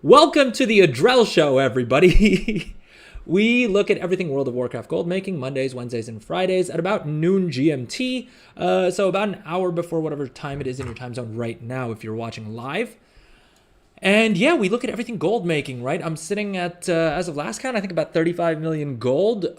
Welcome to the Adrel Show, everybody. We look at everything World of Warcraft gold making Mondays, Wednesdays, and Fridays at about noon GMT. So about an hour before whatever time it is in your time zone right now if you're watching live. And yeah, we look at everything gold making, right? I'm sitting at, as of last count, I think about 35 million gold.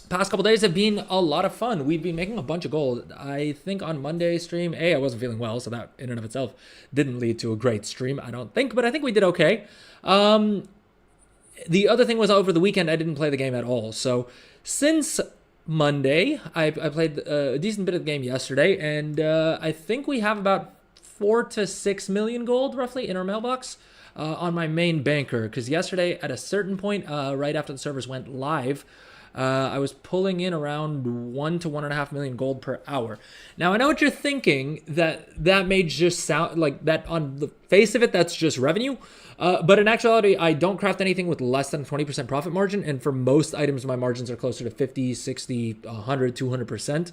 Past couple days have been a lot of fun. We've been making a bunch of gold. I think on Monday stream, I wasn't feeling well, so that in and of itself didn't lead to a great stream, I don't think, but I think we did okay. The other thing was over the weekend, I didn't play the game at all. So since Monday, I played a decent bit of the game yesterday, and I think we have about 4 to 6 million gold roughly in our mailbox on my main banker, because yesterday at a certain point, right after the servers went live, I was pulling in around 1 to 1.5 million gold per hour. Now, I know what you're thinking, that may just sound like that on the face of it, that's just revenue. But in actuality, I don't craft anything with less than 20% profit margin. And for most items, my margins are closer to 50, 60, 100, 200%.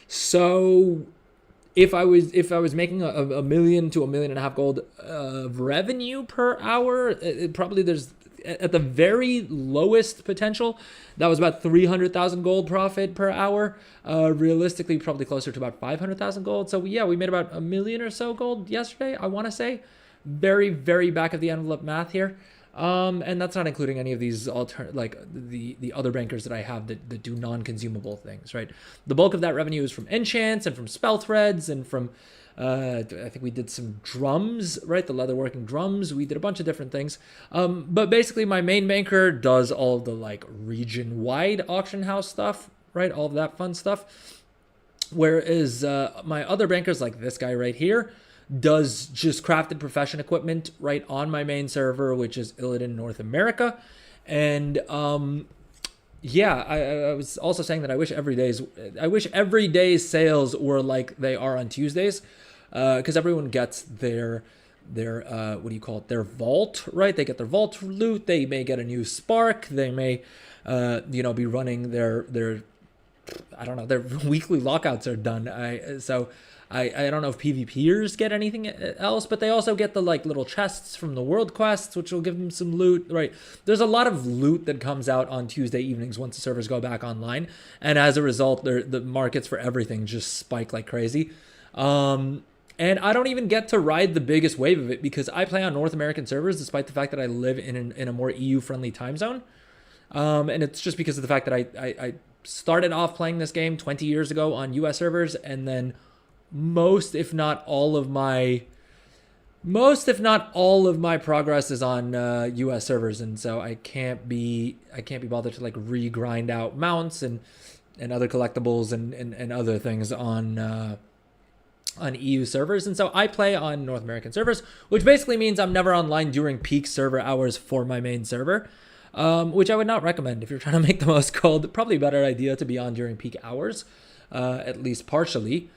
So if I was making a million to 1.5 million gold of revenue per hour, probably there's, at the very lowest potential, that was about 300,000 gold profit per hour. Realistically, probably closer to about 500,000 gold. So yeah, we made about 1 million or so gold yesterday, I want to say. Very, very back of the envelope math here. And that's not including any of these the other bankers that I have that do non-consumable things, right? The bulk of that revenue is from enchants and from spell threads and from I think we did some drums, right? The leatherworking drums. We did a bunch of different things. But basically my main banker does all of the like region-wide auction house stuff, right? All of that fun stuff. Whereas my other bankers, like this guy right here, does just crafted profession equipment right on my main server, which is Illidan North America. And yeah, I was also saying that I wish every day's sales were like they are on Tuesdays, because everyone gets their what do you call it, their vault, right? They get their vault loot. They may get a new spark. They may be running their I don't know, their weekly lockouts are done. I don't know if PvPers get anything else, but they also get the like little chests from the world quests, which will give them some loot, right? There's a lot of loot that comes out on Tuesday evenings once the servers go back online. And as a result, the markets for everything just spike like crazy. And I don't even get to ride the biggest wave of it because I play on North American servers, despite the fact that I live in a more EU-friendly time zone. And it's just because of the fact that I started off playing this game 20 years ago on US servers, and then most if not all of my progress is on US servers, and so I can't be bothered to like regrind out mounts and other collectibles and other things on EU servers. And so I play on North American servers, which basically means I'm never online during peak server hours for my main server, which I would not recommend if you're trying to make the most gold. Probably a better idea to be on during peak hours, at least partially.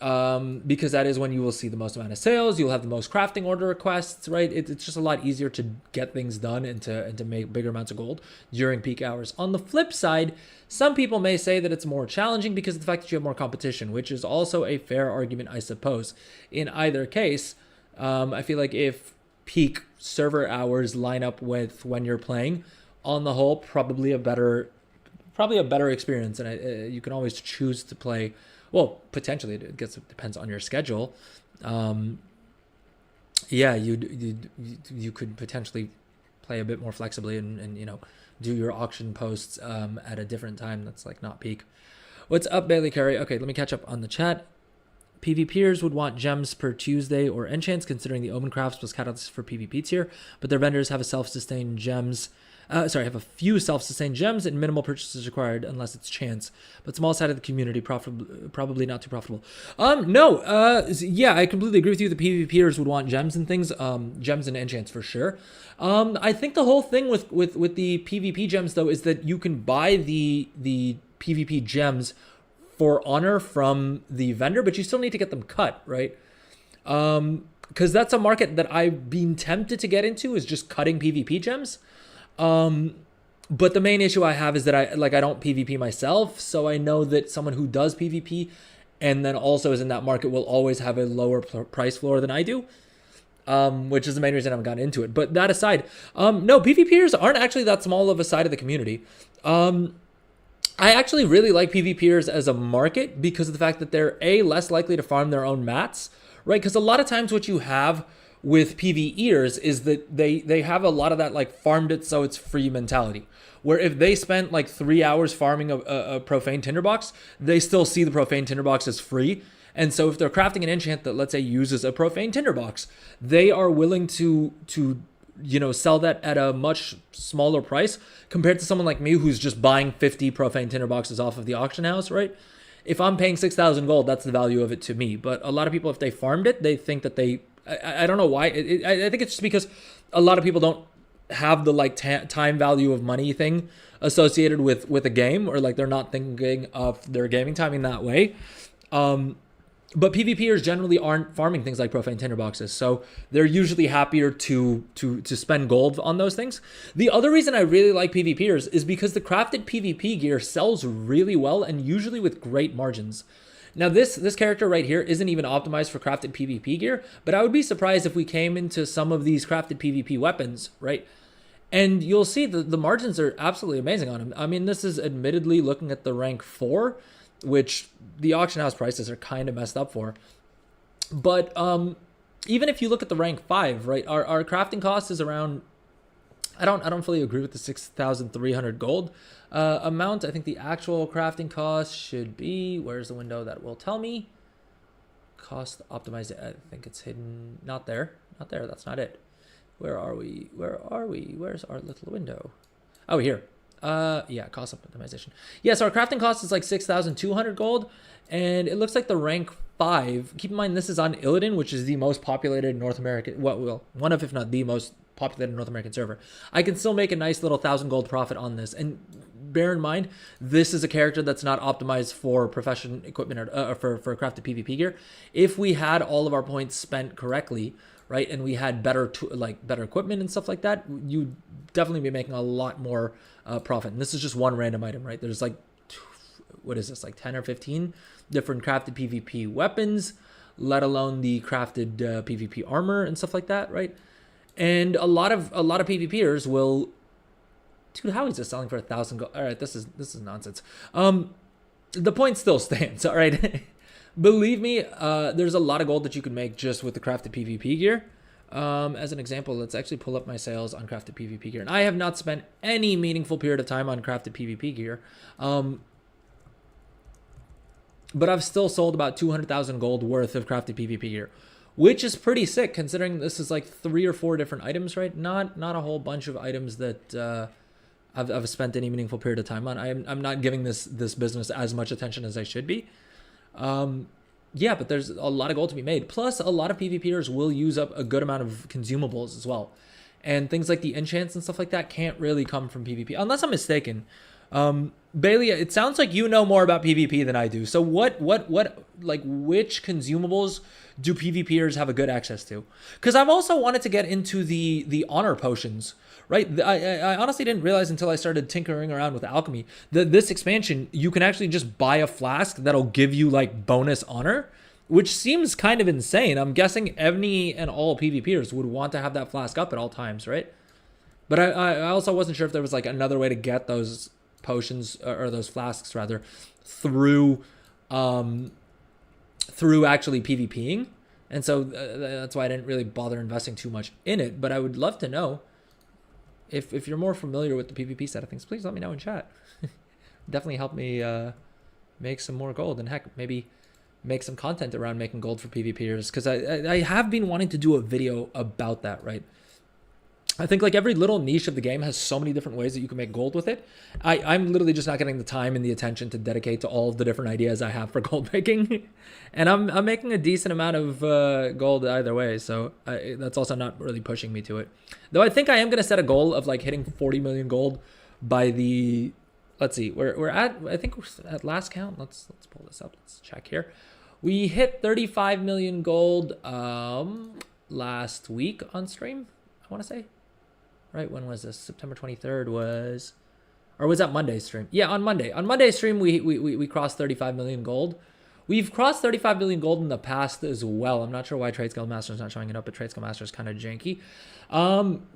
Because that is when you will see the most amount of sales. You'll have the most crafting order requests, right? It's just a lot easier to get things done and to make bigger amounts of gold during peak hours. On the flip side, some people may say that it's more challenging because of the fact that you have more competition, which is also a fair argument, I suppose. In either case, I feel like if peak server hours line up with when you're playing, on the whole, probably a better experience. And you can always choose to play. Well, potentially, it depends on your schedule. Yeah, you could potentially play a bit more flexibly and do your auction posts at a different time that's like not peak. What's up, Bailey Curry? Okay, let me catch up on the chat. PvPers would want gems per Tuesday or enchants, considering the Omen Crafts was catalyst for PvP tier, but their vendors have have a few self-sustained gems and minimal purchases required unless it's chance. But small side of the community, probably not too profitable. Yeah, I completely agree with you. The PvPers would want gems and things, gems and enchants for sure. I think the whole thing with the PvP gems though is that you can buy the PvP gems for honor from the vendor, but you still need to get them cut, right? Because that's a market that I've been tempted to get into, is just cutting PvP gems. But the main issue I have is that I don't PvP myself, so I know that someone who does PvP and then also is in that market will always have a lower price floor than I do. which is the main reason I haven't gotten into it. But that aside, no, PvPers aren't actually that small of a side of the community. I actually really like PvPers as a market because of the fact that they're less likely to farm their own mats, right? Because a lot of times what you have with PvEers is that they have a lot of that like farmed it so it's free mentality, where if they spent like 3 hours farming a profane tinderbox, they still see the profane tinderbox as free. And so if they're crafting an enchant that, let's say, uses a profane tinderbox, they are willing to sell that at a much smaller price compared to someone like me who's just buying 50 profane tinderboxes off of the auction house, right? If I'm paying 6,000 gold, that's the value of it to me. But a lot of people, if they farmed it, they think that I don't know why. I think it's just because a lot of people don't have the like time value of money thing associated with a game, or like they're not thinking of their gaming time in that way. But PvPers generally aren't farming things like profane tinderboxes, so they're usually happier to spend gold on those things. The other reason I really like PvPers is because the crafted PvP gear sells really well and usually with great margins. Now this character right here isn't even optimized for crafted PvP gear, but I would be surprised if we came into some of these crafted PvP weapons, right? And you'll see the margins are absolutely amazing on him. I mean, this is admittedly looking at the rank 4, which the auction house prices are kind of messed up for. But even if you look at the rank 5, right, our crafting cost is around, I don't fully agree with the 6,300 gold amount. I think the actual crafting cost should be, where's the window that will tell me? Cost optimized, I think it's hidden, not there, that's not it. Where are we? Where's our little window? Oh, here. Yeah, cost optimization. Yeah, so our crafting cost is like 6,200 gold, and it looks like the rank 5. Keep in mind, this is on Illidan, which is the most populated North American, well, one of, if not the most populated North American server. I can still make a nice little 1,000 gold profit on this, and bear in mind, this is a character that's not optimized for profession equipment or for crafted PvP gear. If we had all of our points spent correctly, right, and we had better equipment and stuff like that, you'd definitely be making a lot more profit. And this is just one random item, right? There's like, what is this, like 10 or 15 different crafted PvP weapons, let alone the crafted PvP armor and stuff like that, right? And a lot of PvPers will, dude, how is this selling for 1,000 gold? All right, this is nonsense. The point still stands, all right. Believe me, there's a lot of gold that you can make just with the crafted PvP gear. As an example, let's actually pull up my sales on crafted PvP gear. And I have not spent any meaningful period of time on crafted PvP gear. But I've still sold about 200,000 gold worth of crafted PvP gear, which is pretty sick considering this is like 3 or 4 different items, right? Not a whole bunch of items that I've spent any meaningful period of time on. I'm not giving this business as much attention as I should be. Yeah, but there's a lot of gold to be made. Plus, a lot of PvPers will use up a good amount of consumables as well. And things like the enchants and stuff like that can't really come from PvP, unless I'm mistaken. Bailey, it sounds like you know more about PvP than I do. So what, like, which consumables do PvPers have a good access to? Because I've also wanted to get into the honor potions, right? I honestly didn't realize until I started tinkering around with alchemy that this expansion, you can actually just buy a flask that'll give you like bonus honor, which seems kind of insane. I'm guessing any and all PvPers would want to have that flask up at all times, right? But I also wasn't sure if there was like another way to get those potions or those flasks rather through actually PvPing. And so that's why I didn't really bother investing too much in it. But I would love to know if you're more familiar with the PvP side of things, please let me know in chat. Definitely help me make some more gold, and heck, maybe make some content around making gold for PvPers, because I have been wanting to do a video about that, right? I think like every little niche of the game has so many different ways that you can make gold with it. I'm literally just not getting the time and the attention to dedicate to all of the different ideas I have for gold making. And I'm making a decent amount of gold either way. So that's also not really pushing me to it. Though I think I am going to set a goal of like hitting 40 million gold by the, let's see, we're at, I think we're at last count. Let's pull this up. Let's check here. We hit 35 million gold last week on stream, I want to say. Right, when was this? September 23rd was, or was that Monday's stream? Yeah, on Monday. On Monday's stream, we crossed 35 million gold, We've crossed 35 million gold in the past as well. I'm not sure why Trade Skill Master is not showing it up, but Trade Skill Master is kind of janky.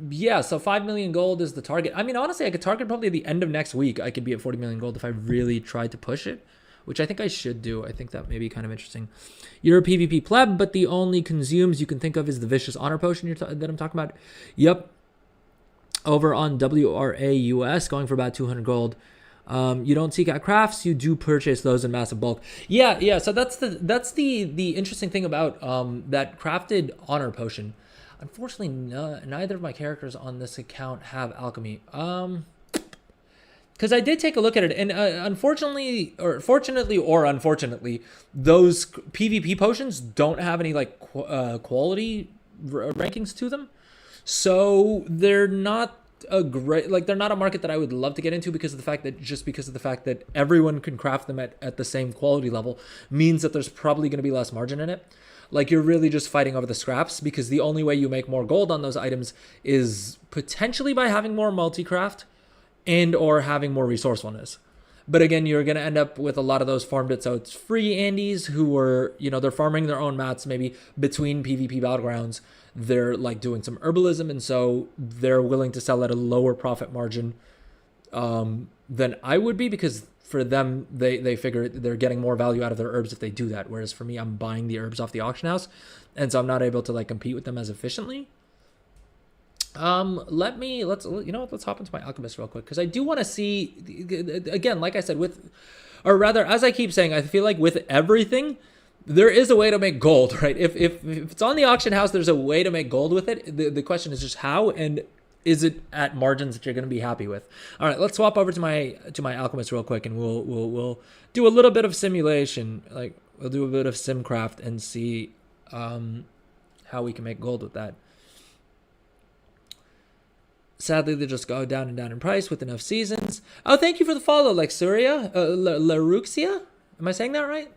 Yeah, so 5 million gold is the target. I mean, honestly, I could target probably at the end of next week. I could be at 40 million gold if I really tried to push it, which I think I should do. I think that may be kind of interesting. You're a PvP pleb, but the only consumes you can think of is the Vicious Honor Potion that I'm talking about. Yep. Over on WRAUS, going for about 200 gold. You don't seek out crafts, you do purchase those in massive bulk. Yeah. So that's the interesting thing about that crafted honor potion. Unfortunately, neither of my characters on this account have alchemy. Because I did take a look at it, and unfortunately, or fortunately or unfortunately, those PvP potions don't have any like quality rankings to them. So they're not they're not a market that I would love to get into because of the fact that everyone can craft them at the same quality level means that there's probably going to be less margin in it. Like you're really just fighting over the scraps because the only way you make more gold on those items is potentially by having more multi-craft and or having more resourcefulness. But again, you're going to end up with a lot of those farmed it. So it's free Andes who are, they're farming their own mats, maybe between PvP battlegrounds. They're like doing some herbalism. And so they're willing to sell at a lower profit margin than I would be because for them, they figure they're getting more value out of their herbs if they do that. Whereas for me, I'm buying the herbs off the auction house. And so I'm not able to like compete with them as efficiently. Let's hop into my alchemist real quick because I do want to see again, like I said, as I keep saying, I feel like with everything there is a way to make gold, right? If it's on the auction house, there's a way to make gold with it. The question is just how, and is it at margins that you're going to be happy with? All right, let's swap over to my alchemist real quick, and we'll do a little bit of simulation, like we'll do a bit of simcraft and see how we can make gold with that. Sadly, they just go down and down in price with enough seasons. Oh, thank you for the follow, Lexuria. Laruxia? Am I saying that right?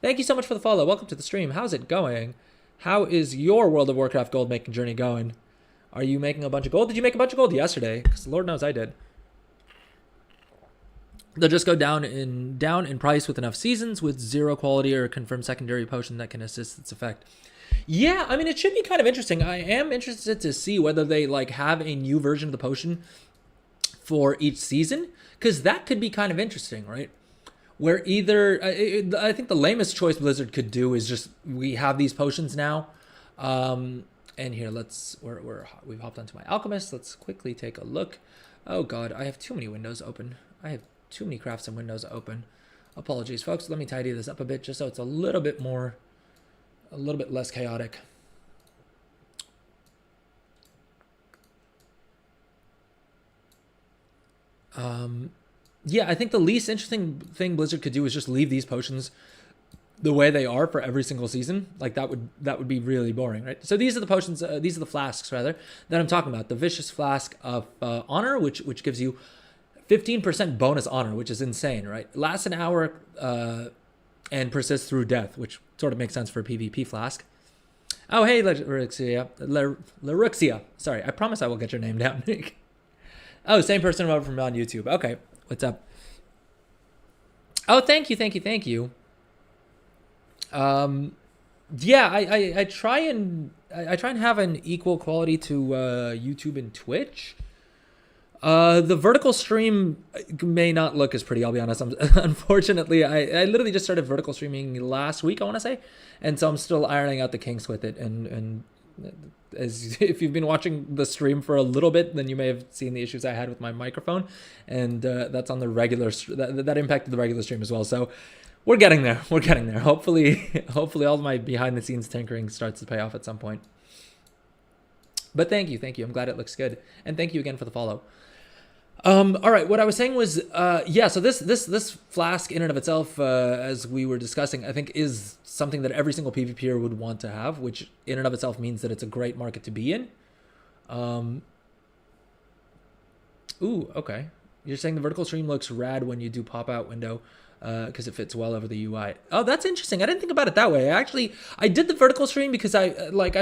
Thank you so much for the follow. Welcome to the stream. How's it going? How is your World of Warcraft gold making journey going? Are you making a bunch of gold? Did you make a bunch of gold yesterday? Because Lord knows I did. They'll just go down in price with enough seasons with zero quality or confirmed secondary potion that can assist its effect. Yeah, I mean, it should be kind of interesting. I am interested to see whether they like have a new version of the potion for each season, because that could be kind of interesting, right? Where either I think the lamest choice Blizzard could do is just we have these potions now, and here we've hopped onto my alchemist. Let's quickly take a look. Oh God, I have too many windows open. I have too many crafts and windows open. Apologies, folks. Let me tidy this up a bit just so it's a little bit less chaotic. Yeah, I think the least interesting thing Blizzard could do is just leave these potions the way they are for every single season. Like that would be really boring, right? So these are the potions, these are the flasks rather that I'm talking about. The Vicious Flask of Honor, which gives you 15% bonus honor, which is insane, right? Lasts an hour and persists through death, which sort of makes sense for a PvP flask. Oh, hey, Laruxia. Sorry, I promise I will get your name down. Oh, same person over from on YouTube. Okay, what's up? Oh, thank you. Yeah, I try and have an equal quality to YouTube and Twitch. The vertical stream may not look as pretty, I'll be honest. Unfortunately, I literally just started vertical streaming last week, I want to say. And so I'm still ironing out the kinks with it. And as if you've been watching the stream for a little bit, then you may have seen the issues I had with my microphone. And that's on the regular, that impacted the regular stream as well. So we're getting there. Hopefully all my behind the scenes tinkering starts to pay off at some point. But thank you. I'm glad it looks good. And thank you again for the follow. All right, what I was saying was, so this flask in and of itself, as we were discussing, I think is something that every single PvPer would want to have, which in and of itself means that it's a great market to be in. Ooh, okay. You're saying the vertical stream looks rad when you do pop-out window, because it fits well over the UI. Oh, that's interesting. I didn't think about it that way. I did the vertical stream because I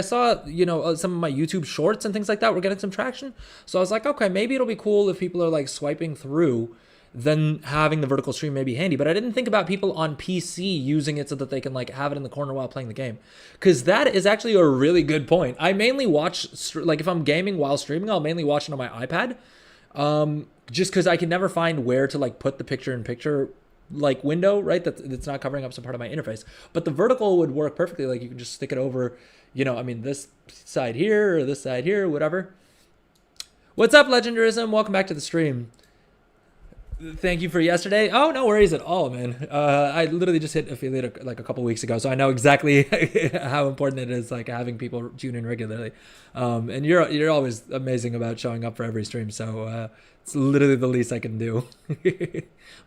saw, some of my YouTube shorts and things like that were getting some traction. So I was like, okay, maybe it'll be cool if people are like swiping through then having the vertical stream may be handy. But I didn't think about people on PC using it so that they can like have it in the corner while playing the game, because that is actually a really good point. I mainly watch, like if I'm gaming while streaming, I'll mainly watch it on my iPad, just because I can never find where to like put the picture-in-picture like window, right? That's not covering up some part of my interface. But the vertical would work perfectly. Like you can just stick it over, you know, I mean, this side here or this side here, whatever. What's up, Legendarism? Welcome back to the stream. Thank you for yesterday. Oh, no worries at all, man. I literally just hit affiliate like a couple weeks ago, so I know exactly how important it is, like having people tune in regularly. And you're always amazing about showing up for every stream, so it's literally the least I can do.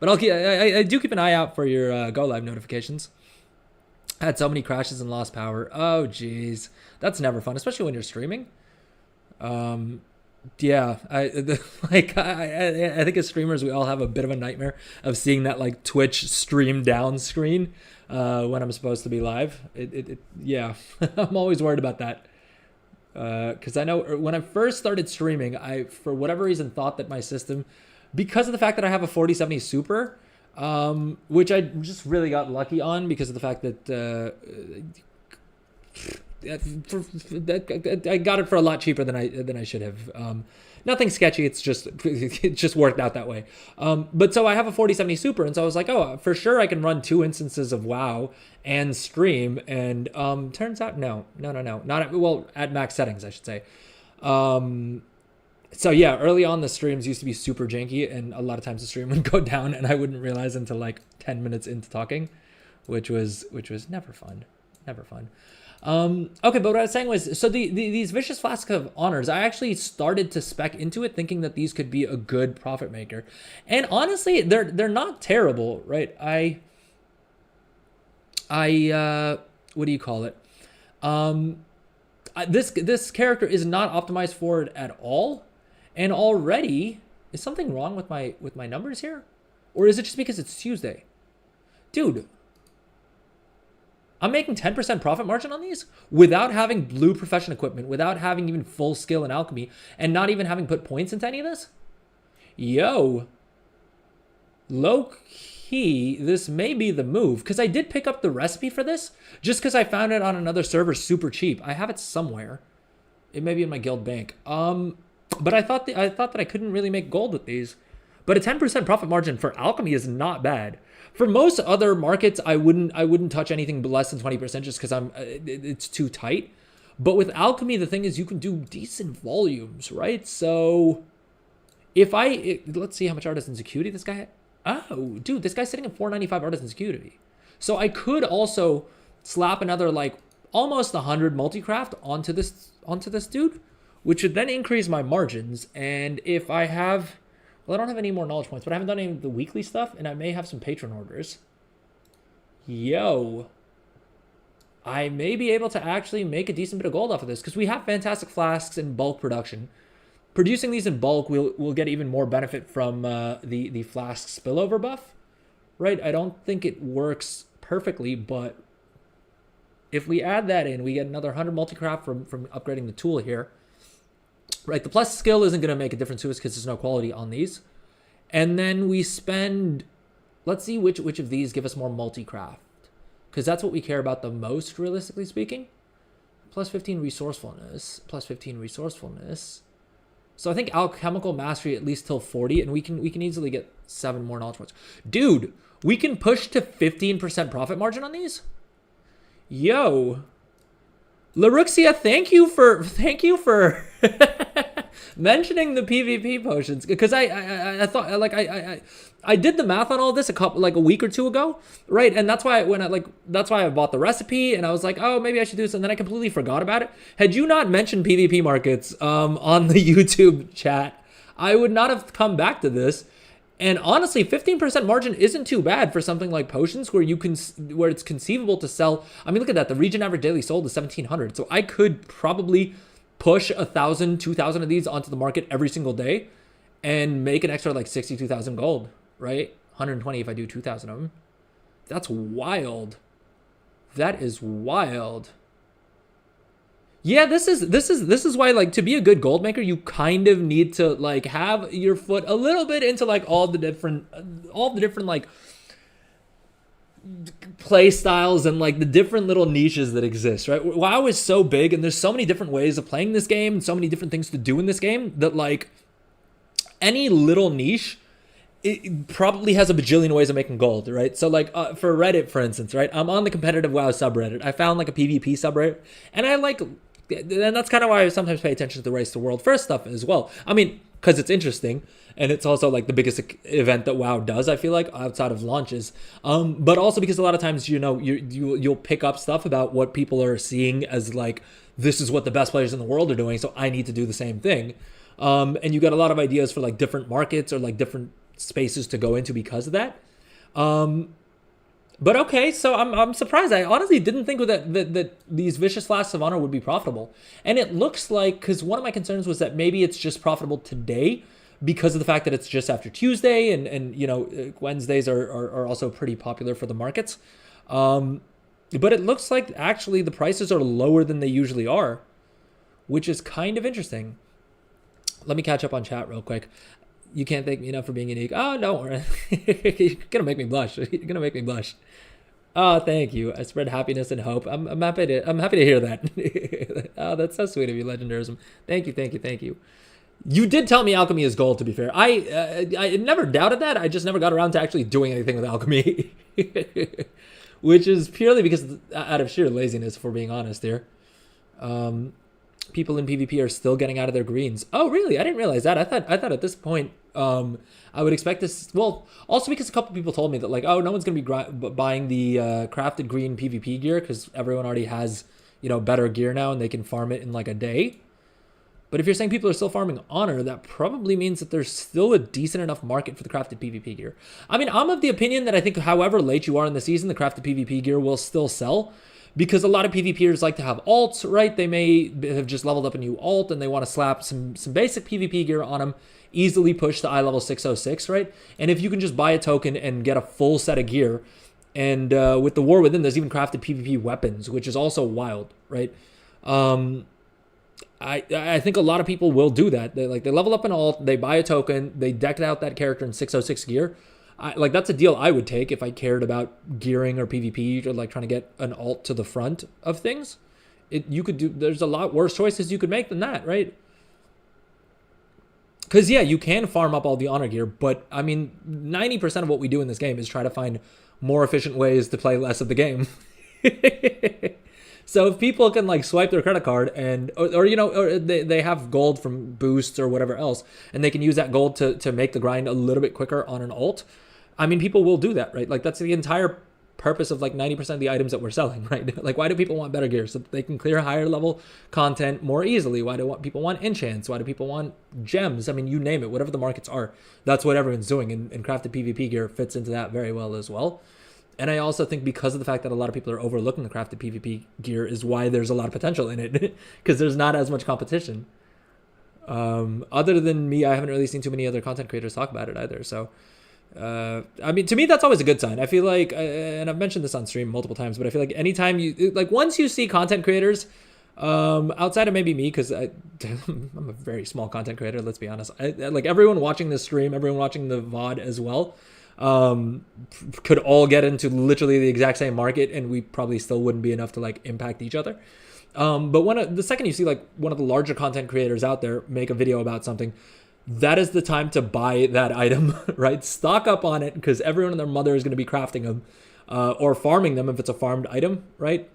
But I do keep an eye out for your go live notifications. I had so many crashes and lost power. Oh, geez, that's never fun, especially when you're streaming. Yeah, I think as streamers we all have a bit of a nightmare of seeing that like Twitch stream down screen when I'm supposed to be live. Yeah, I'm always worried about that because I know when I first started streaming, I for whatever reason thought that my system, because of the fact that I have a 4070 Super, which I just really got lucky on because of the fact that I got it for a lot cheaper than I should have. Nothing sketchy. It just worked out that way. But so I have a 4070 Super, and so I was like, oh, for sure I can run 2 instances of WoW and stream. And turns out no, not at max settings, I should say. So yeah, early on the streams used to be super janky, and a lot of times the stream would go down, and I wouldn't realize until like 10 minutes into talking, which was never fun. Okay, but what I was saying was, so these Vicious Flask of Honors, I actually started to spec into it thinking that these could be a good profit maker. And honestly, they're not terrible, right? What do you call it? This character is not optimized for it at all. And already, is something wrong with my numbers here? Or is it just because it's Tuesday? Dude, I'm making 10% profit margin on these without having blue profession equipment, without having even full skill in alchemy, and not even having put points into any of this. Yo, low key, this may be the move, because I did pick up the recipe for this just because I found it on another server super cheap. I have it somewhere. It may be in my guild bank. But I thought that I couldn't really make gold with these. But a 10% profit margin for alchemy is not bad. For most other markets, I wouldn't touch anything less than 20% just because it's too tight. But with alchemy, the thing is you can do decent volumes, right? So let's see how much artisan security this guy had. Oh, dude, this guy's sitting at 495 artisan security. So I could also slap another like almost 100 multi-craft onto this dude, which would then increase my margins. And if I have, well, I don't have any more knowledge points, but I haven't done any of the weekly stuff, and I may have some patron orders. Yo, I may be able to actually make a decent bit of gold off of this because we have fantastic flasks in bulk production. Producing these in bulk, we'll get even more benefit from the flask spillover buff, right? I don't think it works perfectly, but if we add that in, we get another 100 multi-craft from upgrading the tool here. Right, the plus skill isn't going to make a difference to us because there's no quality on these. And then we spend, let's see which of these give us more multi-craft, because that's what we care about the most, realistically speaking. Plus 15 resourcefulness, plus 15 resourcefulness. So I think alchemical mastery at least till 40, and we can easily get 7 more knowledge points. Dude, we can push to 15% profit margin on these? Yo. Laruxia, thank you for mentioning the PvP potions, because I thought like I did the math on all this a week or two ago, right? And that's why that's why I bought the recipe, and I was like, oh, maybe I should do this, and then I completely forgot about it. Had you not mentioned PvP markets on the YouTube chat, I would not have come back to this. And honestly, 15% margin isn't too bad for something like potions where it's conceivable to sell. I mean, look at that. The region average daily sold is 1,700. So I could probably push 1,000, 2,000 of these onto the market every single day and make an extra like 62,000 gold, right? 120 if I do 2,000 of them. That's wild. That is wild. Yeah, this is why, like, to be a good gold maker, you kind of need to like have your foot a little bit into like all the different like play styles and like the different little niches that exist, right? WoW is so big and there's so many different ways of playing this game and so many different things to do in this game that like any little niche it probably has a bajillion ways of making gold, right? So like for Reddit, for instance, right? I'm on the competitive WoW subreddit. I found like a PvP subreddit, and I like, and that's kind of why I sometimes pay attention to the Race to World First stuff as well. I mean, because it's interesting, and it's also like the biggest event that WoW does. I feel like outside of launches, but also because a lot of times you'll pick up stuff about what people are seeing as like this is what the best players in the world are doing, so I need to do the same thing. And you got a lot of ideas for like different markets or like different spaces to go into because of that. But okay, so I'm surprised. I honestly didn't think that these Vicious Flasks of Honor would be profitable. And it looks like, because one of my concerns was that maybe it's just profitable today because of the fact that it's just after Tuesday and you know, Wednesdays are also pretty popular for the markets. But it looks like actually the prices are lower than they usually are, which is kind of interesting. Let me catch up on chat real quick. You can't thank me enough for being unique. Oh, don't worry. You're gonna make me blush. You're gonna make me blush. Oh, thank you. I spread happiness and hope. I'm happy to hear that. Oh, that's so sweet of you, Legendarism. Thank you, thank you, thank you. You did tell me alchemy is gold, to be fair. I never doubted that. I just never got around to actually doing anything with alchemy. Which is purely because out of sheer laziness, if we're being honest here. People in PvP are still getting out of their greens. Oh, really? I didn't realize that. I thought at this point, I would expect this. Well, also because a couple people told me that like, oh, no one's gonna be buying the crafted green PvP gear because everyone already has, you know, better gear now and they can farm it in like a day. But if you're saying people are still farming honor, that probably means that there's still a decent enough market for the crafted PvP gear. I mean, I'm of the opinion that I think however late you are in the season, the crafted PvP gear will still sell. Because a lot of PvPers like to have alts, right? They may have just leveled up a new alt and they want to slap some basic PvP gear on them, easily push to eye level 606, right? And if you can just buy a token and get a full set of gear, and with the War Within, there's even crafted PvP weapons, which is also wild, right? I think a lot of people will do that. They level up an alt, they buy a token, they deck out that character in 606 gear. Like that's a deal I would take if I cared about gearing or PvP or like trying to get an alt to the front of things. You could do. There's a lot worse choices you could make than that, right? Because yeah, you can farm up all the honor gear, but I mean, 90% of what we do in this game is try to find more efficient ways to play less of the game. So if people can like swipe their credit card and or you know, or they have gold from boosts or whatever else, and they can use that gold to make the grind a little bit quicker on an alt. I mean, people will do that, right? Like that's the entire purpose of like 90% of the items that we're selling, right? Like why do people want better gear? So they can clear higher level content more easily. Why do people want enchants? Why do people want gems? I mean, you name it, whatever the markets are, that's what everyone's doing. And crafted PvP gear fits into that very well as well. And I also think because of the fact that a lot of people are overlooking the crafted PvP gear is why there's a lot of potential in it because there's not as much competition. Other than me, I haven't really seen too many other content creators talk about it either. So, I mean, to me, that's always a good sign. I feel like, and I've mentioned this on stream multiple times, but I feel like anytime you, like once you see content creators, outside of maybe me, because I'm a very small content creator, let's be honest. Like everyone watching this stream, everyone watching the VOD as well, could all get into literally the exact same market and we probably still wouldn't be enough to like impact each other. But the second you see like one of the larger content creators out there make a video about something, that is the time to buy that item, right? Stock up on it because everyone and their mother is going to be crafting them or farming them if it's a farmed item, right?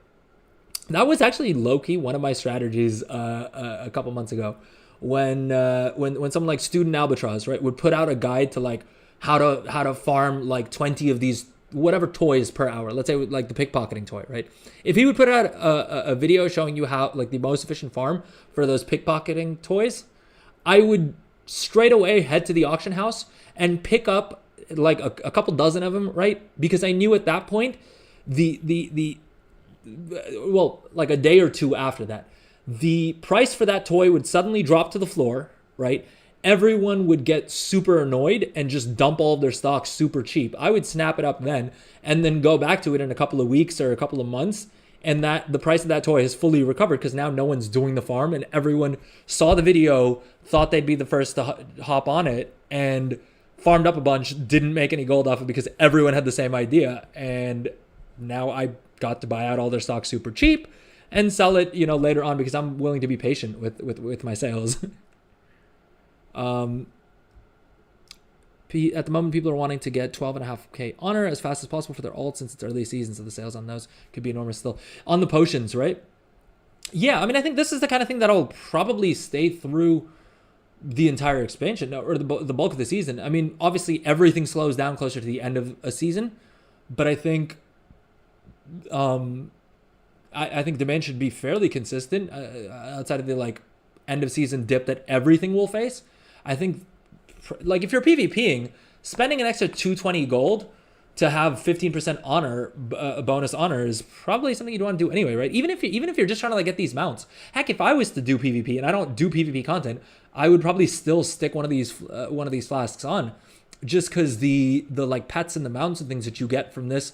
That was actually low-key one of my strategies a couple months ago when someone like Student Albatross, right, would put out a guide to like how to farm like 20 of these whatever toys per hour. Let's say like the pickpocketing toy, right? If he would put out a video showing you how like the most efficient farm for those pickpocketing toys, I would straight away head to the auction house and pick up like a couple dozen of them, right? Because I knew at that point well, like a day or two after that, the price for that toy would suddenly drop to the floor, right? Everyone would get super annoyed and just dump all of their stocks super cheap. I would snap it up then and then go back to it in a couple of weeks or a couple of months and that the price of that toy has fully recovered because now no one's doing the farm, and everyone saw the video, thought they'd be the first to hop on it, and farmed up a bunch, didn't make any gold off it because everyone had the same idea. And now I got to buy out all their stock super cheap and sell it, later on, because I'm willing to be patient with my sales. At the moment, people are wanting to get 12.5k honor as fast as possible for their ult since it's early season, so the sales on those could be enormous still. On the potions, right? Yeah, I mean, I think this is the kind of thing that'll probably stay through the entire expansion, or the bulk of the season. I mean, obviously everything slows down closer to the end of a season, but I think I think demand should be fairly consistent outside of the end of season dip that everything will face. I think if you're PvPing, spending an extra 220 gold to have 15% honor bonus honor is probably something you'd want to do anyway, right? Even if you're just trying to get these mounts. Heck, if I was to do PvP and I don't do PvP content, I would probably still stick one of these flasks on, just because the pets and the mounts and things that you get from this,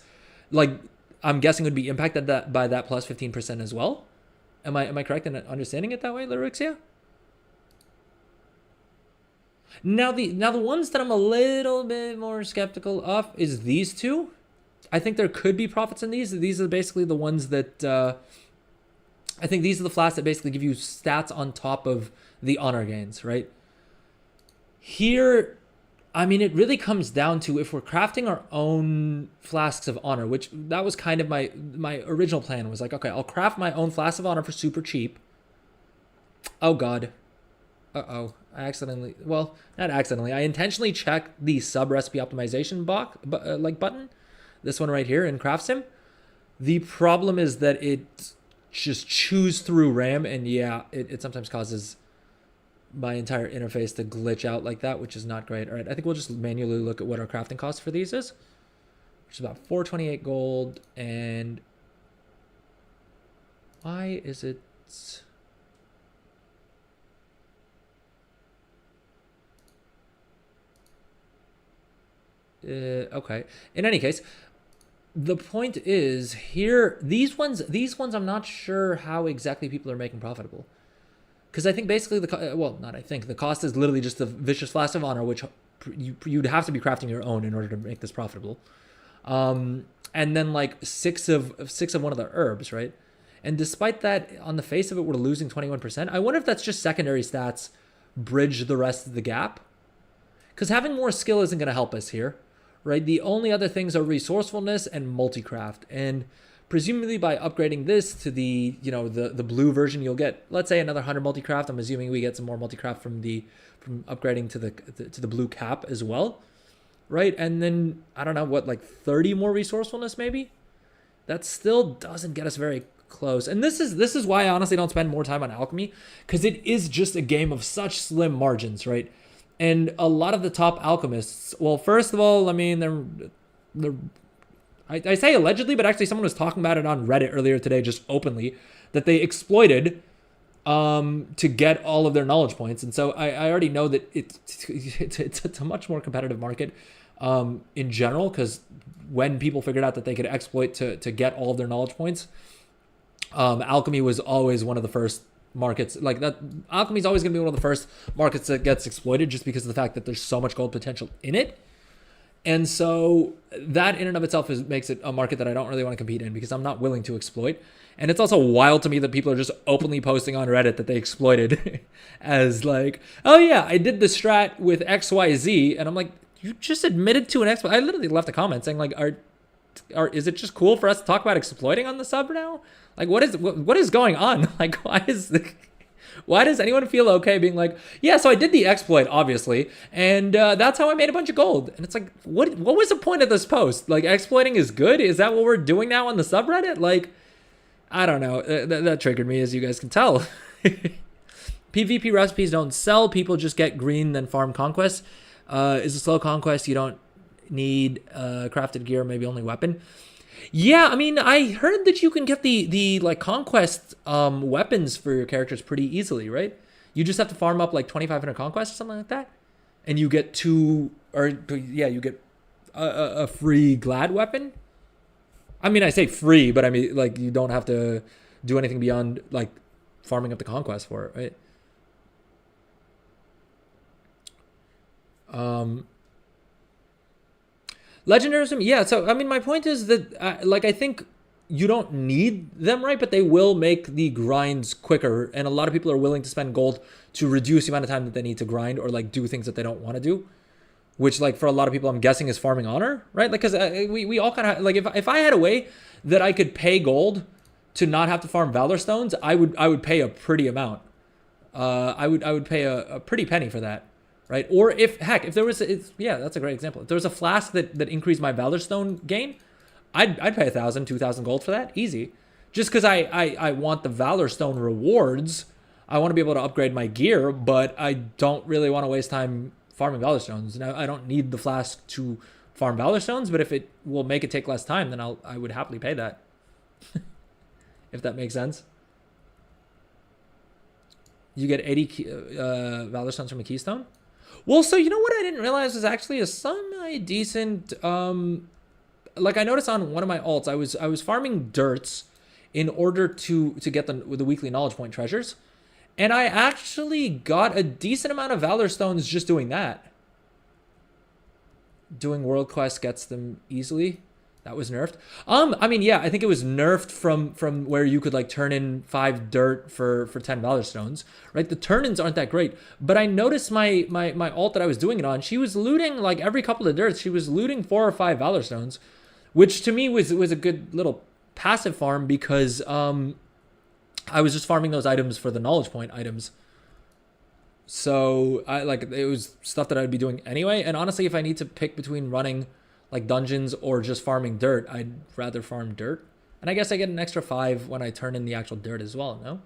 I'm guessing would be impacted by that plus 15% as well. Am I correct in understanding it that way, Lyrixia? Now the ones that I'm a little bit more skeptical of is these two. I think there could be profits in these. These are basically the ones that I think these are the flasks that basically give you stats on top of the honor gains, right? Here, I mean, it really comes down to if we're crafting our own flasks of honor, which that was kind of my original plan was okay, I'll craft my own flask of honor for super cheap. Oh God. Uh-oh. I intentionally checked the sub recipe optimization button, this one right here in CraftSim. The problem is that it just chews through RAM, and yeah, it sometimes causes my entire interface to glitch out like that, which is not great. All right, I think we'll just manually look at what our crafting cost for these is, which is about 428 gold. And why is it... okay. In any case, the point is here, these ones I'm not sure how exactly people are making profitable. Because I think basically the cost is literally just the Vicious Flask of Honor, which you'd have to be crafting your own in order to make this profitable. And then six of one of the herbs, right? And despite that, on the face of it, we're losing 21%. I wonder if that's just secondary stats bridge the rest of the gap. Because having more skill isn't going to help us here, right? The only other things are resourcefulness and multi-craft. And presumably by upgrading this to the blue version, you'll get, let's say, another 100 multi-craft. I'm assuming we get some more multi-craft from upgrading to the blue cap as well, right? And then I don't know what, 30 more resourcefulness maybe. That still doesn't get us very close. And this is why I honestly don't spend more time on alchemy, because it is just a game of such slim margins, right? And a lot of the top alchemists, well, first of all, I mean, I say allegedly, but actually someone was talking about it on Reddit earlier today, just openly, that they exploited to get all of their knowledge points. And so I already know that it's a much more competitive market in general, because when people figured out that they could exploit to get all of their knowledge points, alchemy was always one of the first markets. Alchemy is always going to be one of the first markets that gets exploited, just because of the fact that there's so much gold potential in it. And so that in and of itself makes it a market that I don't really want to compete in, because I'm not willing to exploit. And it's also wild to me that people are just openly posting on Reddit that they exploited as oh yeah, I did the strat with XYZ. And I'm like, you just admitted to an exploit. I literally left a comment saying is it just cool for us to talk about exploiting on the sub now? What is going on? Why does anyone feel okay being yeah, so I did the exploit, obviously, and that's how I made a bunch of gold. And it's what was the point of this post? Exploiting is good? Is that what we're doing now on the subreddit? I don't know. That triggered me, as you guys can tell. PvP recipes don't sell. People just get green, then farm conquest. Is a slow conquest. You don't need crafted gear, maybe only weapon. Yeah, I mean, I heard that you can get the conquest weapons for your characters pretty easily, right? You just have to farm up 2,500 conquests or something like that, and you get you get a free glad weapon. I mean, I say free, but I mean, like, you don't have to do anything beyond, like, farming up the conquest for it, right? Legendarism, yeah. So, I mean, my point is that, like, I think you don't need them, right? But they will make the grinds quicker, and a lot of people are willing to spend gold to reduce the amount of time that they need to grind or, like, do things that they don't want to do. Which, like, for a lot of people, I'm guessing is farming honor, right? Like, because we all kind of, like, if I had a way that I could pay gold to not have to farm Valor Stones, I would pay a pretty amount. I would pay a pretty penny for that, right? Or if there was, yeah, that's a great example. If there was a flask that increased my Valor Stone gain, I'd pay 1,000, 2,000 gold for that, easy. Just because I want the Valor Stone rewards, I want to be able to upgrade my gear, but I don't really want to waste time farming Valor Stones. Now, I don't need the flask to farm Valor Stones, but if it will make it take less time, then I would happily pay that. If that makes sense. You get 80 Valor Stones from a Keystone? Well, so you know what I didn't realize was actually a semi-decent... like, I noticed on one of my alts, I was farming dirts in order to get the weekly knowledge point treasures. And I actually got a decent amount of Valor Stones just doing that. Doing world quests gets them easily. That was nerfed. I mean, yeah, I think it was nerfed from where you could, like, turn in 5 dirt for 10 Valor Stones, right? The turn-ins aren't that great. But I noticed my alt that I was doing it on, she was looting, like, every couple of dirts, she was looting 4 or 5 Valor Stones, which to me was a good little passive farm because I was just farming those items for the knowledge point items. So it was stuff that I'd be doing anyway. And honestly, if I need to pick between running like dungeons or just farming dirt, I'd rather farm dirt. And I guess I get an extra 5 when I turn in the actual dirt as well, no?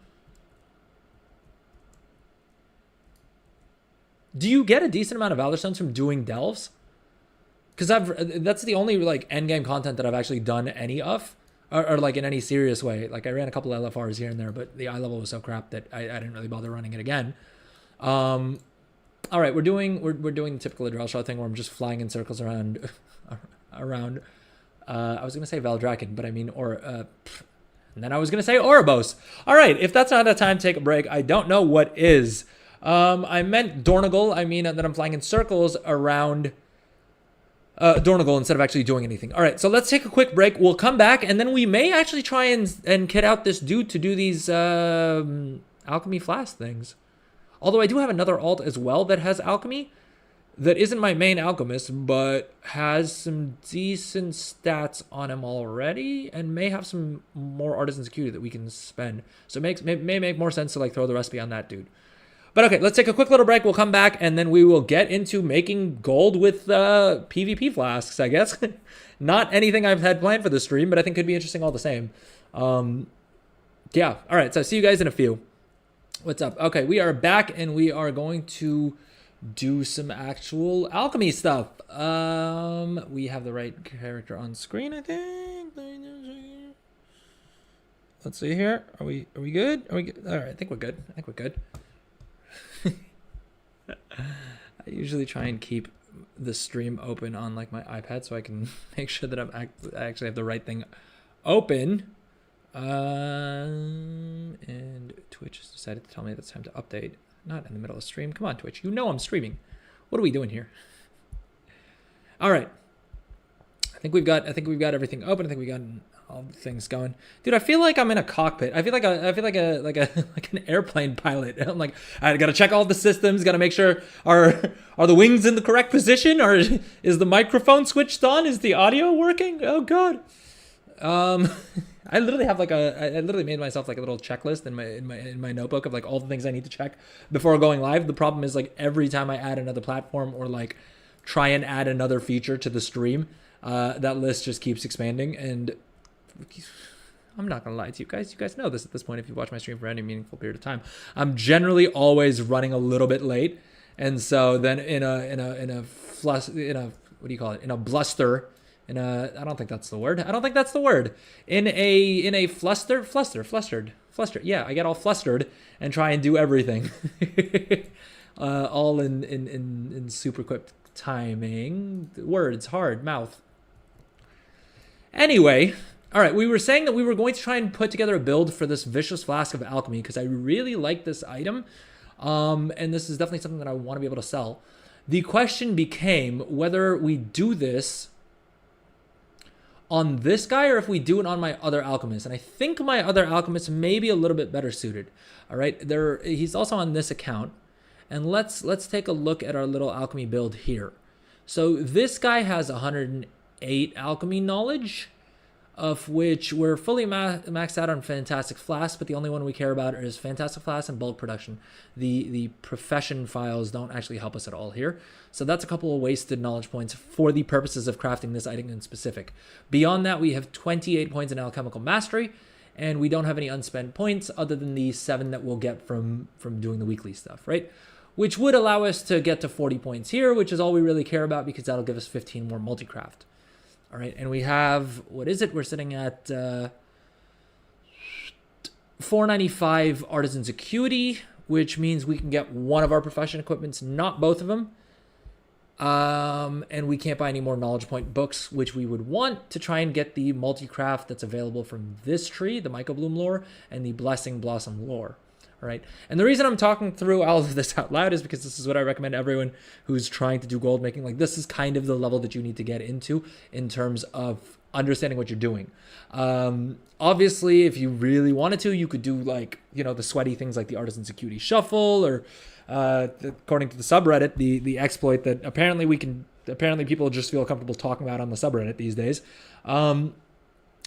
Do you get a decent amount of Valor Stones from doing delves? Because that's the only, like, endgame content that I've actually done any of. Or like in any serious way. Like, I ran a couple of LFRs here and there, but the eye level was so crap that I didn't really bother running it again. All right, we're doing the typical Adrelshaw thing where I'm just flying in circles around I was gonna say Valdraken, but I mean and then I was gonna say Oribos. All right, if that's not a time to take a break, I don't know what is. I meant Dornagal. I mean that I'm flying in circles around Dornagal instead of actually doing anything. All right, so let's take a quick break. We'll come back, and then we may actually try and kit out this dude to do these alchemy flask things. Although I do have another alt as well that has alchemy that isn't my main alchemist, but has some decent stats on him already and may have some more artisan security that we can spend. So it may make more sense to, like, throw the recipe on that dude. But okay, let's take a quick little break. We'll come back, and then we will get into making gold with PvP flasks, I guess. Not anything I've had planned for this stream, but I think could be interesting all the same. Yeah, all right, so see you guys in a few. What's up? Okay, we are back, and we are going to do some actual alchemy stuff. We have the right character on screen, I think. Let's see here. Are we good? Are we good? All right, I think we're good. I usually try and keep the stream open on, like, my iPad so I can make sure that I actually have the right thing open. And Twitch has decided to tell me that it's time to update. Not in the middle of stream. Come on, Twitch. You know I'm streaming. What are we doing here? All right. I think we've got everything open. I think we got all the things going. Dude, I feel like I'm in a cockpit. I feel like an airplane pilot. I'm like, I gotta check all the systems, gotta make sure are the wings in the correct position, or is the microphone switched on? Is the audio working? Oh god. I literally have I literally made myself like a little checklist in my notebook of like all the things I need to check before going live. The problem is like every time I add another platform or like try and add another feature to the stream, that list just keeps expanding. And I'm not gonna lie to you guys. You guys know this at this point if you watch my stream for any meaningful period of time. I'm generally always running a little bit late, and so then in a bluster. I don't think that's the word. In a flustered. Yeah, I get all flustered and try and do everything. All in super quick timing. Words, hard, mouth. Anyway, All right, we were saying that we were going to try and put together a build for this Vicious Flask of Alchemy because I really like this item, and this is definitely something that I want to be able to sell. The question became whether we do this on this guy or if we do it on my other alchemist, and I think my other alchemist may be a little bit better suited. All right, he's also on this account, and let's take a look at our little alchemy build here. So this guy has 108 alchemy knowledge, of which we're fully maxed out on Fantastic Flask, but the only one we care about is Fantastic Flask and Bulk Production. The profession files don't actually help us at all here. So that's a couple of wasted knowledge points for the purposes of crafting this item in specific. Beyond that, we have 28 points in Alchemical Mastery, and we don't have any unspent points other than the 7 that we'll get from doing the weekly stuff, right? Which would allow us to get to 40 points here, which is all we really care about because that'll give us 15 more multi-craft. All right, and we have, what is it? We're sitting at 495 Artisan's Acuity, which means we can get one of our profession equipments, not both of them. And we can't buy any more knowledge point books, which we would want to try and get the multi-craft that's available from this tree, the Mycobloom lore, and the Blessing Blossom lore. All right. And the reason I'm talking through all of this out loud is because this is what I recommend everyone who's trying to do gold making. Like, this is kind of the level that you need to get into in terms of understanding what you're doing. Obviously, if you really wanted to, you could do like, the sweaty things like the Artisan's Acuity Shuffle, or according to the subreddit, the exploit that apparently people just feel comfortable talking about on the subreddit these days.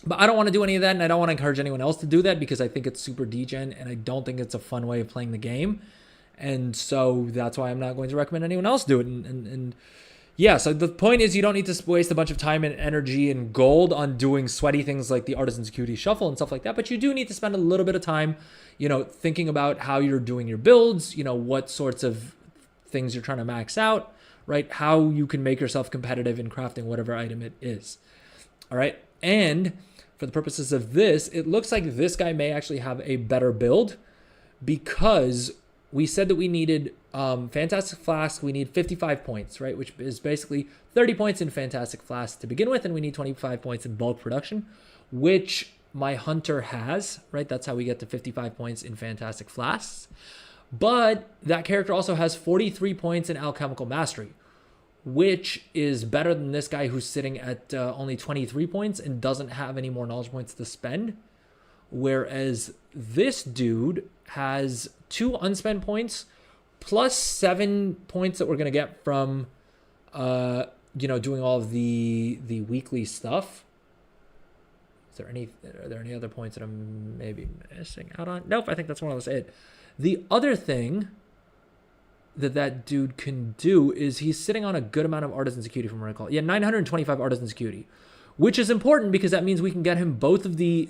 But I don't want to do any of that, and I don't want to encourage anyone else to do that because I think it's super degen, and I don't think it's a fun way of playing the game. And so that's why I'm not going to recommend anyone else do it. And yeah, so the point is you don't need to waste a bunch of time and energy and gold on doing sweaty things like the Artisan's Acuity Shuffle and stuff like that, but you do need to spend a little bit of time, thinking about how you're doing your builds, what sorts of things you're trying to max out, right? How you can make yourself competitive in crafting whatever item it is. All right. And for the purposes of this, it looks like this guy may actually have a better build because we said that we needed Fantastic Flask. We need 55 points, right? Which is basically 30 points in Fantastic Flask to begin with. And we need 25 points in Bulk Production, which my Hunter has, right? That's how we get to 55 points in Fantastic Flasks. But that character also has 43 points in Alchemical Mastery, which is better than this guy who's sitting at only 23 points and doesn't have any more knowledge points to spend. Whereas this dude has 2 unspent points plus 7 points that we're going to get from, doing all of the weekly stuff. Are there any other points that I'm maybe missing out on? Nope, I think that's more or less it. The other thing that dude can do is he's sitting on a good amount of Artisan's Acuity from what I recall. Yeah, 925 Artisan's Acuity, which is important because that means we can get him both the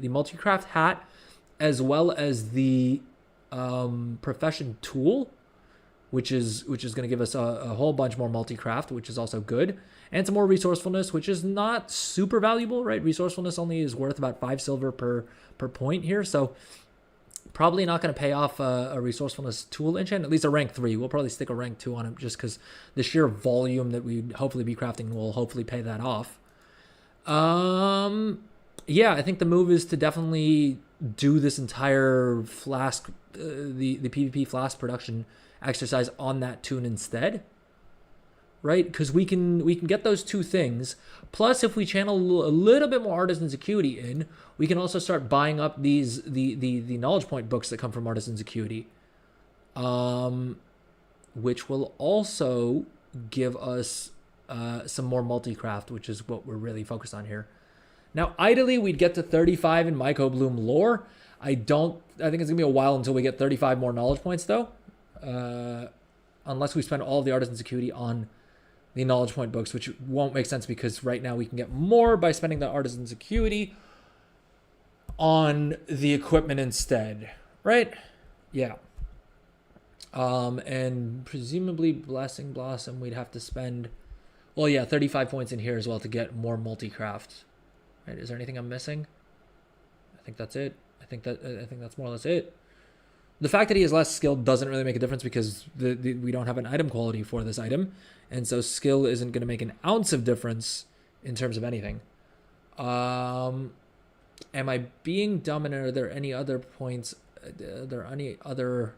multi-craft hat as well as the profession tool, which is going to give us a whole bunch more multi-craft, which is also good, and some more resourcefulness, which is not super valuable, right? Resourcefulness only is worth about 5 silver per point here, so probably not going to pay off a resourcefulness tool enchant, at least a rank 3. We'll probably stick a rank 2 on him just because the sheer volume that we'd hopefully be crafting will hopefully pay that off. Yeah, I think the move is to definitely do this entire flask, the PvP flask production exercise on that tune instead, right? Because we can get those 2 things. Plus, if we channel a little bit more Artisan's Acuity in, we can also start buying up the knowledge point books that come from Artisan's Acuity, which will also give us some more multi-craft, which is what we're really focused on here. Now, ideally, we'd get to 35 in Mycobloom lore. I think it's gonna be a while until we get 35 more knowledge points, though, unless we spend all of the Artisan's Acuity on the knowledge point books, which won't make sense because right now we can get more by spending the Artisan's Acuity on the equipment instead, right? Yeah. And presumably Blessing Blossom, we'd have to spend, 35 points in here as well to get more multi-craft. Right? Is there anything I'm missing? I think that's it. I think that's more or less it. The fact that he is less skilled doesn't really make a difference because we don't have an item quality for this item. And so skill isn't going to make an ounce of difference in terms of anything. Am I being dumb, and are there any other points? Are there any other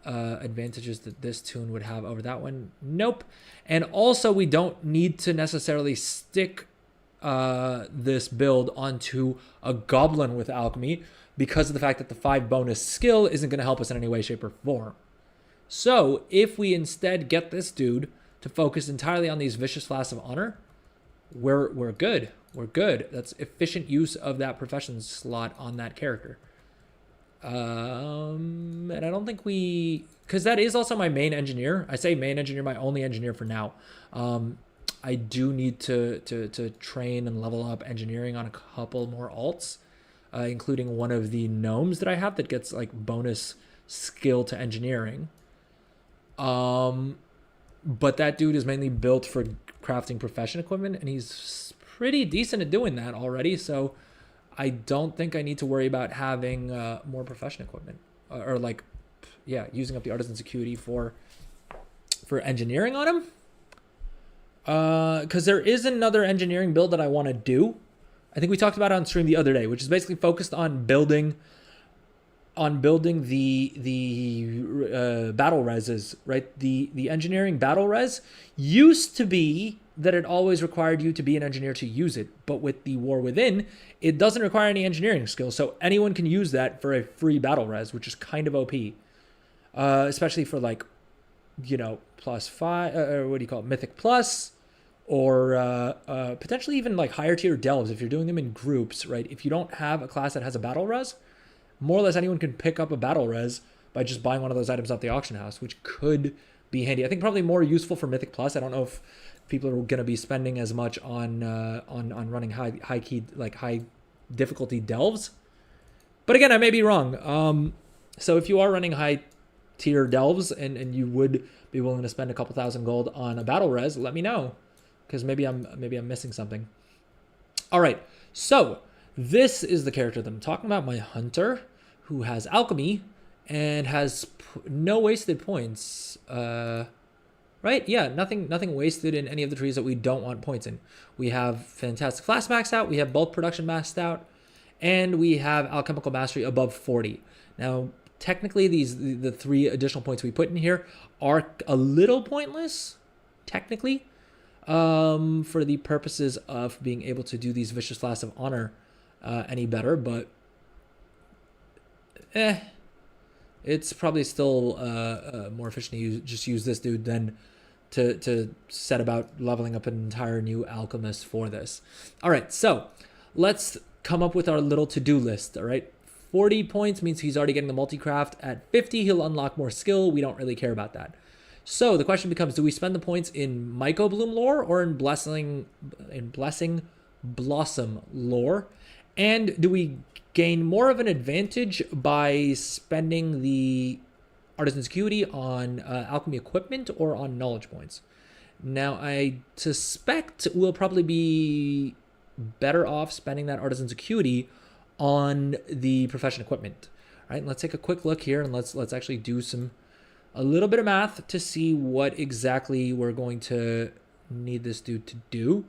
advantages that this tune would have over that one? Nope. And also, we don't need to necessarily stick this build onto a goblin with alchemy because of the fact that the 5 bonus skill isn't going to help us in any way, shape, or form. So if we instead get this dude to focus entirely on these vicious flasks of honor, we're good. We're good. That's efficient use of that profession slot on that character. And I don't think because that is also my main engineer. I say main engineer, my only engineer for now. I do need to train and level up engineering on a couple more alts, including one of the gnomes that I have that gets like bonus skill to engineering. But that dude is mainly built for crafting profession equipment, and he's pretty decent at doing that already. So I don't think I need to worry about having more profession equipment or like, yeah, using up the artisan's acuity for engineering on him. Because there is another engineering build that I want to do. I think we talked about it on stream the other day, which is basically focused on building the battle reses, right? The engineering battle res used to be that it always required you to be an engineer to use it, but with the War Within, it doesn't require any engineering skills, so anyone can use that for a free battle res, which is kind of OP, especially for like, you know, +5, or what do you call it, Mythic Plus, or potentially even like higher tier delves if you're doing them in groups, right? If you don't have a class that has a battle res, more or less anyone can pick up a battle res by just buying one of those items off the auction house, which could be handy. I think probably more useful for Mythic Plus. I don't know if people are going to be spending as much on running high difficulty delves, but again, I may be wrong. So if you are running high tier delves and you would be willing to spend a couple thousand gold on a battle res, let me know, because maybe I'm missing something. All right, so this is the character that I'm talking about, my hunter, who has alchemy and has no wasted points. Right? Yeah, nothing wasted in any of the trees that we don't want points in. We have Fantastic Flask maxed out, we have Bulk Production maxed out, and we have Alchemical Mastery above 40. Now, technically, the 3 additional points we put in here are a little pointless, technically, for the purposes of being able to do these Vicious Flasks of Honor any better, but it's probably still more efficient to just use this dude than to set about leveling up an entire new alchemist for this. All right, so let's come up with our little to-do list. All right, 40 points means he's already getting the multi-craft. At 50, he'll unlock more skill. We don't really care about that. So the question becomes, do we spend the points in Myco Bloom lore or in Blessing Blossom lore? And do we gain more of an advantage by spending the Artisan's Acuity on alchemy equipment or on knowledge points? Now, I suspect we'll probably be better off spending that Artisan's Acuity on the profession equipment. All right, let's take a quick look here and let's actually do a little bit of math to see what exactly we're going to need this dude to do.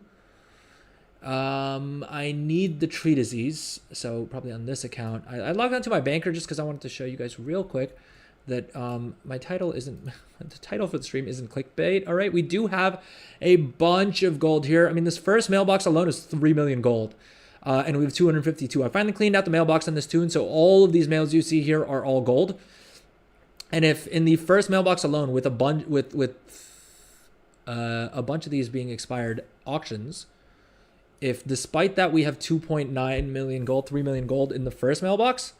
I need the tree disease, so probably on this account. I logged onto my banker just because I wanted to show you guys real quick that my title isn't the title for the stream isn't clickbait. All right, we do have a bunch of gold here. I mean, this first mailbox alone is 3 million gold, and we have 252. I finally cleaned out the mailbox on this tune, so all of these mails you see here are all gold. And if in the first mailbox alone, with a bunch of these being expired auctions, if despite that we have 2.9 million gold, 3 million gold in the first mailbox,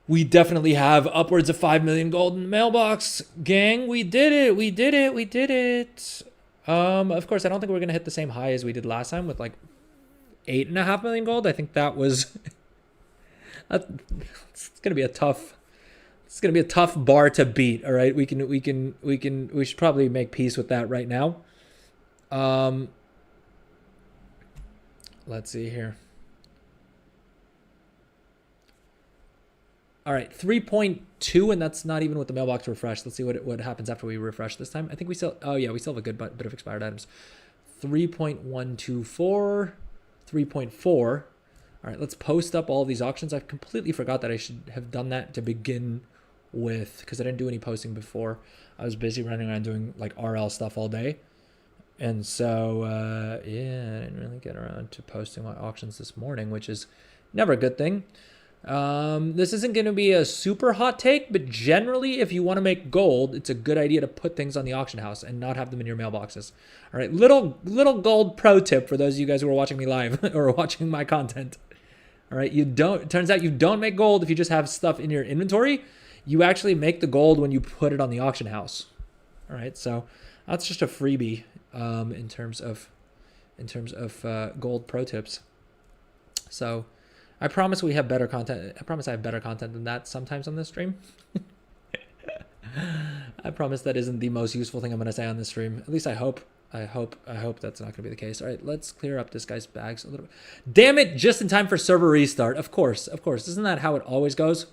we definitely have upwards of 5 million gold in the mailbox. Gang, we did it. We did it. We did it. Of course, I don't think we're going to hit the same high as we did last time with like 8.5 million gold. I think that was, it's going to be a tough bar to beat. All right. We should probably make peace with that right now. Let's see here. All right, 3.2, and that's not even with the mailbox refresh. Let's see what happens after we refresh this time. I think we still, oh yeah, we still have a good bit of expired items. 3.124. 3.4. All right, let's post up all these auctions. I completely forgot that I should have done that to begin with because I didn't do any posting before. I was busy running around doing like RL stuff all day. And so, yeah, I didn't really get around to posting my auctions this morning, which is never a good thing. This isn't going to be a super hot take, but generally, if you want to make gold, it's a good idea to put things on the auction house and not have them in your mailboxes. All right, little gold pro tip for those of you guys who are watching me live or watching my content. All right, it turns out you don't make gold if you just have stuff in your inventory. You actually make the gold when you put it on the auction house. All right, so that's just a freebie in terms of gold pro tips. So I promise we have better content. I promise I have better content than that sometimes on this stream. I promise that isn't the most useful thing I'm going to say on this stream. At least I hope. I hope that's not going to be the case. All right, let's clear up this guy's bags a little bit. Damn it, just in time for server restart. Of course. Isn't that how it always goes?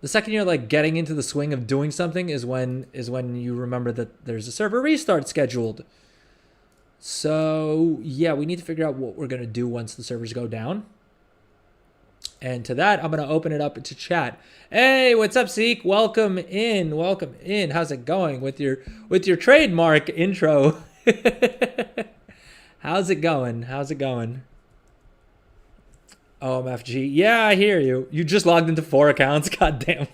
The second you're like getting into the swing of doing something is when you remember that there's a server restart scheduled. So yeah, we need to figure out what we're going to do once the servers go down. And to that, I'm going to open it up to chat. Hey, what's up, Seek? Welcome in. How's it going with your trademark intro? How's it going? OMFG. Yeah, I hear you. You just logged into 4 accounts. God damn.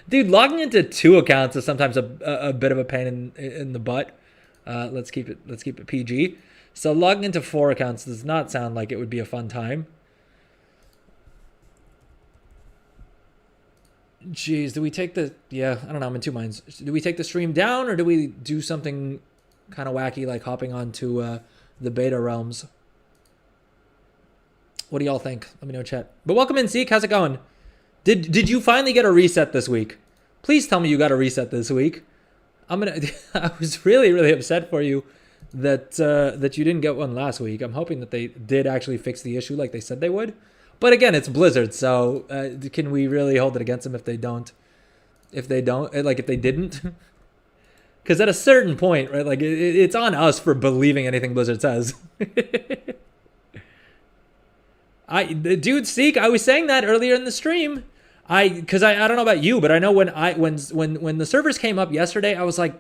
Dude, logging into 2 accounts is sometimes a bit of a pain in the butt. Let's keep it PG. So logging into 4 accounts does not sound like it would be a fun time. Jeez, do we take the... Yeah, I don't know. I'm in 2 minds. Do we take the stream down or do we do something kind of wacky like hopping onto the beta realms? What do y'all think? Let me know in chat. But welcome in, Seek. How's it going? Did you finally get a reset this week? Please tell me you got a reset this week. I was really upset for you that you didn't get one last week. I'm hoping that they did actually fix the issue like they said they would. But again, it's Blizzard, so can we really hold it against them if they don't? If they didn't? Because at a certain point, right, like it's on us for believing anything Blizzard says. Dude, Seek, I was saying that earlier in the stream. Because I don't know about you, but I know when the servers came up yesterday, I was like,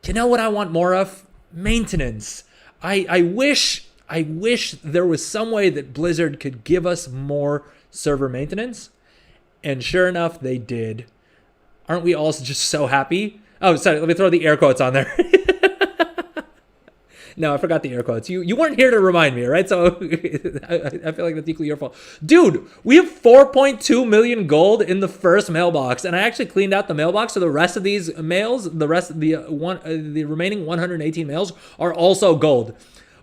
you know what I want more of? Maintenance. I wish there was some way that Blizzard could give us more server maintenance. And sure enough, they did. Aren't we all just so happy? Oh, sorry, let me throw the air quotes on there. No, I forgot the air quotes. You weren't here to remind me, right? So I feel like that's equally your fault. Dude, we have 4.2 million gold in the first mailbox, and I actually cleaned out the mailbox, so the rest of these mails, the remaining 118 mails are also gold.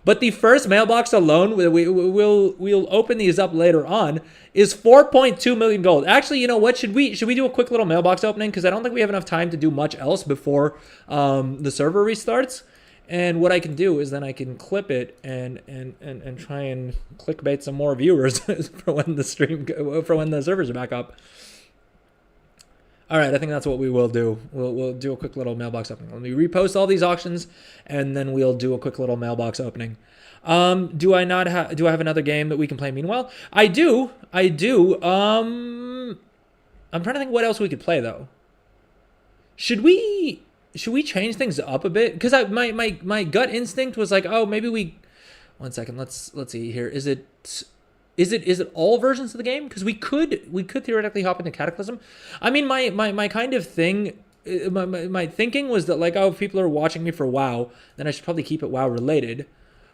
But the first mailbox alone, we'll open these up later on, is 4.2 million gold. Actually, you know what? Should we do a quick little mailbox opening? Because I don't think we have enough time to do much else before the server restarts. And what I can do is then I can clip it and try and clickbait some more viewers for when the servers are back up. All right, I think that's what we will do. We'll do a quick little mailbox opening. Let me repost all these auctions, and then we'll do a quick little mailbox opening. Do I have another game that we can play meanwhile? I do. I'm trying to think what else we could play though. Should we change things up a bit? Because my gut instinct was like, oh, maybe we. 1 second. Let's see here. Is it all versions of the game? Because we could theoretically hop into Cataclysm. I mean, my kind of thing, my thinking was that like, oh, if people are watching me for WoW, then I should probably keep it WoW related.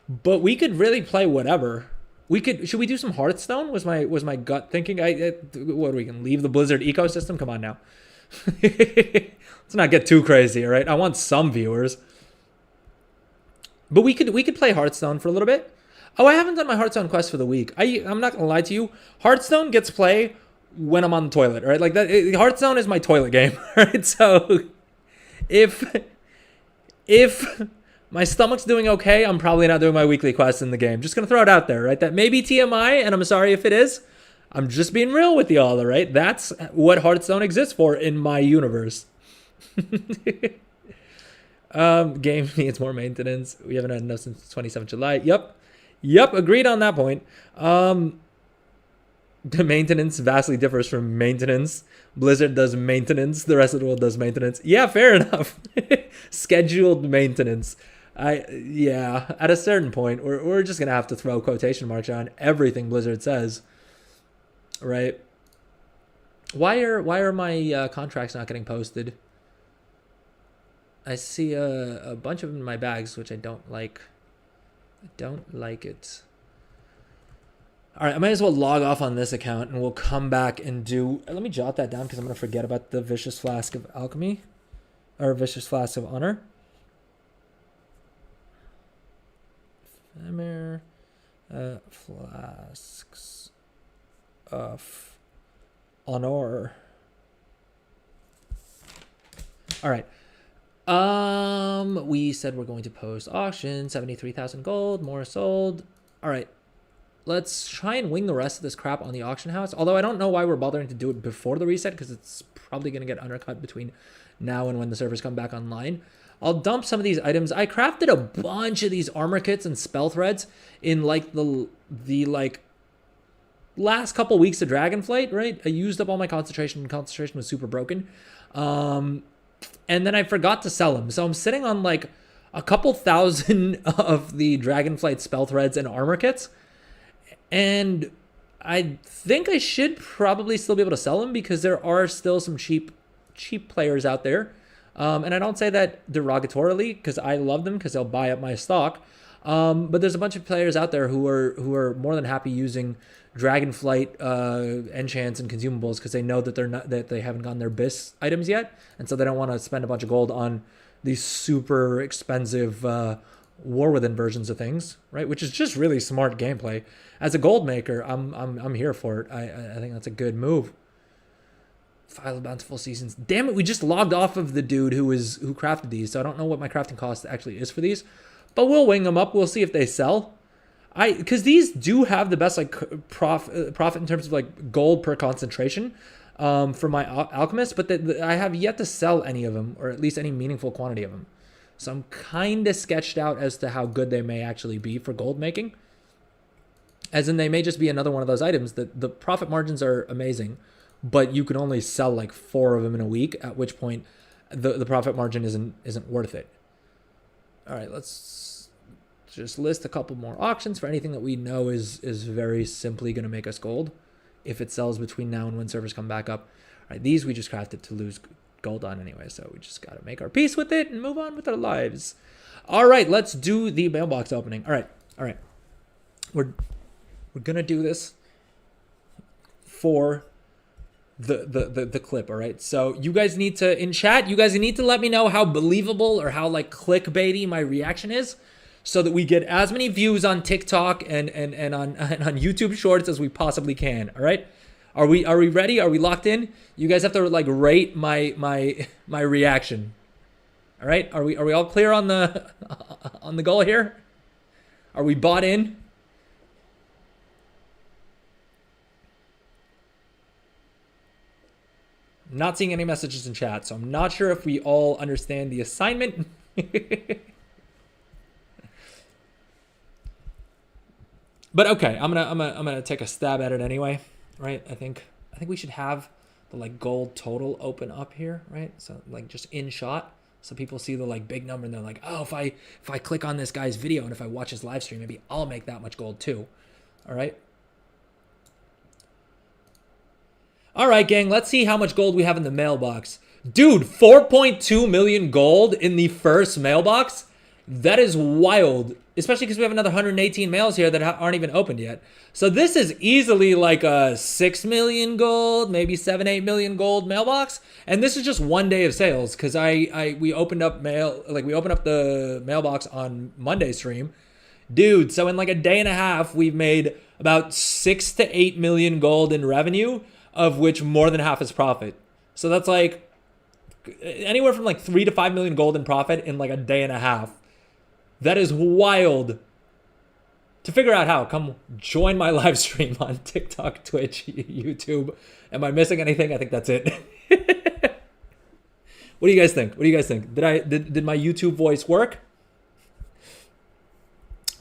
But we could really play whatever. Should we do some Hearthstone? Was my gut thinking? We can leave the Blizzard ecosystem? Come on now. Let's not get too crazy, all right? I want some viewers. But we could play Hearthstone for a little bit. Oh, I haven't done my Hearthstone quest for the week. I'm not gonna lie to you. Hearthstone gets play when I'm on the toilet, right? Like that. Hearthstone is my toilet game, right? So if my stomach's doing okay, I'm probably not doing my weekly quest in the game. Just gonna throw it out there, right? That may be TMI, and I'm sorry if it is. I'm just being real with y'all, all right? That's what Hearthstone exists for in my universe. Game needs more maintenance. We haven't had enough since 27th July. Yep. Yep, agreed on that point. The maintenance vastly differs from maintenance. Blizzard does maintenance. The rest of the world does maintenance. Yeah, fair enough. Scheduled maintenance. Yeah. At a certain point, we're just gonna have to throw quotation marks on everything Blizzard says, right? Why are my contracts not getting posted? I see a bunch of them in my bags, which I don't like. I don't like it. All right, I might as well log off on this account and we'll come back and do... Let me jot that down because I'm going to forget about the Vicious Flask of Alchemy. Or Vicious Flask of Honor. Ephemer Flasks of Honor. All right. We said we're going to post auction. 73,000 gold. More sold. All right. Let's try and wing the rest of this crap on the auction house. Although I don't know why we're bothering to do it before the reset because it's probably going to get undercut between now and when the servers come back online. I'll dump some of these items. I crafted a bunch of these armor kits and spell threads in like the like last couple weeks of Dragonflight, right? I used up all my concentration and concentration was super broken. And then I forgot to sell them. So I'm sitting on like a couple thousand of the Dragonflight spell threads and armor kits. And I think I should probably still be able to sell them because there are still some cheap players out there. And I don't say that derogatorily because I love them because they'll buy up my stock. But there's a bunch of players out there who are more than happy using Dragonflight enchants and consumables because they know that they haven't gotten their BIS items yet, and so they don't want to spend a bunch of gold on these super expensive War Within versions of things, right? Which is just really smart gameplay. As a gold maker, I'm here for it. I think that's a good move. File of Bountiful Seasons. Damn it, we just logged off of the dude who crafted these, so I don't know what my crafting cost actually is for these. But we'll wing them up. We'll see if they sell. Because these do have the best like profit in terms of like gold per concentration for my alchemist, but I have yet to sell any of them, or at least any meaningful quantity of them. So I'm kind of sketched out as to how good they may actually be for gold making. As in, they may just be another one of those items that the profit margins are amazing, but you can only sell like 4 of them in a week, at which point the profit margin isn't worth it. All right, let's just list a couple more auctions for anything that we know is very simply going to make us gold if it sells between now and when servers come back up. All right, these we just crafted to lose gold on anyway, so we just got to make our peace with it and move on with our lives. All right, let's do the mailbox opening. All right. We're going to do this for the clip, all right? So you guys need to, in chat, you guys need to let me know how believable or how like clickbaity my reaction is so that we get as many views on TikTok and on YouTube Shorts as we possibly can, all right? Are we ready? Are we locked in? You guys have to like rate my reaction. All right? Are we all clear on the goal here? Are we bought in? I'm not seeing any messages in chat, so I'm not sure if we all understand the assignment. But okay, I'm gonna take a stab at it anyway, right? I think we should have the like gold total open up here, right? So like just in shot, so people see the like big number and they're like, oh, if I click on this guy's video and if I watch his live stream, maybe I'll make that much gold too. All right. All right, gang, let's see how much gold we have in the mailbox. Dude, 4.2 million gold in the first mailbox? That is wild, especially because we have another 118 mails here that aren't even opened yet. So this is easily like a 6 million gold, maybe 7, 8 million gold mailbox. And this is just one day of sales because we opened up the mailbox on Monday stream. Dude, so in like a day and a half, we've made about 6 to 8 million gold in revenue, of which more than half is profit. So that's like anywhere from like 3 to 5 million gold in profit in like a day and a half. That is wild. To figure out how, come join my live stream on TikTok, Twitch, YouTube. Am I missing anything? I think that's it. What do you guys think? Did my YouTube voice work?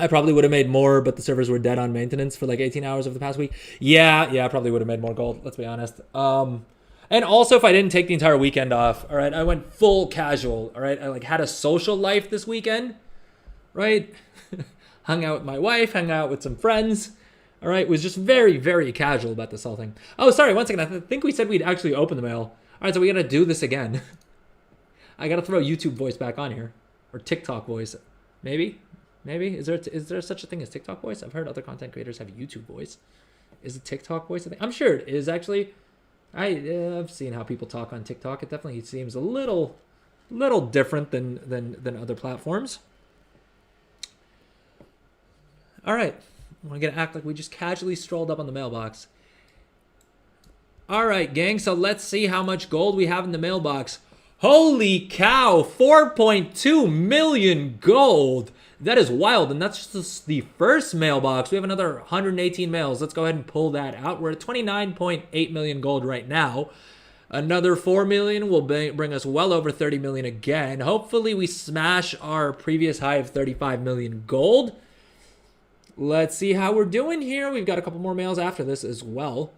I probably would have made more, but the servers were dead on maintenance for like 18 hours of the past week. Yeah, I probably would have made more gold. Let's be honest. And also, if I didn't take the entire weekend off, all right, I went full casual. All right, I like had a social life this weekend, right? Hung out with my wife, hung out with some friends. All right, was just very, very casual about this whole thing. Oh, sorry, one second. I think we said we'd actually open the mail. All right, so we gotta do this again. I gotta throw YouTube voice back on here, or TikTok voice, maybe. Is there such a thing as TikTok voice? I've heard other content creators have YouTube voice. Is it TikTok voice a thing? I'm sure it is actually. I've seen how people talk on TikTok. It definitely seems a little different than other platforms. All right, we're gonna act like we just casually strolled up on the mailbox. All right, gang. So let's see how much gold we have in the mailbox. Holy cow! 4.2 million gold. That is wild, and that's just the first mailbox. We have another 118 mails. Let's go ahead and pull that out. We're at 29.8 million gold right now. Another 4 million will bring us well over 30 million again. Hopefully, we smash our previous high of 35 million gold. Let's see how we're doing here. We've got a couple more mails after this as well.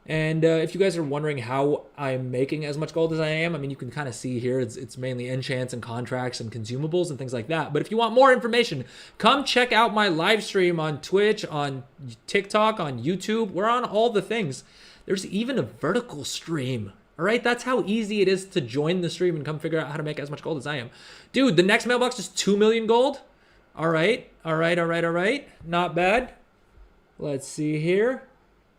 And if you guys are wondering how I'm making as much gold as I am, I mean, you can kind of see here, it's mainly enchants and contracts and consumables and things like that. But if you want more information, come check out my live stream on Twitch, on TikTok, on YouTube. We're on all the things. There's even a vertical stream. All right, that's how easy it is to join the stream and come figure out how to make as much gold as I am. Dude, the next mailbox is 2 million gold. All right. Not bad. Let's see here.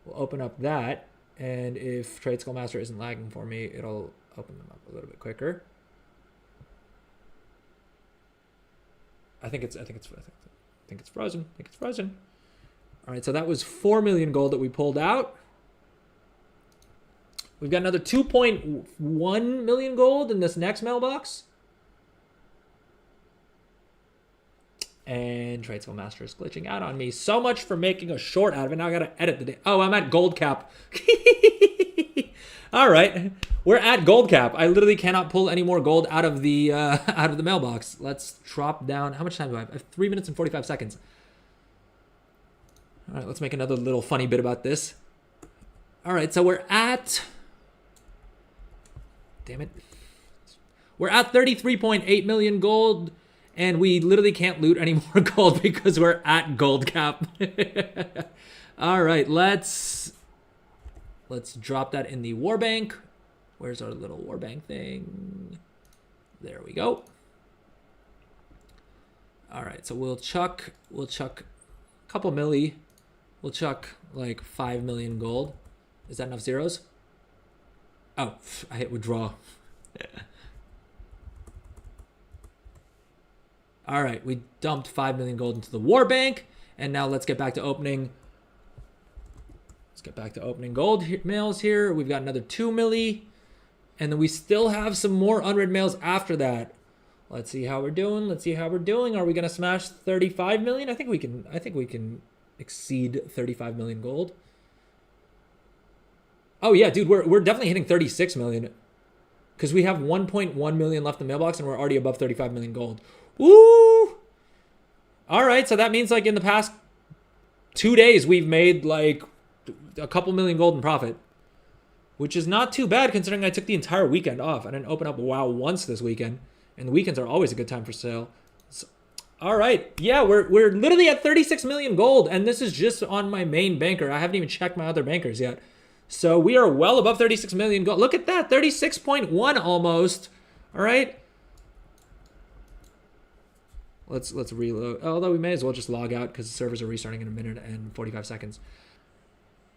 We'll open up that. And if Trade Skill Master isn't lagging for me, it'll open them up a little bit quicker. I think it's frozen. All right, so that was 4 million gold that we pulled out. We've got another 2.1 million gold in this next mailbox. And Trade Skill Master is glitching out on me. So much for making a short out of it. Now I gotta edit the day. Oh, I'm at gold cap. All right, we're at gold cap. I literally cannot pull any more gold out of the mailbox. Let's drop down. How much time do I have? I have 3 minutes and 45 seconds. All right, let's make another little funny bit about this. All right, so we're at. Damn it. We're at 33.8 million gold. And we literally can't loot any more gold because we're at gold cap. All right, let's drop that in the war bank. Where's our little war bank thing? There we go. All right, so we'll chuck a couple milli. We'll chuck like 5 million gold. Is that enough zeros? Oh, I hit withdraw. All right, we dumped 5 million gold into the war bank, and now let's get back to opening. Let's get back to opening gold mails here. We've got another 2 milli, and then we still have some more unread mails after that. Let's see how we're doing. Are we gonna smash 35 million? I think we can exceed 35 million gold. Oh yeah, dude, we're definitely hitting 36 million because we have 1.1 million left in the mailbox, and we're already above 35 million gold. Woo! All right, so that means like in the past 2 days we've made like a couple million gold in profit, which is not too bad considering I took the entire weekend off. I didn't open up WoW once this weekend, and the weekends are always a good time for sale. So, all right, yeah, we're literally at 36 million gold, and this is just on my main banker. I haven't even checked my other bankers yet. So we are well above 36 million gold. Look at that, 36.1 almost. All right. Let's reload. Although we may as well just log out because the servers are restarting in a minute and 45 seconds.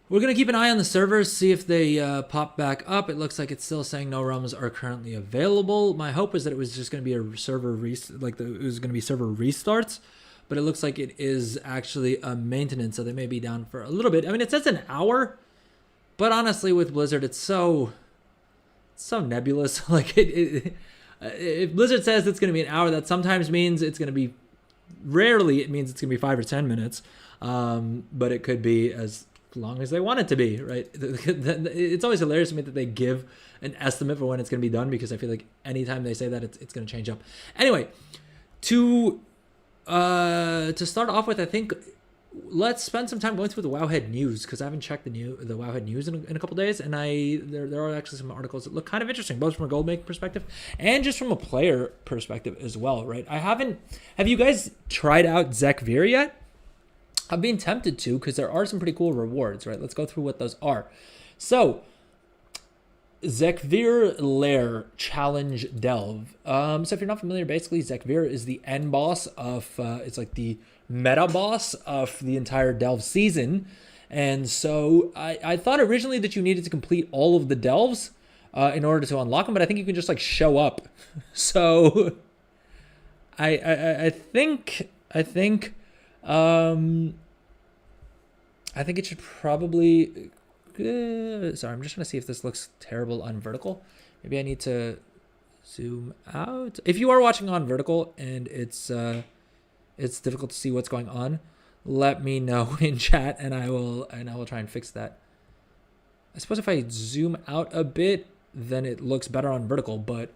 We're going to keep an eye on the servers, see if they pop back up. It looks like it's still saying no ROMs are currently available. My hope is that it was just going to be a server it was going to be server restarts, but it looks like it is actually a maintenance, so they may be down for a little bit. I mean, it says an hour, but honestly, with Blizzard, it's so nebulous. Like if Blizzard says it's going to be an hour, that sometimes means it's going to be, rarely it means it's going to be 5 or 10 minutes, but it could be as long as they want it to be, right? It's always hilarious to me that they give an estimate for when it's going to be done, because I feel like anytime they say that, it's going to change up. Anyway, to To start off with, I think let's spend some time going through the Wowhead news because I haven't checked the Wowhead news in a couple days, and there are actually some articles that look kind of interesting, both from a gold making perspective and just from a player perspective as well, right? Have you guys tried out Zekvir yet? I'm being tempted to because there are some pretty cool rewards, right? Let's go through what those are. So, Zekvir Lair Challenge Delve. So if you're not familiar, basically Zekvir is the end boss of, it's like the meta boss of the entire Delve season. And so I thought originally that you needed to complete all of the Delves in order to unlock them, but I think you can just like show up. So I think it should probably... sorry, I'm just trying to see if this looks terrible on vertical. Maybe I need to zoom out. If you are watching on vertical and it's difficult to see what's going on, let me know in chat and I will try and fix that. I suppose if I zoom out a bit, then it looks better on vertical, but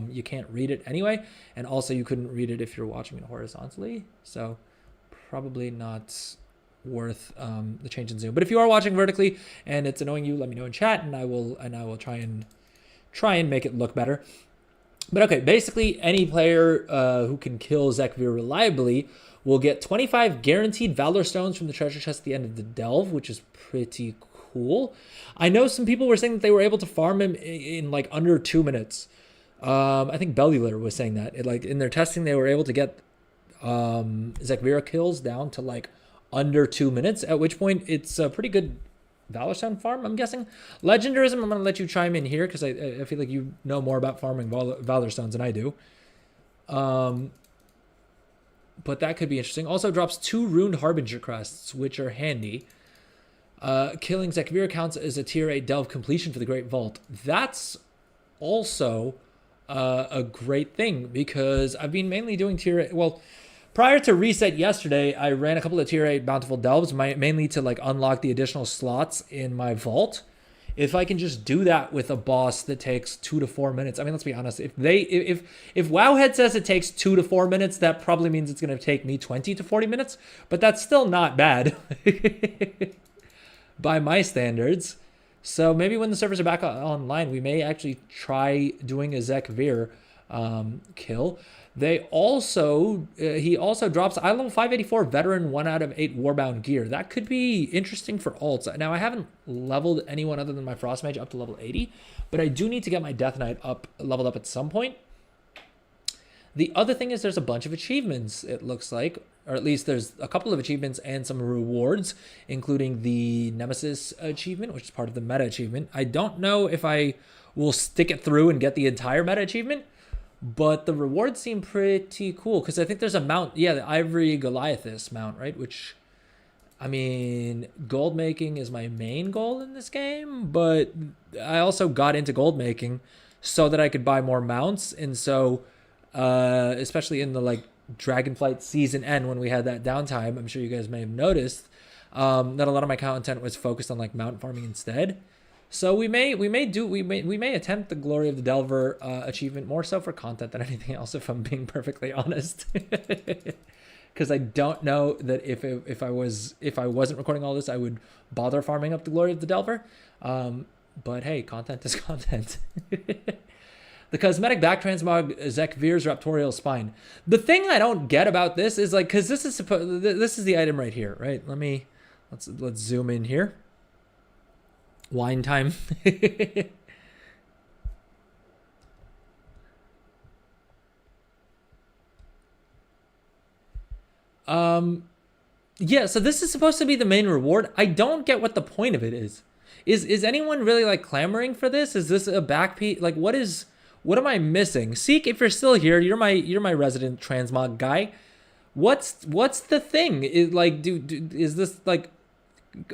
you can't read it anyway. And also you couldn't read it if you're watching it horizontally. So probably not worth the change in zoom. But if you are watching vertically and it's annoying you, let me know in chat and I will try and make it look better. But okay, basically any player who can kill Zekvir reliably will get 25 guaranteed Valor Stones from the treasure chest at the end of the delve, which is pretty cool. I know some people were saying that they were able to farm him in like under 2 minutes. I think Bellular was saying that in their testing they were able to get Zekvir kills down to like under 2 minutes, at which point it's a pretty good Valor Stone farm, I'm guessing. Legendarism, I'm going to let you chime in here because I feel like you know more about farming Valor Stones than I do. But that could be interesting. Also drops 2 Runed Harbinger crests, which are handy. Killing Zekvir counts as a tier 8 delve completion for the Great Vault. That's also a great thing because I've been mainly doing tier 8... Well, prior to reset yesterday, I ran a couple of tier 8 bountiful delves, mainly to like unlock the additional slots in my vault. If I can just do that with a boss that takes 2 to 4 minutes, I mean, let's be honest. If Wowhead says it takes 2 to 4 minutes, that probably means it's going to take me 20 to 40 minutes. But that's still not bad by my standards. So maybe when the servers are back online, we may actually try doing a Zekvir kill. He also drops eye level 584 veteran 1 out of 8 warbound gear. That could be interesting for alts. Now I haven't leveled anyone other than my frost mage up to level 80, but I do need to get my death knight leveled up at some point. The other thing is there's a bunch of achievements, it looks like, or at least there's a couple of achievements and some rewards, including the Nemesis achievement, which is part of the meta achievement. I don't know if I will stick it through and get the entire meta achievement, but the rewards seem pretty cool because I think there's a mount, the Ivory Goliathus mount, right? Which, I mean, gold making is my main goal in this game, but I also got into gold making so that I could buy more mounts. And so, especially in the like Dragonflight season end when we had that downtime, I'm sure you guys may have noticed that a lot of my content was focused on like mount farming instead. So we may attempt the Glory of the Delver achievement more so for content than anything else, if I'm being perfectly honest. Because I don't know that if I wasn't recording all this, I would bother farming up the Glory of the Delver. But hey, content is content. The cosmetic back transmog Zekvir's Raptorial Spine. The thing I don't get about this is like, because this is the item right here, right? Let's zoom in here. Wine time. Yeah, so this is supposed to be the main reward. I don't get what the point of it is. Is anyone really like clamoring for this? Is this a back piece? Like what am I missing? Seek, if you're still here, you're my resident transmog guy. What's the thing? Is this like,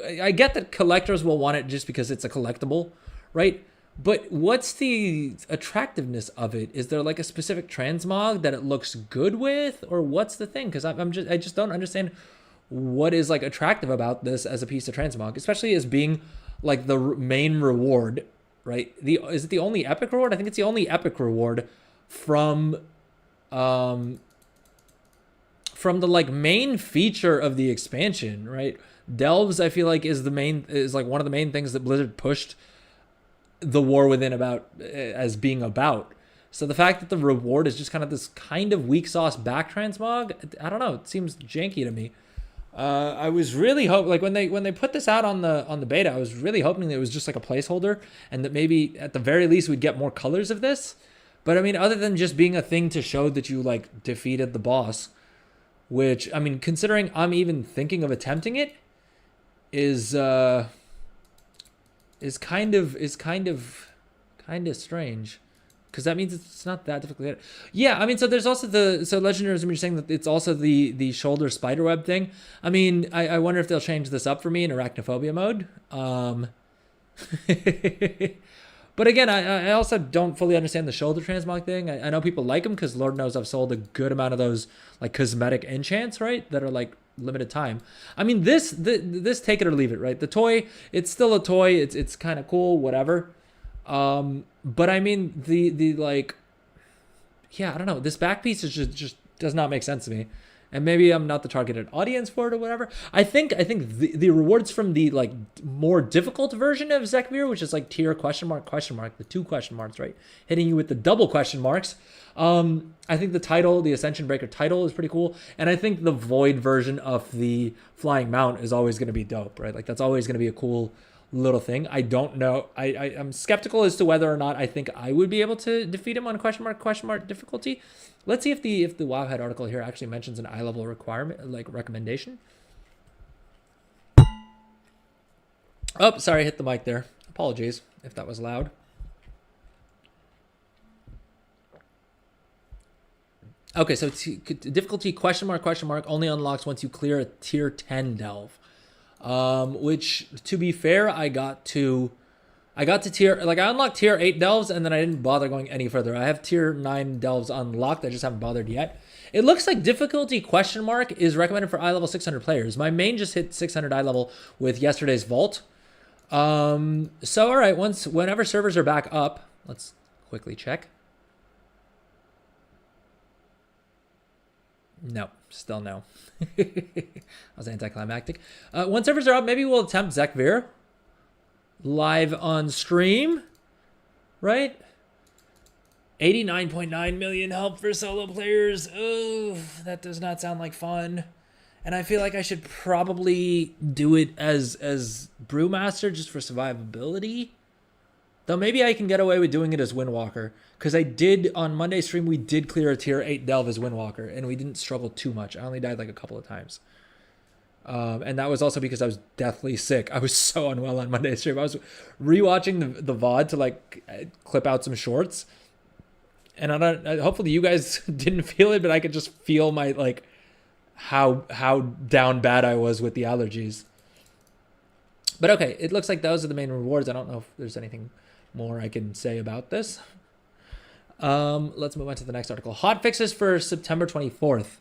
I get that collectors will want it just because it's a collectible, right? But what's the attractiveness of it? Is there like a specific transmog that it looks good with, or what's the thing? Because I just don't understand what is like attractive about this as a piece of transmog, especially as being like the main reward, right? Is it the only epic reward? I think it's the only epic reward from from the like main feature of the expansion, right? Delves, I feel like is like one of the main things that Blizzard pushed the War Within about as being about. So the fact that the reward is just kind of this kind of weak sauce back transmog, I don't know, it seems janky to me. I was really hoping, like when they put this out on the beta, I was really hoping that it was just like a placeholder and that maybe at the very least we'd get more colors of this. But I mean, other than just being a thing to show that you like defeated the boss, which I mean, considering I'm even thinking of attempting it, is kind of strange. Because that means it's not that difficult. Yeah, I mean, so there's also Legendarism, you're saying that it's also the shoulder spiderweb thing. I mean, I wonder if they'll change this up for me in Arachnophobia mode. But again, I also don't fully understand the shoulder transmog thing. I know people like them because Lord knows I've sold a good amount of those like cosmetic enchants, right? That are like limited time. I mean, this take it or leave it, right? The toy, it's still a toy. It's kind of cool, whatever. But I mean, the like, yeah, I don't know. This back piece is just does not make sense to me. And maybe I'm not the targeted audience for it or whatever. I think the rewards from the like more difficult version of Zekvir, which is like tier question mark, the 2 question marks, right? Hitting you with the double question marks. I think the Ascension Breaker title is pretty cool. And I think the Void version of the Flying Mount is always going to be dope, right? Like that's always going to be a cool little thing. I don't know. I'm skeptical as to whether or not I think I would be able to defeat him on question mark difficulty. Let's see if the Wowhead article here actually mentions an eye level requirement, like recommendation. Oh, sorry, I hit the mic there. Apologies if that was loud. Okay, so difficulty question mark only unlocks once you clear a tier 10 delve. Which to be fair, I got to tier, like I unlocked tier 8 delves and then I didn't bother going any further. I have tier 9 delves unlocked. I just haven't bothered yet. It looks like difficulty question mark is recommended for eye level 600 players. My main just hit 600 eye level with yesterday's vault. So all right, whenever servers are back up, let's quickly check. No, still no. I was anticlimactic. Once servers are up, maybe we'll attempt Zekvir live on stream, right? 89.9 million help for solo players. Oh, that does not sound like fun. And I feel like I should probably do it as Brewmaster just for survivability. Though maybe I can get away with doing it as Windwalker. Because I did, on Monday's stream, we did clear a tier 8 delve as Windwalker. And we didn't struggle too much. I only died like a couple of times. And that was also because I was deathly sick. I was so unwell on Monday's stream. I was rewatching the VOD to like clip out some shorts. And hopefully you guys didn't feel it, but I could just feel my like how down bad I was with the allergies. But okay, it looks like those are the main rewards. I don't know if there's anything more I can say about this. Let's move on to the next article. Hot fixes for September 24th.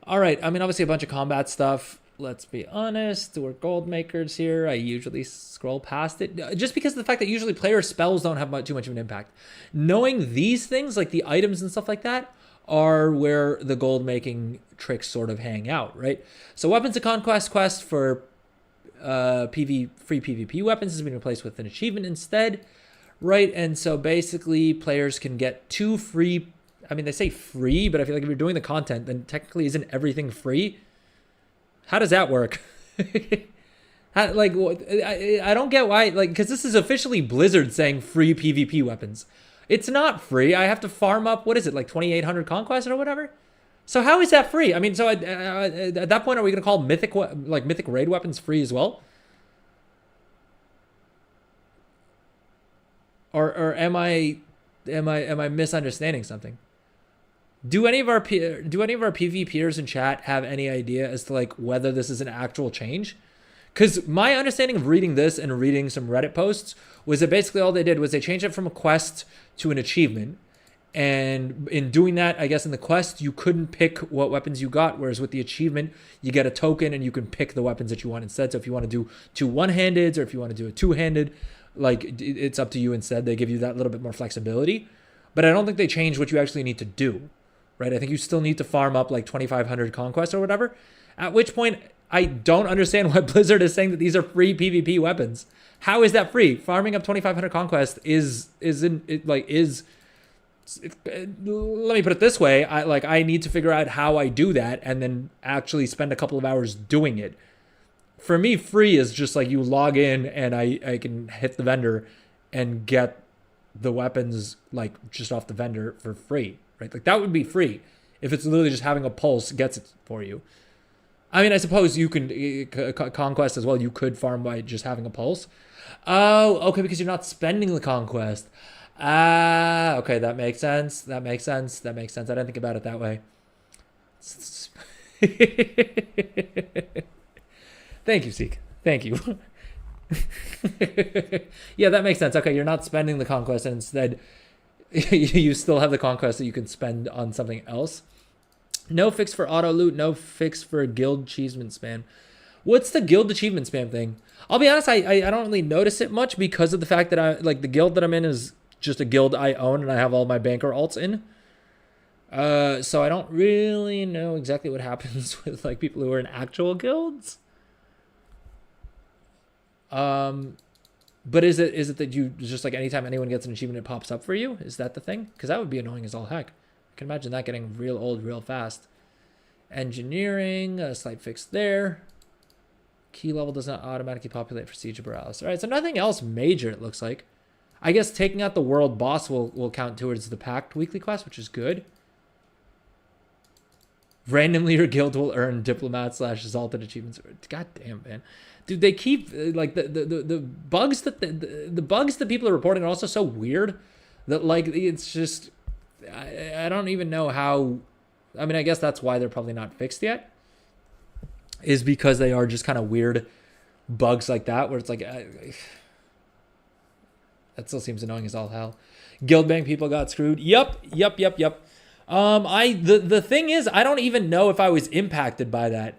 All right, I mean, obviously a bunch of combat stuff. Let's be honest, we're gold makers here. I usually scroll past it just because of the fact that usually player spells don't have too much of an impact. Knowing these things, like the items and stuff like that, are where the gold making tricks sort of hang out, right? So Weapons of Conquest quest for free PvP weapons has been replaced with an achievement instead, right? And so basically players can get 2 free, I mean, they say free, but I feel like if you're doing the content, then technically isn't everything free? How does that work? I don't get why, like, because this is officially Blizzard saying free PvP weapons. It's not free. I have to farm up, what is it, like 2,800 conquest or whatever? So how is that free? I mean, so at that point, are we going to call mythic raid weapons free as well? Or am I misunderstanding something? Do any of our PV peers in chat have any idea as to like whether this is an actual change? Because my understanding of reading this and reading some Reddit posts was that basically all they did was they changed it from a quest to an achievement. And in doing that, I guess in the quest, you couldn't pick what weapons you got. Whereas with the achievement, you get a token and you can pick the weapons that you want instead. So if you want to do 2 one-handeds or if you want to do a 2-handed, like it's up to you instead. They give you that little bit more flexibility. But I don't think they changed what you actually need to do. right? I think you still need to farm up like 2,500 conquest or whatever. At which point, I don't understand why Blizzard is saying that these are free PvP weapons. How is that free? Farming up 2,500 conquest let me put it this way. I need to figure out how I do that and then actually spend a couple of hours doing it. For me, free is just like you log in and I can hit the vendor and get the weapons like just off the vendor for free, right? Like that would be free. If it's literally just having a pulse gets it for you. I mean, I suppose you can conquest as well. You could farm by just having a pulse. Oh, okay, because you're not spending the conquest. Okay, that makes sense. That makes sense. I didn't think about it that way. Thank you, Seek. Thank you. Yeah, that makes sense. Okay, you're not spending the conquest, and instead you still have the conquest that you can spend on something else. No fix for auto loot, no fix for guild achievement spam. What's the guild achievement spam thing? I'll be honest, I don't really notice it much because of the fact that the guild that I'm in is just a guild I own and I have all my banker alts in. So I don't really know exactly what happens with like people who are in actual guilds. But is it that you just like anytime anyone gets an achievement it pops up for you? Is that the thing? Because that would be annoying as all heck. I can imagine that getting real old real fast. Engineering, a slight fix there. Key level does not automatically populate for Siege of Borealis. All right, so nothing else major it looks like. I guess taking out the world boss will count towards the Pact weekly quest, which is good. Randomly, your guild will earn diplomat / exalted achievements. God damn, man, dude, they keep like the bugs that the bugs that people are reporting are also so weird that like it's just I don't even know how. I mean, I guess that's why they're probably not fixed yet. Is because they are just kind of weird bugs like that where it's like. That still seems annoying as all hell. Guild bank people got screwed. Yep. The thing is, I don't even know if I was impacted by that.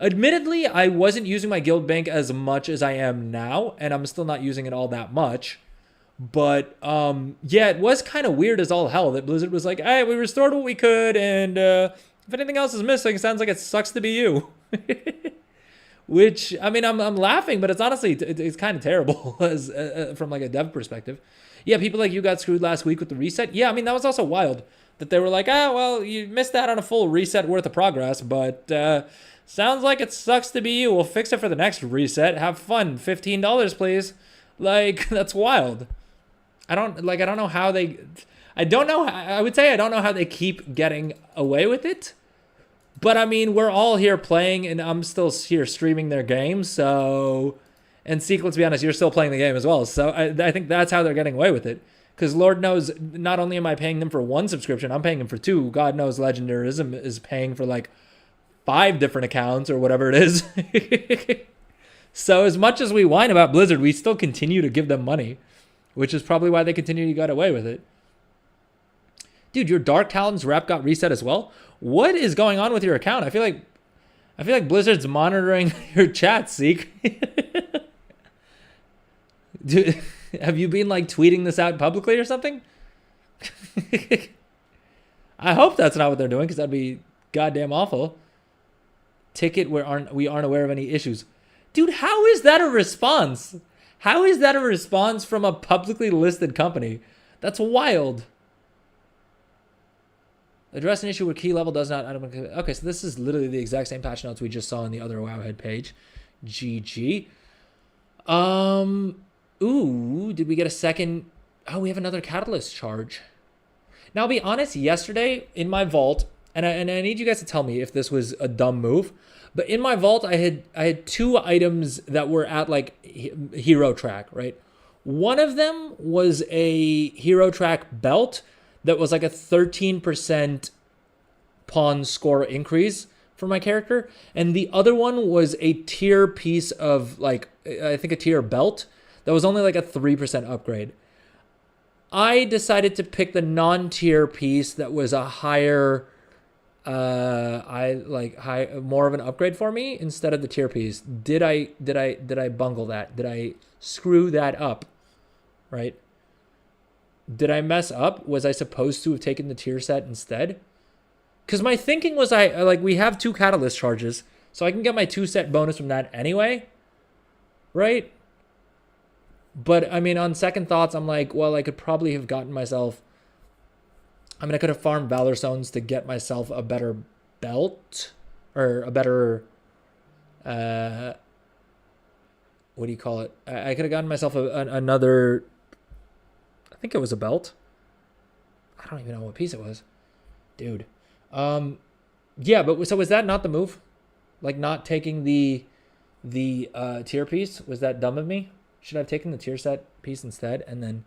Admittedly, I wasn't using my guild bank as much as I am now, and I'm still not using it all that much. But yeah, it was kind of weird as all hell that Blizzard was like, "Hey, we restored what we could, and if anything else is missing, it sounds like it sucks to be you." Which, I mean, I'm laughing, but it's honestly, it's kind of terrible as from like a dev perspective. Yeah, people like you got screwed last week with the reset. Yeah, I mean, that was also wild that they were like, well, you missed out on a full reset worth of progress, but sounds like it sucks to be you. We'll fix it for the next reset. Have fun. $15, please. Like, that's wild. I don't know how they, I would say I don't know how they keep getting away with it. But I mean, we're all here playing, and I'm still here streaming their game. So, and Seek, let's be honest, you're still playing the game as well. So I think that's how they're getting away with it. Because Lord knows, not only am I paying them for one subscription, I'm paying them for two. God knows, Legendarism is paying for like 5 different accounts or whatever it is. So as much as we whine about Blizzard, we still continue to give them money, which is probably why they continue to get away with it. Dude, your Dark Talons rep got reset as well. What is going on with your account? I feel like Blizzard's monitoring your chat, Seek. Dude, have you been like tweeting this out publicly or something? I hope that's not what they're doing, because that'd be goddamn awful. Ticket we aren't aware of any issues. Dude, how is that a response? How is that a response from a publicly listed company? That's wild. Address an issue where key level does not. Okay, so this is literally the exact same patch notes we just saw on the other Wowhead page. GG. Ooh, did we get a second? Oh, we have another catalyst charge. Now, I'll be honest, yesterday in my vault, and I need you guys to tell me if this was a dumb move, but in my vault, I had 2 items that were at like hero track, right? One of them was a hero track belt that was like a 13% pawn score increase for my character. And the other one was a tier piece of like, I think a tier belt that was only like a 3% upgrade. I decided to pick the non-tier piece that was a higher, more of an upgrade for me instead of the tier piece. Did I bungle that? Did I screw that up? Right? Did I mess up? Was I supposed to have taken the tier set instead? Because my thinking was we have 2 catalyst charges, so I can get my 2 set bonus from that anyway, right? But I mean, on second thoughts, I'm like, well, I could probably have gotten myself. I mean, I could have farmed Valor Stones to get myself a better belt or a better. What do you call it? I could have gotten myself another. I think it was a belt. I don't even know what piece it was, dude. Yeah, but so was that not the move? Like not taking the tier piece? Was that dumb of me? Should I have taken the tier set piece instead and then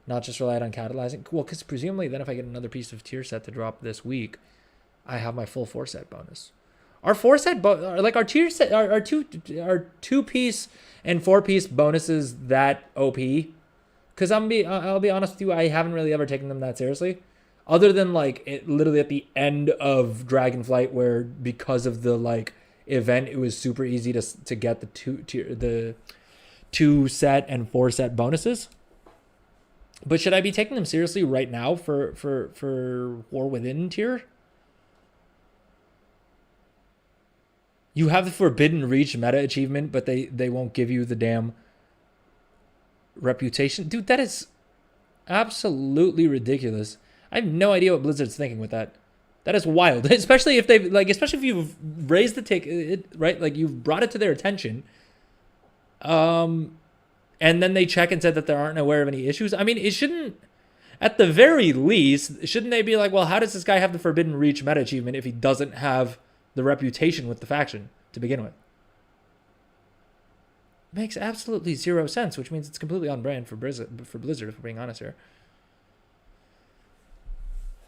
not just relied on catalyzing? Well, because presumably then if I get another piece of tier set to drop this week, I have my full 4 set bonus. Our 4 set like our tier set, our 2 piece and 4 piece bonuses that OP. Because I'll be honest with you, I haven't really ever taken them that seriously. Other than like it literally at the end of Dragonflight, where because of the like event, it was super easy to get the 2 set and 4 set bonuses. But should I be taking them seriously right now for War Within tier? You have the Forbidden Reach meta achievement, but they won't give you the damn reputation. Dude, that is absolutely ridiculous. I have no idea what Blizzard's thinking with that. That is wild. Especially if especially if you've raised the ticket, right? Like you've brought it to their attention. And then they check and said that they aren't aware of any issues. I mean, it shouldn't, at the very least, shouldn't they be like, well, how does this guy have the Forbidden Reach meta achievement if he doesn't have the reputation with the faction to begin with? Makes absolutely zero sense, which means it's completely on brand for Blizzard, if we're being honest here.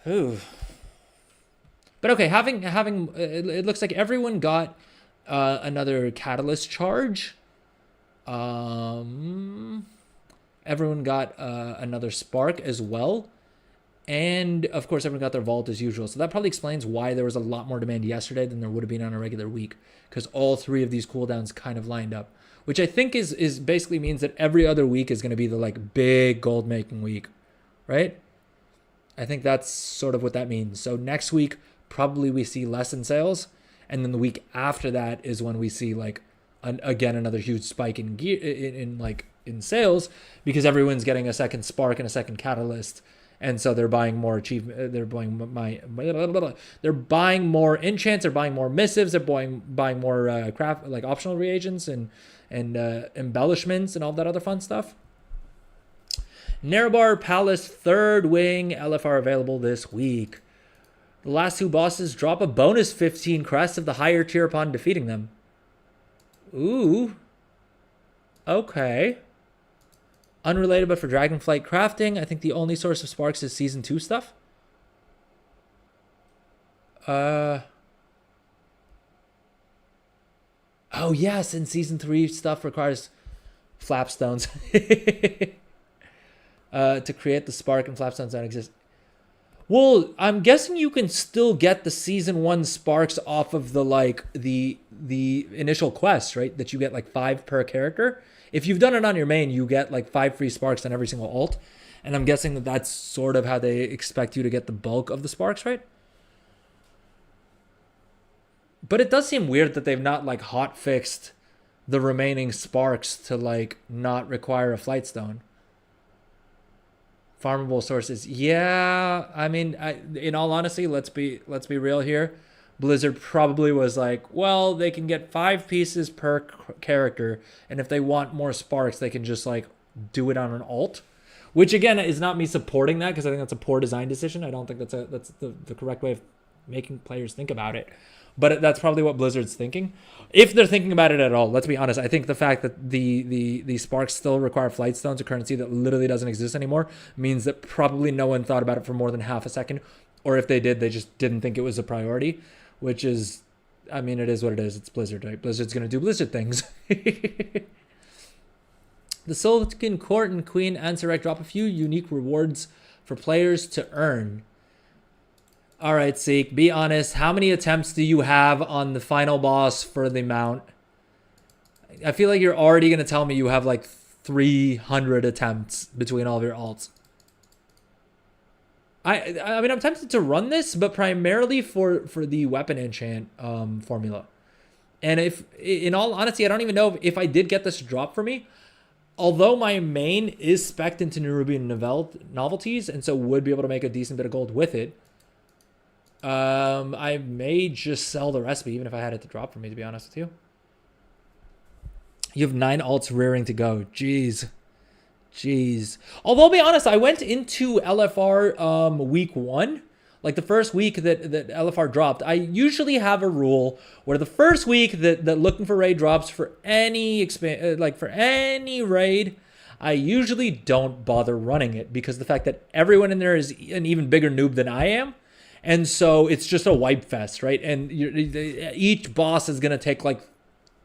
Ooh. But okay, having it looks like everyone got another catalyst charge. Everyone got another spark as well. And of course, everyone got their vault as usual. So that probably explains why there was a lot more demand yesterday than there would have been on a regular week, because all 3 of these cooldowns kind of lined up, which I think is basically means that every other week is going to be the like big gold making week, right? I think that's sort of what that means. So next week, probably we see less in sales. And then the week after that is when we see like, again, another huge spike in gear in sales, because everyone's getting a second spark and a second catalyst. And so they're buying more achievement. They're buying more enchants. They're buying more missives. They're buying more craft, like optional reagents and embellishments and all that other fun stuff. Nerebar Palace 3rd Wing LFR available this week. The last 2 bosses drop a bonus 15 crests of the higher tier upon defeating them. Ooh. Okay. Unrelated, but for Dragonflight crafting, I think the only source of sparks is Season 2 stuff. Oh, yes, and Season 3 stuff requires flapstones. To create the spark, and flapstones don't exist. Well, I'm guessing you can still get the Season 1 sparks off of the initial quest, right? That you get like 5 per character. If you've done it on your main, you get like 5 free sparks on every single alt. And I'm guessing that that's sort of how they expect you to get the bulk of the sparks, right? But it does seem weird that they've not like hot fixed the remaining sparks to like not require a flight stone. Farmable sources. Yeah, I mean, in all honesty, let's be real here. Blizzard probably was like, well, they can get 5 pieces per character, and if they want more sparks, they can just like do it on an alt. Which again is not me supporting that, because I think that's a poor design decision. I don't think that's the correct way of making players think about it. But that's probably what Blizzard's thinking. If they're thinking about it at all, let's be honest. I think the fact that the sparks still require flight stones, a currency that literally doesn't exist anymore, means that probably no one thought about it for more than half a second. Or if they did, they just didn't think it was a priority, which is, I mean, it is what it is. It's Blizzard, right? Blizzard's going to do Blizzard things. The Silicon Court and Queen Anserek drop a few unique rewards for players to earn. All right, Seek, be honest. How many attempts do you have on the final boss for the mount? I feel like you're already going to tell me you have like 300 attempts between all of your alts. I mean, I'm tempted to run this, but primarily for the weapon enchant formula. And if, in all honesty, I don't even know if I did get this drop for me. Although my main is spec'd into Nerubian novelties, and so would be able to make a decent bit of gold with it. I may just sell the recipe, even if I had it to drop for me, to be honest with you. You have 9 alts rearing to go. Jeez. Although, I'll be honest, I went into LFR week 1. Like the first week that LFR dropped. I usually have a rule where the first week that looking for raid drops for any for any raid, I usually don't bother running it because the fact that everyone in there is an even bigger noob than I am. And so it's just a wipe fest, right? And each boss is going to take like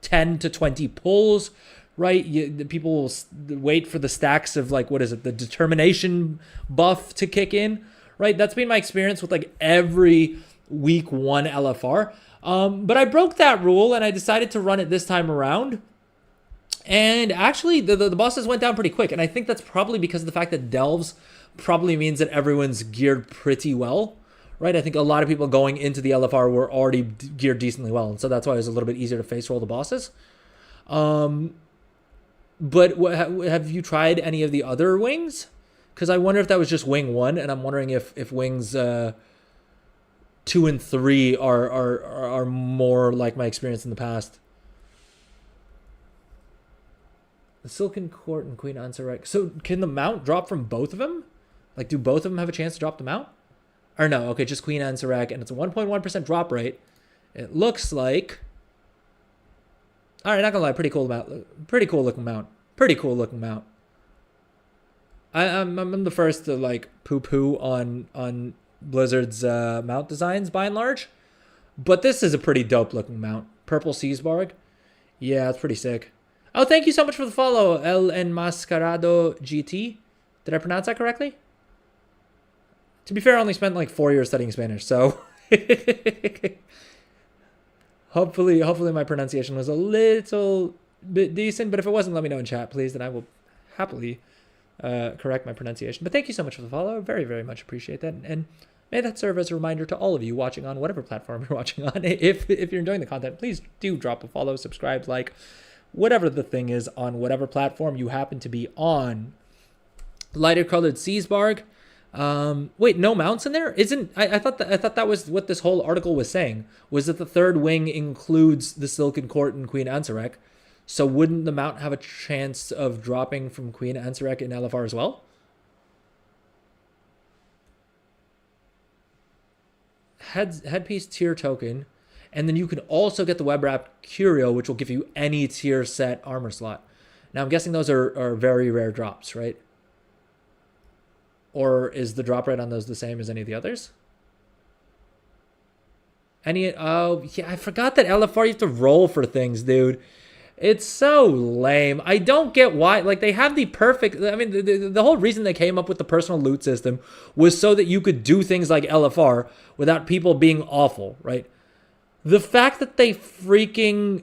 10 to 20 pulls, right? The people will wait for the stacks of like, what is it? The determination buff to kick in, right? That's been my experience with like every week 1 LFR. But I broke that rule and I decided to run it this time around. And actually the bosses went down pretty quick. And I think that's probably because of the fact that delves probably means that everyone's geared pretty well. Right, I think a lot of people going into the LFR were already geared decently well, and so that's why it was a little bit easier to face roll the bosses. But have you tried any of the other wings? Because I wonder if that was just wing 1, and I'm wondering if wings 2 and 3 are more like my experience in the past. The Silken Court and Queen Anserek. So can the mount drop from both of them? Like, do both of them have a chance to drop the mount? Or no, okay, just Queen Anserek, and it's a 1.1% drop rate. It looks like... Alright, not gonna lie, pretty cool mount. Pretty cool looking mount. I'm the first to, like, poo-poo on Blizzard's mount designs, by and large. But this is a pretty dope looking mount. Purple Seasbarg. Yeah, it's pretty sick. Oh, thank you so much for the follow, El Enmascarado GT. Did I pronounce that correctly? To be fair, I only spent like 4 years studying Spanish, so hopefully my pronunciation was a little bit decent. But if it wasn't, let me know in chat, please, and I will happily correct my pronunciation. But thank you so much for the follow. Very, very much appreciate that. And may that serve as a reminder to all of you watching on whatever platform you're watching on. If you're enjoying the content, please do drop a follow, subscribe, like, whatever the thing is on whatever platform you happen to be on. Lighter colored Seasbarg. Wait, no mounts in there? I thought that was what this whole article was saying, was that the third wing includes the Silken Court and Queen Anserek. So wouldn't the mount have a chance of dropping from Queen Anserek in LFR as well? Headpiece tier token, and then you can also get the web wrap curio, which will give you any tier set armor slot. Now I'm guessing those are very rare drops, right? Or is the drop rate on those the same as any of the others? Oh, yeah, I forgot that LFR you have to roll for things, dude. It's so lame. I don't get why. Like, they have the perfect... I mean, the whole reason they came up with the personal loot system was so that you could do things like LFR without people being awful, right? The fact that they freaking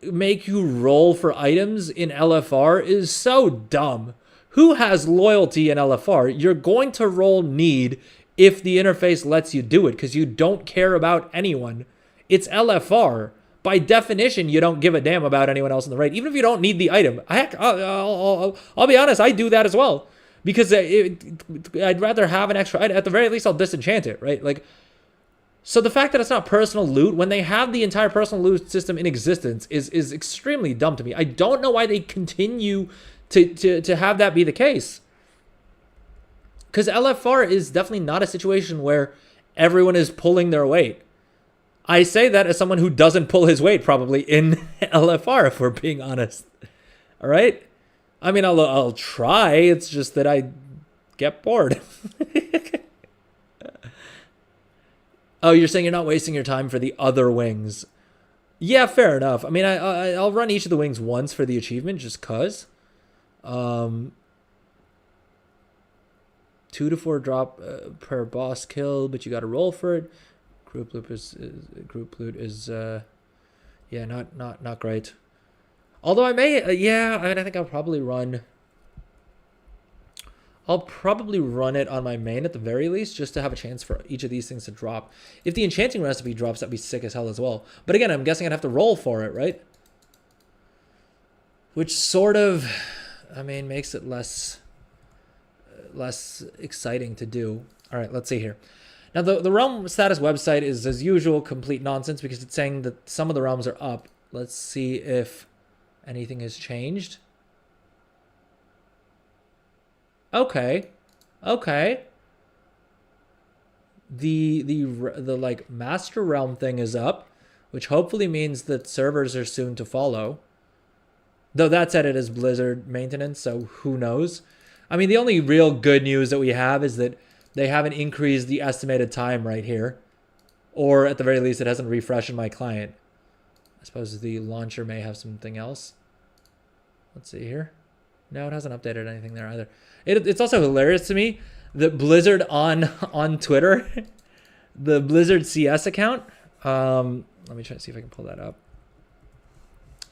make you roll for items in LFR is so dumb. Who has loyalty in LFR? You're going to roll need if the interface lets you do it because you don't care about anyone. It's LFR. By definition, you don't give a damn about anyone else in the raid, even if you don't need the item. Heck, I'll be honest, I do that as well because I'd rather have an extra item. At the very least, I'll disenchant it, right? Like, so the fact that it's not personal loot when they have the entire personal loot system in existence is extremely dumb to me. I don't know why they continue to have that be the case. Because LFR is definitely not a situation where everyone is pulling their weight. I say that as someone who doesn't pull his weight probably in LFR, if we're being honest. All right? I mean, I'll try. It's just that I get bored. Oh, you're saying you're not wasting your time for the other wings. Yeah, fair enough. I mean, I'll run each of the wings once for the achievement just cuz. 2 to 4 drop per boss kill, but you got to roll for it. Group loot is yeah, not great. Although I may I mean, I think I'll probably run I'll probably run it on my main at the very least, just to have a chance for each of these things to drop. If the enchanting recipe drops, that'd be sick as hell as well. But again, I'm guessing I'd have to roll for it, right? Which sort of, I mean, makes it less exciting to do. All right, let's see here. Now, the realm status website is, as usual, complete nonsense because it's saying that some of the realms are up. Let's see if anything has changed. Okay. Okay. The like master realm thing is up, which hopefully means that servers are soon to follow. Though that said, it is Blizzard maintenance, so who knows? I mean, the only real good news that we have is that they haven't increased the estimated time right here. Or at the very least, it hasn't refreshed in my client. I suppose the launcher may have something else. Let's see here. No, it hasn't updated anything there either. It's also hilarious to me that Blizzard on Twitter, the Blizzard CS account, let me try to see if I can pull that up,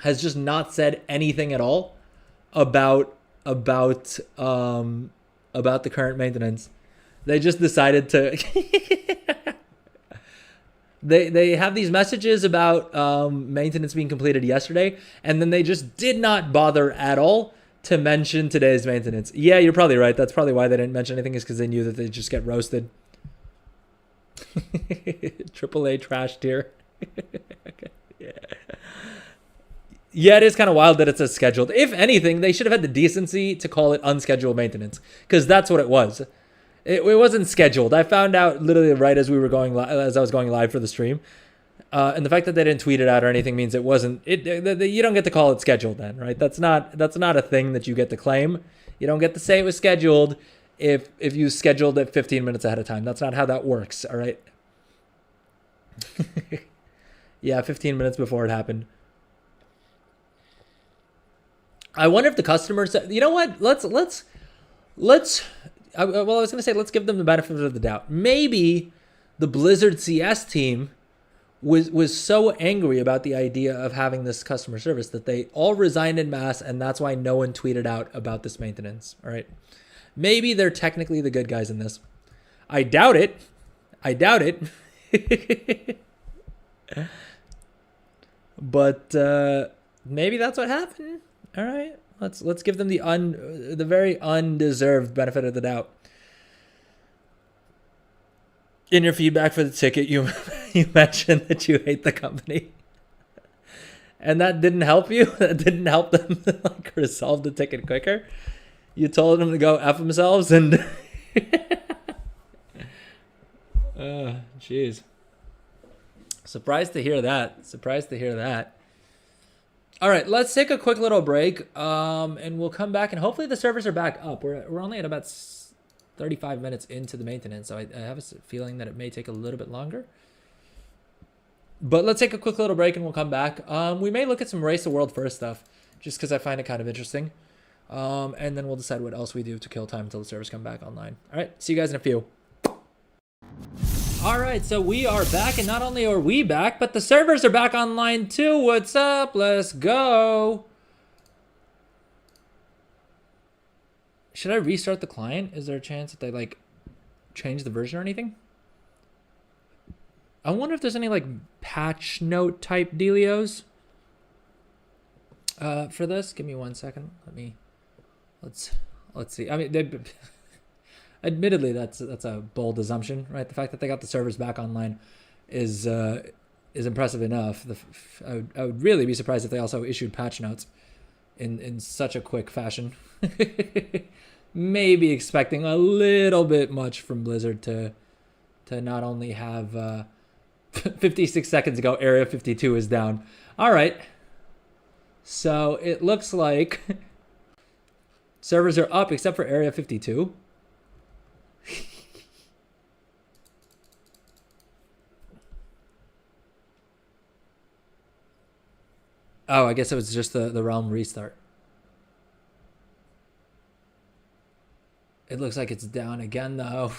has just not said anything at all about the current maintenance. They just decided to they have these messages about maintenance being completed yesterday, and then they just did not bother at all to mention today's maintenance. Yeah, you're probably right. That's probably why they didn't mention anything, is because they knew that they'd just get roasted. AAA trash tier. Okay. Yeah, it is kind of wild that it says scheduled. If anything, they should have had the decency to call it unscheduled maintenance, because that's what it was. It wasn't scheduled. I found out literally right as we were going as I was going live for the stream. And the fact that they didn't tweet it out or anything means it wasn't. You don't get to call it scheduled then, right? That's not a thing that you get to claim. You don't get to say it was scheduled if you scheduled it 15 minutes ahead of time. That's not how that works. All right. Yeah, 15 minutes before it happened. I wonder if the customers. You know what? Let's. I was gonna say let's give them the benefit of the doubt. Maybe the Blizzard CS team was so angry about the idea of having this customer service that they all resigned in mass, and that's why no one tweeted out about this maintenance. All right. Maybe they're technically the good guys in this. I doubt it. But maybe that's what happened. All right. Let's give them the very undeserved benefit of the doubt. In your feedback for the ticket, you mentioned that you hate the company, and that didn't help you. That didn't help them like resolve the ticket quicker. You told them to go F themselves, and jeez. Surprised to hear that. All right, let's take a quick little break, and we'll come back, and hopefully the servers are back up. We're only at about 35 minutes into the maintenance, so I have a feeling that it may take a little bit longer. But let's take a quick little break, and we'll come back. We may look at some Race the World first stuff, just because I find it kind of interesting. And then we'll decide what else we do to kill time until the servers come back online. All right, see you guys in a few. All right, so we are back, and not only are we back, but the servers are back online too. What's up? Let's go. Should I restart the client? Is there a chance that they like change the version or anything? I wonder if there's any like patch note type dealios for this. Give me 1 second. Let's see. I mean, admittedly, that's a bold assumption, right? The fact that they got the servers back online is impressive enough. I would really be surprised if they also issued patch notes in such a quick fashion. Maybe expecting a little bit much from Blizzard to not only have 56 seconds ago, Area 52 is down. All right. So it looks like servers are up except for Area 52. Oh, I guess it was just the realm restart. It looks like it's down again, though.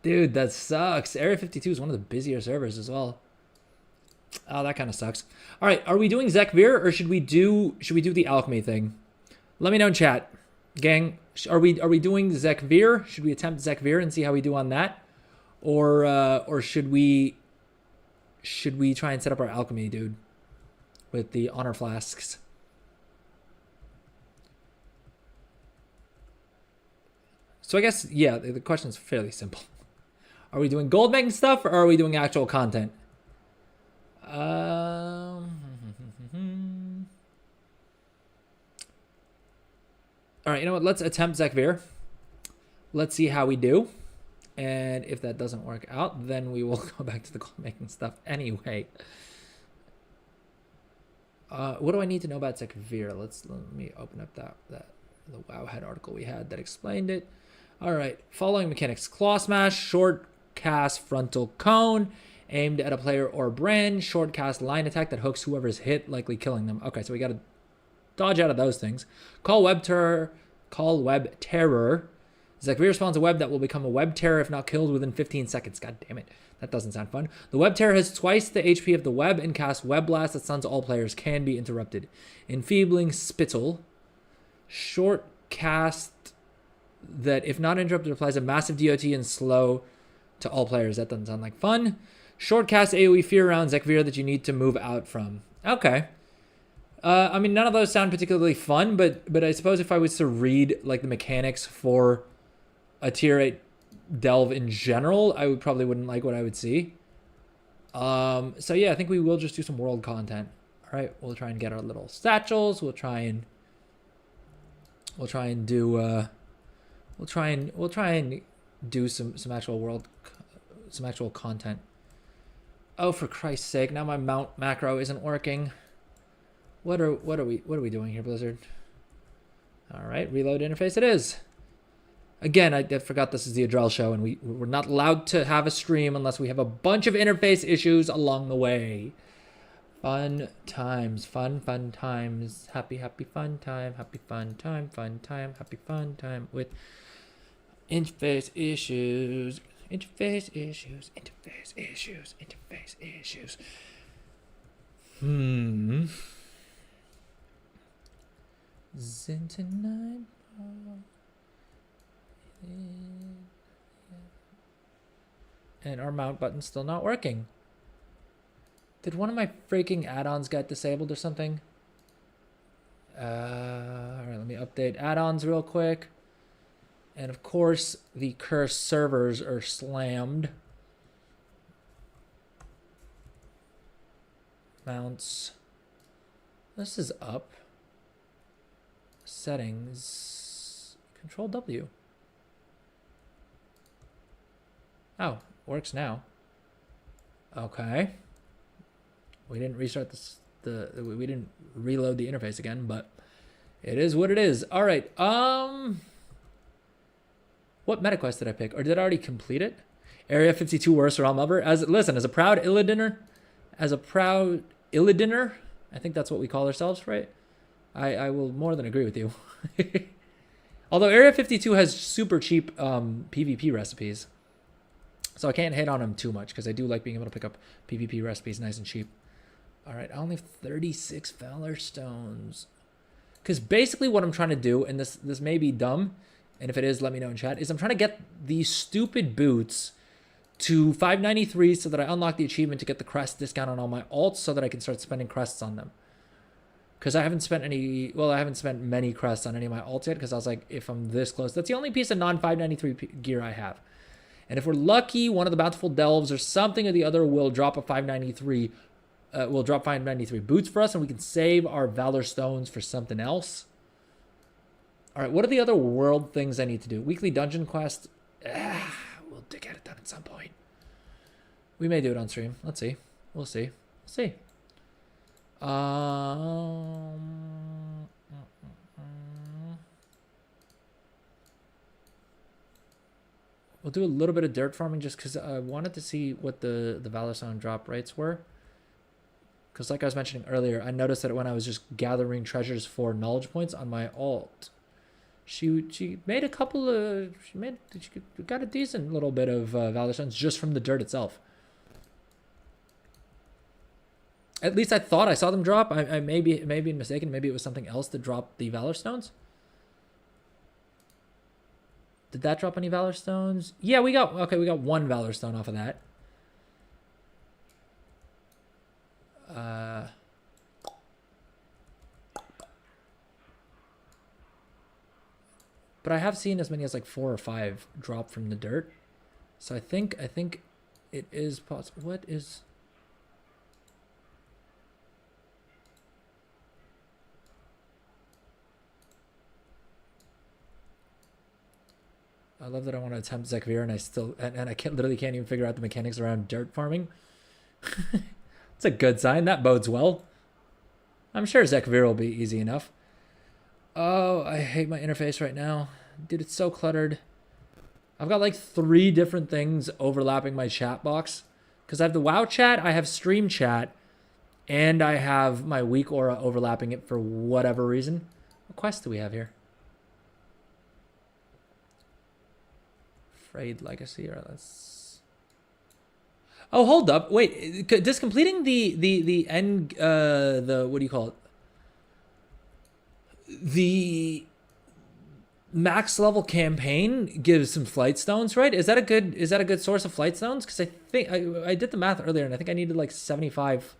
Dude, that sucks. Area 52 is one of the busier servers as well. Oh, that kind of sucks. All right, are we doing Zekvir or should we do the alchemy thing? Let me know in chat, gang. Are we doing Zekvir? Should we attempt Zekvir and see how we do on that, or should we try and set up our alchemy, dude, with the honor flasks? So I guess, yeah, the question is fairly simple. Are we doing gold making stuff, or are we doing actual content? All right, you know what? Let's attempt Zekvir. Let's see how we do. And if that doesn't work out, then we will go back to the gold making stuff anyway. What do I need to know about Zekvir? Let me open up the Wowhead article we had that explained it. All right, following mechanics: claw smash, short cast frontal cone, aimed at a player or brand, short cast line attack that hooks whoever's hit, likely killing them. Okay, so we got to dodge out of those things. Call web terror. Zekvir spawns a web that will become a web terror if not killed within 15 seconds. God damn it. That doesn't sound fun. The web terror has twice the HP of the web and casts web blast that stuns all players. Can be interrupted. Enfeebling spittle. Short cast that, if not interrupted, applies a massive DOT and slow to all players. That doesn't sound like fun. Short cast AoE fear round Zekvir that you need to move out from. Okay. I mean, none of those sound particularly fun, but I suppose if I was to read like the mechanics for a tier 8 delve in general, I probably wouldn't like what I would see. So yeah, I think we will just do some world content. All right, we'll try and get our little satchels. We'll try and do some actual content. Oh, for Christ's sake! Now my mount macro isn't working. What are we doing here, Blizzard? All right, reload interface it is. Again, I forgot this is the Adrel show, and we're not allowed to have a stream unless we have a bunch of interface issues along the way. Fun times, fun times, happy fun time, happy fun time, happy fun time with interface issues, interface issues. Zintanine. And our mount button's still not working. Did one of my freaking add-ons get disabled or something? All right, let me update add-ons real quick. And of course, the cursed servers are slammed. Mounts. This is up. Settings. Control W. Oh, works now. Okay. We didn't restart this. We didn't reload the interface again, but it is what it is. All right. What meta quest did I pick, or did I already complete it? Area 52 Worst Realm Lover. As a proud Illidaner, I think that's what we call ourselves, right? I will more than agree with you. Although Area 52 has super cheap PvP recipes. So I can't hate on them too much because I do like being able to pick up PvP recipes nice and cheap. All right, I only have 36 Valor Stones. Because basically what I'm trying to do, and this may be dumb, and if it is, let me know in chat, is I'm trying to get these stupid boots to 593 so that I unlock the achievement to get the crest discount on all my alts so that I can start spending crests on them. Because I haven't spent many crests on any of my alts yet because I was like, if I'm this close, that's the only piece of non-593 gear I have. And if we're lucky, one of the Bountiful Delves or something or the other will drop a 593, will drop 593 boots for us, and we can save our Valor Stones for something else. All right, what are the other world things I need to do? Weekly dungeon quest. We'll get it done at some point. We may do it on stream. Let's see. We'll see. We'll do a little bit of dirt farming just because I wanted to see what the Valor Stone drop rates were. Because like I was mentioning earlier, I noticed that when I was just gathering treasures for knowledge points on my alt, she made a couple of, she got a decent little bit of Valor Stones just from the dirt itself. At least I thought I saw them drop. I may be mistaken. Maybe it was something else that dropped the Valor Stones. Did that drop any Valor Stones? Yeah, we got one Valor Stone off of that. But I have seen as many as like 4 or 5 drop from the dirt. So I think it is possible. What is... I love that I want to attempt Zekvir and I still and I literally can't even figure out the mechanics around dirt farming. It's a good sign. That bodes well. I'm sure Zekvir will be easy enough. Oh, I hate my interface right now. Dude, it's so cluttered. I've got like 3 different things overlapping my chat box. Because I have the WoW chat, I have stream chat, and I have my weak aura overlapping it for whatever reason. What quest do we have here? Frayed Legacy, or let's... Oh, hold up. Wait, does completing the end, the, what do you call it? The max level campaign gives some flight stones, right? Is that a good source of flight stones? Because I think I did the math earlier and I think I needed like 75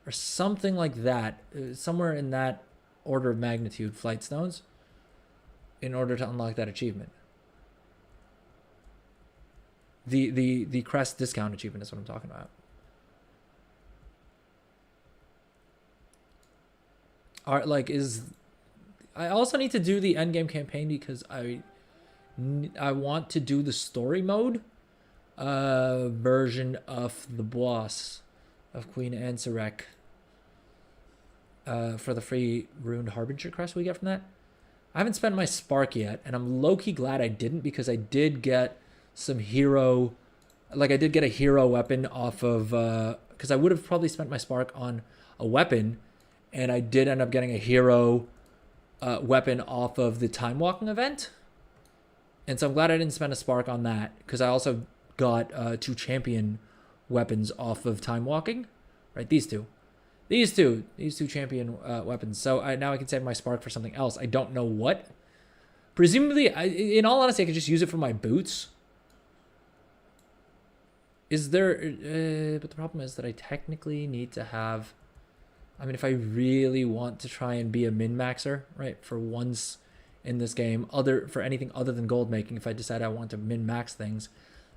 or something like that, somewhere in that order of magnitude flight stones in order to unlock that achievement. The crest discount achievement is what I'm talking about. Are like is I also need to do the endgame campaign because I want to do the story mode version of the boss of Queen Ansarek for the free Ruined Harbinger crest we get from that. I haven't spent my spark yet, and I'm low-key glad I didn't because I did get some hero... Like, I did get a hero weapon off of... Because I would have probably spent my spark on a weapon, and I did end up getting a hero... weapon off of the time walking event, and so I'm glad I didn't spend a spark on that because I also got 2 champion weapons off of time walking, right? These two champion weapons. So now I can save my spark for something else. I don't know what. Presumably, in all honesty, I could just use it for my boots. Is there? But the problem is that I technically need to have. I mean, if I really want to try and be a min-maxer, right, for once in this game, for anything other than gold making, if I decide I want to min-max things,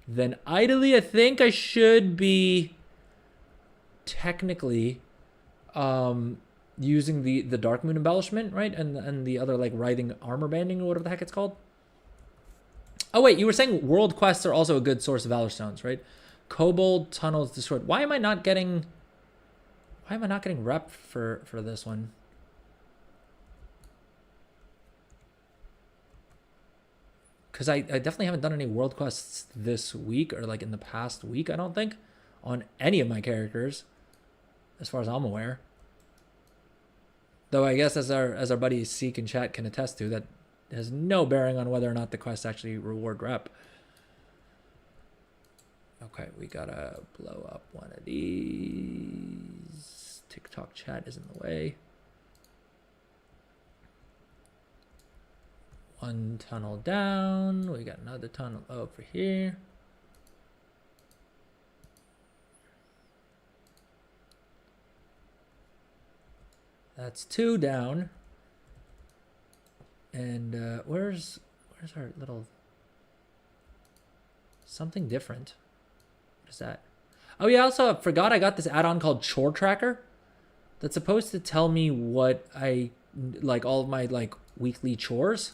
then ideally I think I should be technically using the Dark Moon embellishment, right, and the other, like, writhing armor banding or whatever the heck it's called. Oh, wait, you were saying world quests are also a good source of Valor Stones, right? Kobold Tunnels Destroyed. Why am I not getting rep for this one? Because I definitely haven't done any world quests this week or like in the past week, I don't think, on any of my characters, as far as I'm aware. Though I guess as our buddy Seek in chat can attest to, that has no bearing on whether or not the quests actually reward rep. Okay, we gotta blow up one of these. TikTok chat is in the way. One tunnel down. We got another tunnel over here. That's 2 down. And where's our little something different? What is that? Oh yeah, also forgot I got this add-on called Chore Tracker that's supposed to tell me what I like, all of my like weekly chores.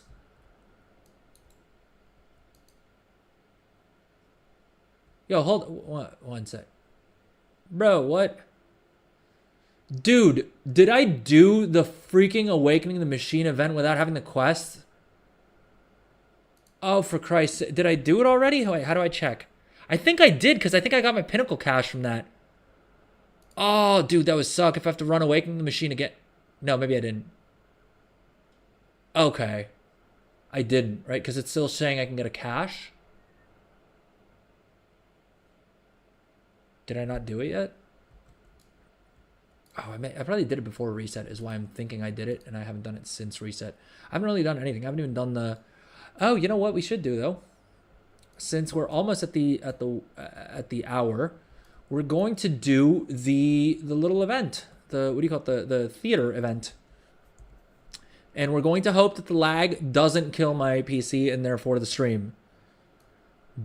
Yo, hold one sec. Bro, what? Dude, did I do the freaking Awakening the Machine event without having the quest? Oh, for Christ's sake. Did I do it already? Wait, how do I check? I think I did, because I think I got my Pinnacle cash from that. Oh, dude, that would suck if I have to run Awakening the Machine again. No, maybe I didn't. Okay. I didn't, right? Because it's still saying I can get a cash. Did I not do it yet? Oh, I probably did it before reset is why I'm thinking I did it, and I haven't done it since reset. I haven't really done anything. I haven't even done the Oh, you know what we should do though? Since we're almost at the hour, we're going to do the little event. The what do you call it? The theater event. And we're going to hope that the lag doesn't kill my PC and therefore the stream.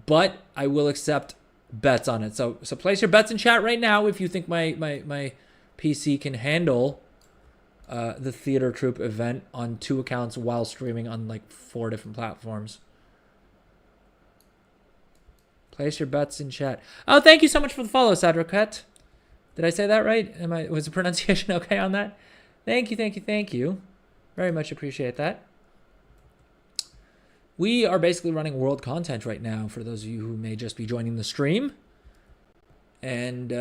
But I will accept bets on it. So place your bets in chat right now if you think my PC can handle the theater troupe event on 2 accounts while streaming on like 4 different platforms. Place your bets in chat. Oh, thank you so much for the follow, Sadroquette. Did I say that right? Was the pronunciation okay on that? Thank you. Very much appreciate that. We are basically running world content right now for those of you who may just be joining the stream. And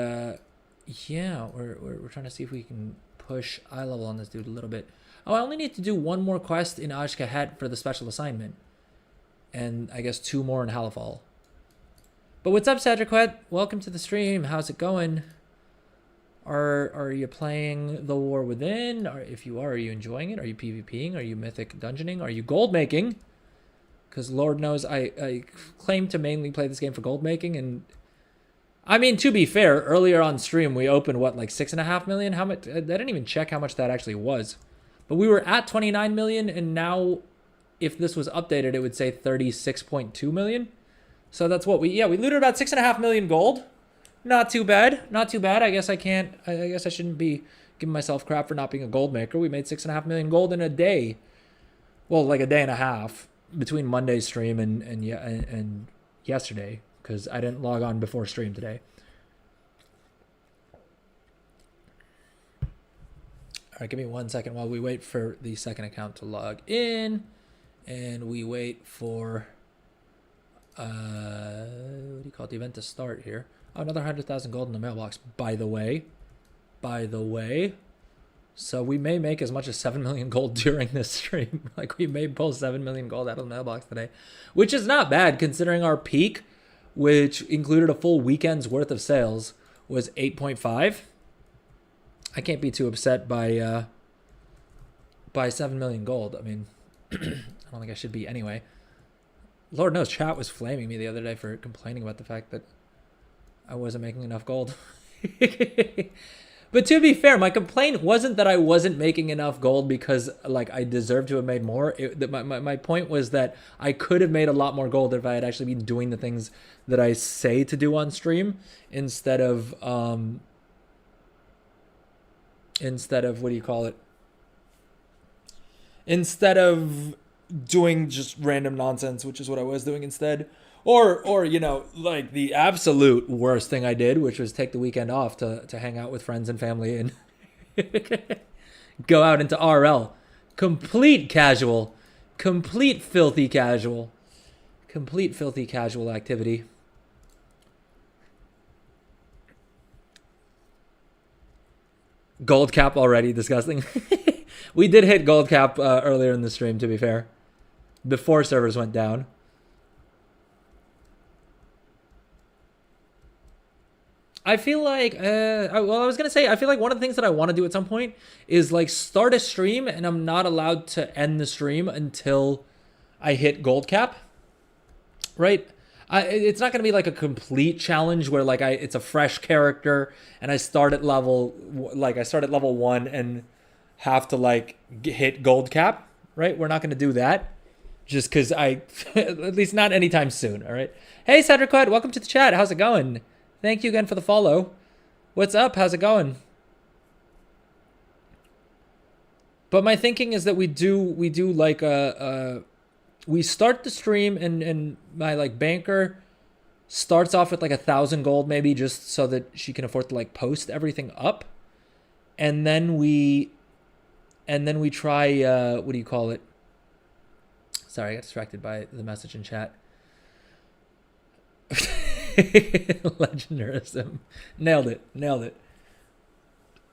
yeah, we're trying to see if we can push eye level on this dude a little bit. Oh, I only need to do 1 more quest in Ajkahet for the special assignment. And I guess 2 more in Halifal. But what's up, Sadriquet? Welcome to the stream. How's it going? Are you playing the War Within? Or if you are you enjoying it? Are you PvPing? Are you mythic dungeoning? Are you gold making? Because Lord knows I claim to mainly play this game for gold making. And I mean, to be fair, earlier on stream we opened what, like 6.5 million? How much? I didn't even check how much that actually was. But we were at 29 million, and now if this was updated, it would say 36.2 million. So that's what we looted about 6.5 million gold. Not too bad. I guess I shouldn't be giving myself crap for not being a gold maker. We made 6.5 million gold in a day. Well, like a day and a half between Monday's stream and yesterday, because I didn't log on before stream today. All right, give me 1 second while we wait for the second account to log in, and we wait for what do you call it, the event to start here. Oh, another 100,000 gold in the mailbox, by the way. So we may make as much as 7 million gold during this stream. Like, we may pull 7 million gold out of the mailbox today, which is not bad considering our peak, which included a full weekend's worth of sales, was 8.5. I can't be too upset by 7 million gold. I mean, I don't think I should be anyway. Lord knows, chat was flaming me the other day for complaining about the fact that I wasn't making enough gold. But to be fair, my complaint wasn't that I wasn't making enough gold because like I deserved to have made more. My point was that I could have made a lot more gold if I had actually been doing the things that I say to do on stream instead of what do you call it? Instead of doing just random nonsense, which is what I was doing instead. Or you know, like the absolute worst thing I did, which was take the weekend off to hang out with friends and family and go out into RL. Complete filthy casual activity. Gold cap already, disgusting. We did hit gold cap earlier in the stream, to be fair, before servers went down. I feel like, I was going to say, I feel like one of the things that I want to do at some point is like start a stream and I'm not allowed to end the stream until I hit gold cap, right? It's not going to be like a complete challenge where like it's a fresh character and I start at level 1 and have to like hit gold cap, right? We're not going to do that just because at least not anytime soon, all right? Hey, Cedric, welcome to the chat. How's it going? Thank you again for the follow. What's up? How's it going? But my thinking is that we do like we start the stream and my like banker starts off with like 1,000 gold maybe just so that she can afford to like post everything up. And then we try what do you call it? Sorry, I got distracted by the message in chat. Legendarism. Nailed it.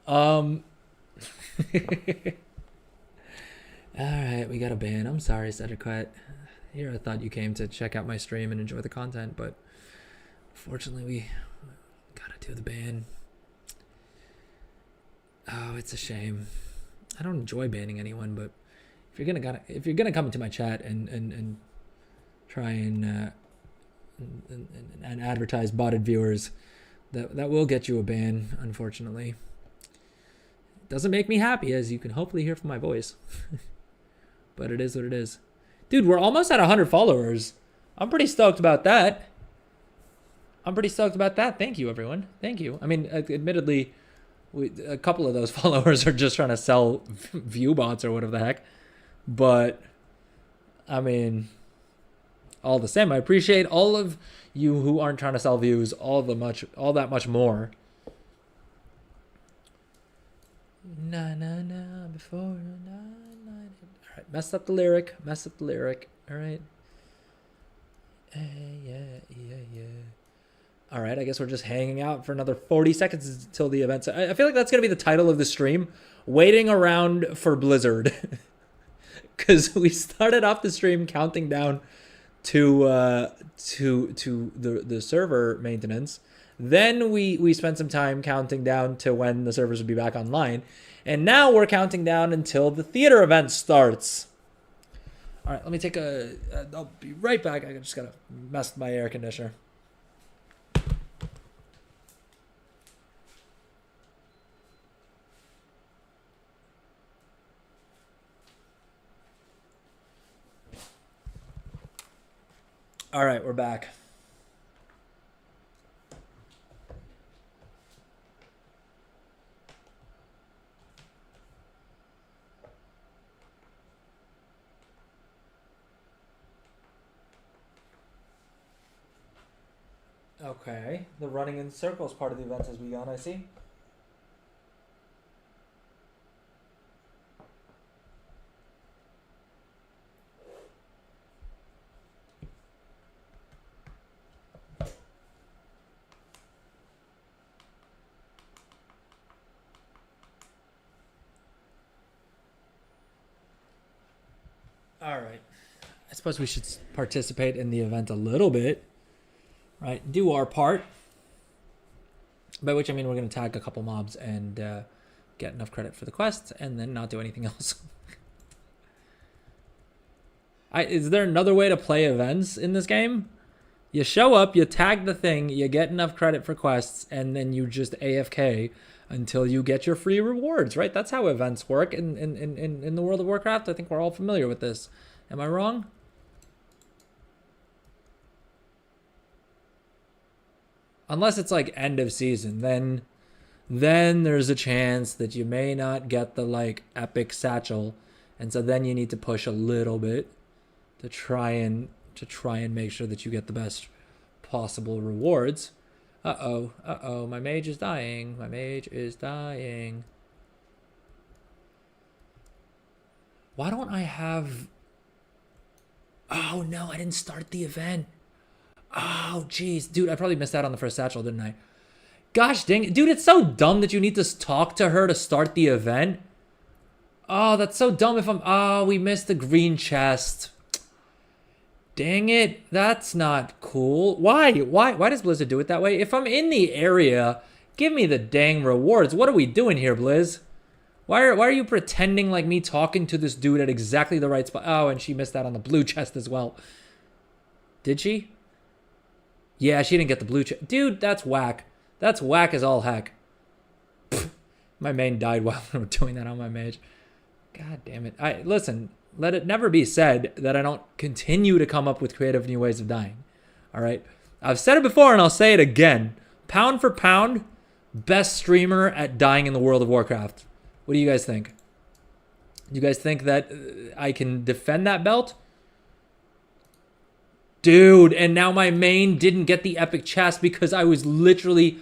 All right, we got a ban. I'm sorry, Cedric. Here I thought you came to check out my stream and enjoy the content, but unfortunately we gotta do the ban. Oh, it's a shame. I don't enjoy banning anyone, but if you're gonna come into my chat and try and advertise botted viewers. That will get you a ban, unfortunately. It doesn't make me happy, as you can hopefully hear from my voice. But it is what it is. Dude, we're almost at 100 followers. I'm pretty stoked about that. Thank you, everyone. Thank you. I mean, admittedly, a couple of those followers are just trying to sell view bots or whatever the heck. But, I mean, all the same, I appreciate all of you who aren't trying to sell views all that much more. Na na na before na na. All right, messed up the lyric. All right. Yeah. All right, I guess we're just hanging out for another 40 seconds until the event. So I feel like that's going to be the title of the stream, waiting around for Blizzard. Because we started off the stream counting down to the server maintenance. Then we spent some time counting down to when the servers would be back online. And now we're counting down until the theater event starts. All right, let me take I'll be right back. I just got to mess with my air conditioner. All right, we're back. Okay, the running in circles part of the event has begun, I see. All right. I suppose we should participate in the event a little bit, right? Do our part. By which I mean we're going to tag a couple mobs and get enough credit for the quest and then not do anything else. Is there another way to play events in this game? You show up, you tag the thing, you get enough credit for quests, and then you just AFK until you get your free rewards, right? That's how events work in the world of Warcraft. I think we're all familiar with this. Am I wrong? Unless it's like end of season, then there's a chance that you may not get the like epic satchel, and so then you need to push a little bit to try and make sure that you get the best possible rewards. Uh-oh, my mage is dying. Why don't I have... Oh no, I didn't start the event. Oh jeez, dude, I probably missed out on the first satchel, didn't I? Gosh dang it, dude, it's so dumb that you need to talk to her to start the event. Oh, that's so dumb. We missed the green chest. Dang it, that's not cool. Why does Blizzard do it that way? If I'm in the area, give me the dang rewards. What are we doing here, Blizz? Why are you pretending like me talking to this dude at exactly the right spot? Oh, and she missed out on the blue chest as well. Did she? Yeah, she didn't get the blue chest. Dude, that's whack. That's whack as all heck. Pfft, my main died while we were doing that on my mage. God damn it. Listen, let it never be said that I don't continue to come up with creative new ways of dying. All right? I've said it before and I'll say it again. Pound for pound, best streamer at dying in the world of Warcraft. What do you guys think? Do you guys think that I can defend that belt? Dude, and now my main didn't get the epic chest because I was literally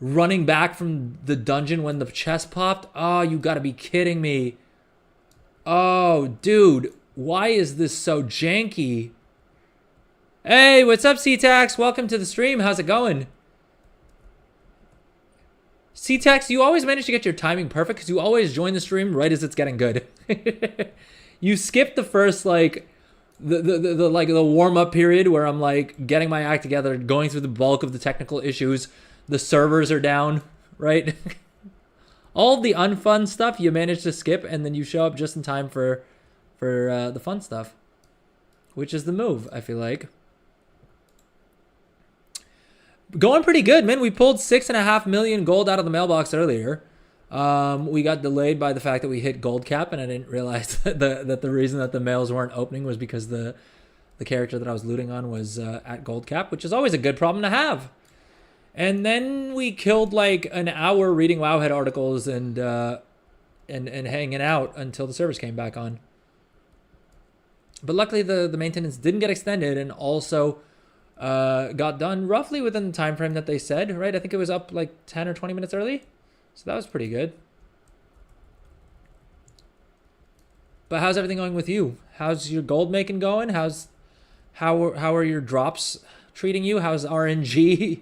running back from the dungeon when the chest popped. Oh, you gotta be kidding me. Oh, dude, why is this so janky? Hey, what's up, C-Tax? Welcome to the stream. How's it going? C-Tax, you always manage to get your timing perfect because you always join the stream right as it's getting good. You skip the first, like... the warm-up period where I'm like getting my act together, going through the bulk of the technical issues. The servers are down, right? All the unfun stuff you manage to skip, and then you show up just in time for the fun stuff. which is the move, I feel like. Going pretty good, man. We pulled 6.5 million gold out of the mailbox earlier. We got delayed by the fact that we hit gold cap, and I didn't realize that the reason that the mails weren't opening was because the character that I was looting on was at gold cap, which is always a good problem to have. And then we killed like an hour reading Wowhead articles and hanging out until the servers came back on. But luckily the maintenance didn't get extended, and also got done roughly within the time frame that they said, right? I think it was up like 10 or 20 minutes early. So that was pretty good. But how's everything going with you? How's your gold making going? How are your drops treating you? How's RNG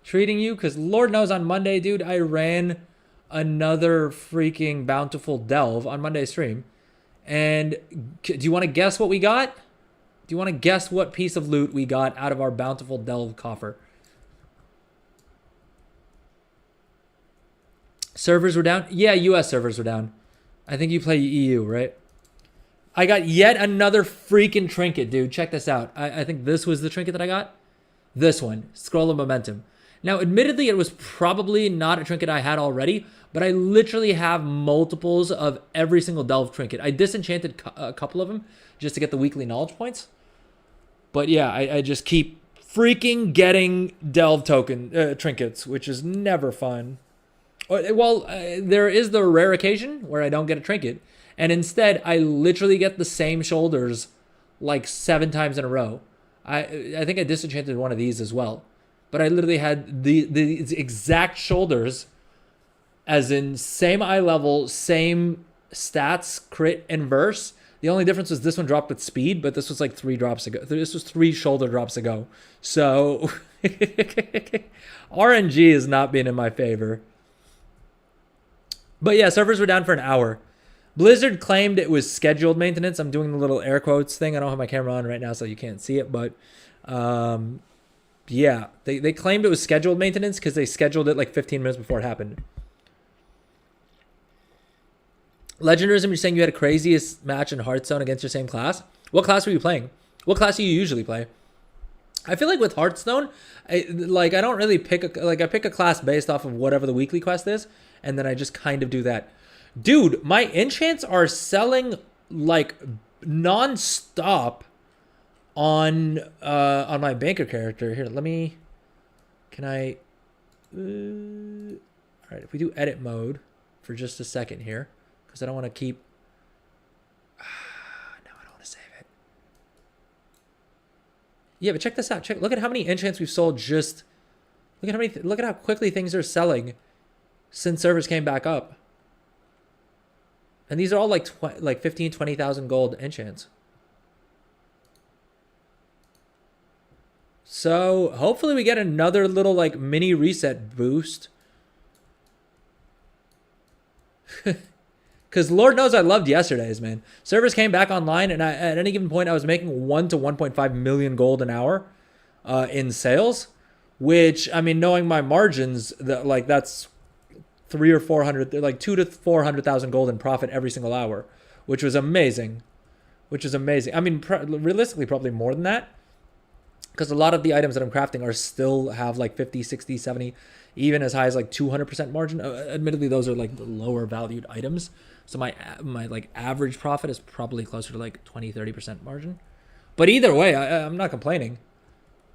treating you? Because Lord knows on Monday, dude, I ran another freaking bountiful delve on Monday's stream. And do you want to guess what we got? Do you want to guess what piece of loot we got out of our bountiful delve coffer? Servers were down? Yeah, US servers were down. I think you play EU, right? I got yet another freaking trinket, dude. Check this out. I think this was the trinket that I got. This one, Scroll of Momentum. Now, admittedly, it was probably not a trinket I had already, but I literally have multiples of every single delve trinket. I disenchanted a couple of them just to get the weekly knowledge points. But yeah, I just keep freaking getting delve token trinkets, which is never fun. Well, there is the rare occasion where I don't get a trinket, and instead I literally get the same shoulders like 7 times in a row. I think I disenchanted one of these as well, but I literally had the exact shoulders, as in same eye level, same stats, crit, and verse. The only difference was this one dropped with speed, but this was like 3 drops ago. This was 3 shoulder drops ago. So RNG is not being in my favor. But yeah, servers were down for an hour. Blizzard claimed it was scheduled maintenance. I'm doing the little air quotes thing. I don't have my camera on right now, so you can't see it. But yeah, they claimed it was scheduled maintenance because they scheduled it like 15 minutes before it happened. Legendarism, you're saying you had a craziest match in Hearthstone against your same class? What class were you playing? What class do you usually play? I feel like with Hearthstone, I don't really pick I pick a class based off of whatever the weekly quest is, and then I just kind of do that. Dude, my enchants are selling like non-stop on my banker character. Here, can I all right, if we do edit mode for just a second here, because I don't want to keep no, I don't want to save it. Yeah, but check this out. Look at how many enchants we've sold. Just look at how quickly things are selling since servers came back up. And these are all like 15, 20,000 gold enchants. So hopefully we get another little like mini reset boost. Because Lord knows I loved yesterday's, man. Servers came back online, and at any given point I was making 1 to 1.5 million gold an hour in sales. Which, I mean, knowing my margins, that's 300 or 400, like 200 to 400,000 gold in profit every single hour, which was amazing. I mean, realistically, probably more than that, because a lot of the items that I'm crafting are still have like 50, 60, 70, even as high as like 200% margin. Admittedly, those are like the lower valued items. So my like average profit is probably closer to like 20, 30% margin. But either way, I'm not complaining.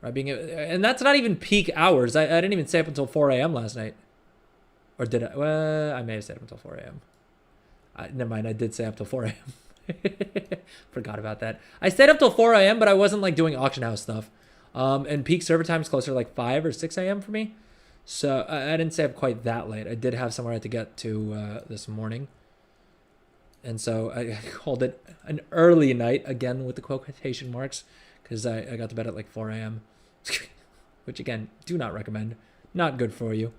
Right? And that's not even peak hours. I didn't even stay up until 4 a.m. last night. Or did I? Well, I may have stayed up until 4 a.m. Never mind, I did stay up till 4 a.m. Forgot about that. I stayed up till 4 a.m., but I wasn't like doing auction house stuff. And peak server time is closer to like 5 or 6 a.m. for me. So I didn't stay up quite that late. I did have somewhere I had to get to this morning. And so I called it an early night, again with the quotation marks, because I got to bed at like 4 a.m. Which, again, do not recommend. Not good for you.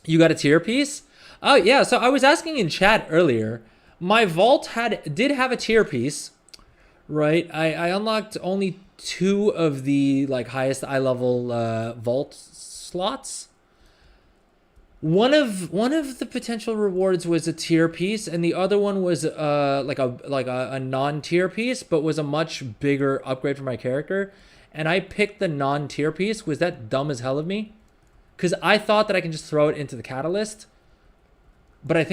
You got a tier piece? Oh, yeah. So I was asking in chat earlier. My vault did have a tier piece, right? I unlocked only 2 of the like highest eye level vault slots. One of the potential rewards was a tier piece, and the other one was a non-tier piece, but was a much bigger upgrade for my character. And I picked the non-tier piece. Was that dumb as hell of me? Because I thought that I can just throw it into the catalyst. But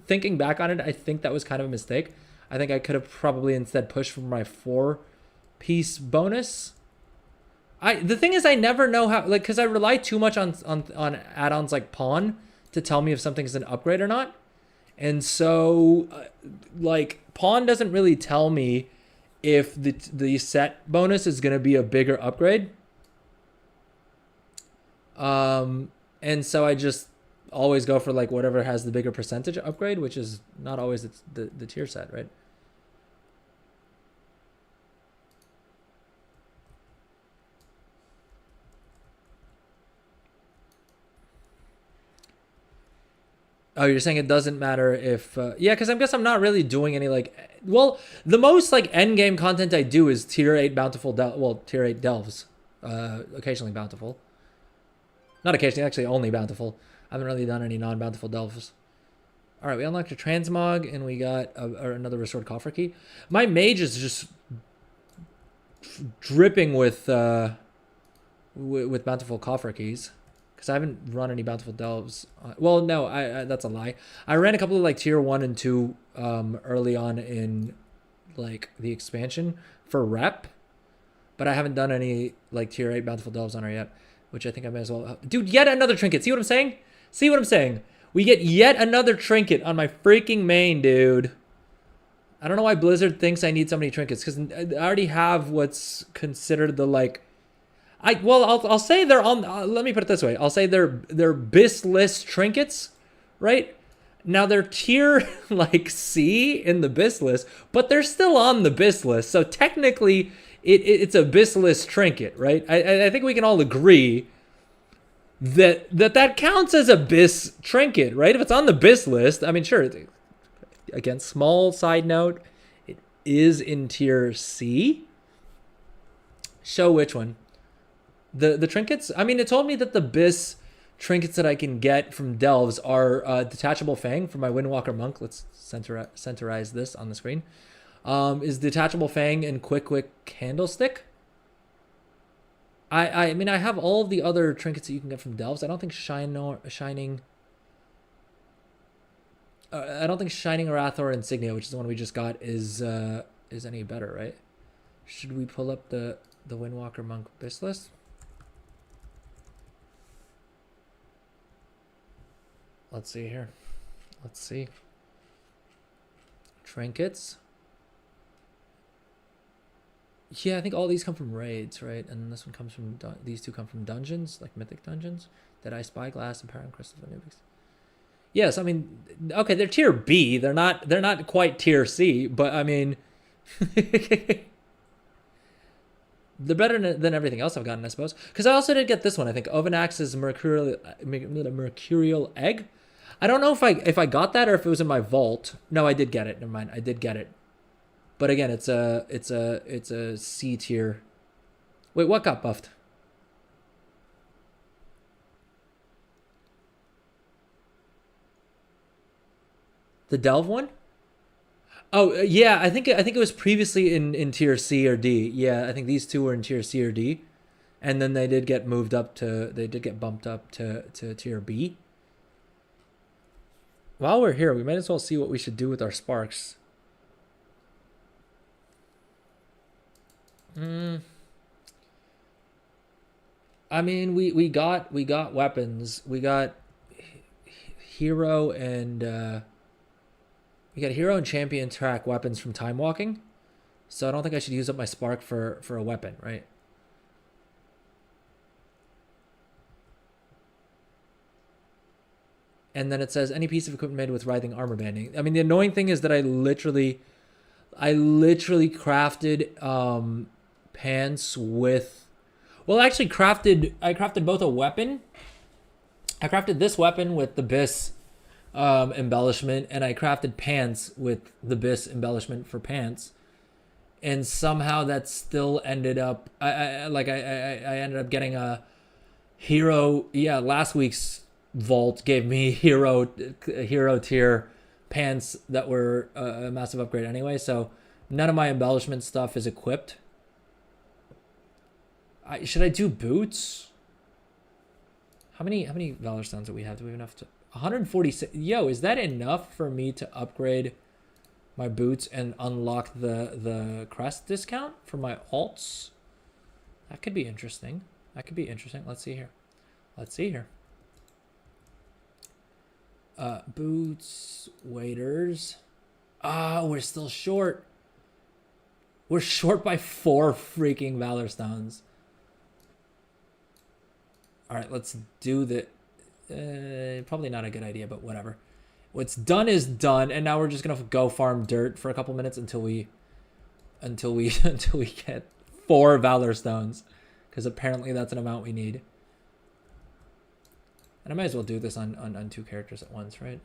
thinking back on it, I think that was kind of a mistake. I think I could have probably instead pushed for my 4-piece bonus. The thing is, I never know how, like, because I rely too much on add-ons like Pawn to tell me if something is an upgrade or not. And so, like, Pawn doesn't really tell me if the set bonus is going to be a bigger upgrade. And so I just always go for like whatever has the bigger percentage upgrade, which is not always the tier set, right? Oh, you're saying it doesn't matter if yeah, because I guess I'm not really doing any like, well, the most like end game content I do is tier 8 bountiful tier 8 delves, occasionally bountiful, not occasionally, actually only bountiful. I haven't really done any non-bountiful delves. All right, we unlocked a transmog and we got another restored coffer key. My mage is just dripping with bountiful coffer keys. Because I haven't run any bountiful delves. Well, no, that's a lie. I ran a couple of like tier 1 and 2 early on in like the expansion for rep, but I haven't done any like tier 8 bountiful delves on her yet, which I think I may as well. Dude, yet another trinket. See what I'm saying? See what I'm saying? We get yet another trinket on my freaking main, dude. I don't know why Blizzard thinks I need so many trinkets, because I already have what's considered the like. I'll say they're on. Let me put it this way. I'll say they're BIS list trinkets, right? Now they're tier like C in the BIS list, but they're still on the BIS list. So technically, it's a BIS list trinket, right? I think we can all agree that counts as a BIS trinket, right? If it's on the BIS list, I mean, sure. Again, small side note, it is in tier C. Show which one. The trinkets, I mean, it told me that the BIS trinkets that I can get from delves are detachable fang for my Windwalker monk. Let's centerize this on the screen. Is detachable fang and quick candlestick. I mean, I have all of the other trinkets that you can get from delves. I don't think shining Wrath or Insignia, which is the one we just got, is any better, right? Should we pull up the Windwalker monk BIS list? Let's see here. Let's see. Trinkets. Yeah, I think all these come from raids, right? And this one comes from, these two come from dungeons, like mythic dungeons. Dead Eye Spyglass and Paragon Crystals and Nubix. Yes, I mean, okay, they're tier B. They're not quite tier C, but I mean, they're better than everything else I've gotten, I suppose. Because I also did get this one, I think, Ovanax's Mercurial Egg. I don't know if I got that or if it was in my vault. No, I did get it. Never mind, I did get it. But again, it's a C tier. Wait, what got buffed? The Delve one? Oh, yeah, I think it was previously in tier C or D. Yeah, I think these two were in tier C or D. And then they did get bumped up to tier B. While we're here, we might as well see what we should do with our sparks. I mean, we got weapons. We got hero and champion track weapons from time walking. So I don't think I should use up my spark for a weapon, right? And then it says any piece of equipment made with writhing armor banding. I mean, the annoying thing is that I literally crafted pants with, well, I crafted both a weapon. I crafted this weapon with the BIS embellishment, and I crafted pants with the BIS embellishment for pants. And somehow that still ended up, I ended up getting a hero. Yeah, last week's vault gave me hero tier pants that were a massive upgrade anyway, so none of my embellishment stuff is equipped. Should I do boots? How many Valor Stones do we have? Do we have enough to 146? Yo, is that enough for me to upgrade my boots and unlock the crest discount for my alts? That could be interesting. That could be interesting. Let's see here. Let's see here. Boots, waiters. We're still short. We're short by 4 freaking Valor Stones. All right, let's do the... probably not a good idea, but whatever. What's done is done, and now we're just gonna go farm dirt for a couple minutes until we get 4 Valor Stones, because apparently that's an amount we need. And I might as well do this on 2 characters at once, right?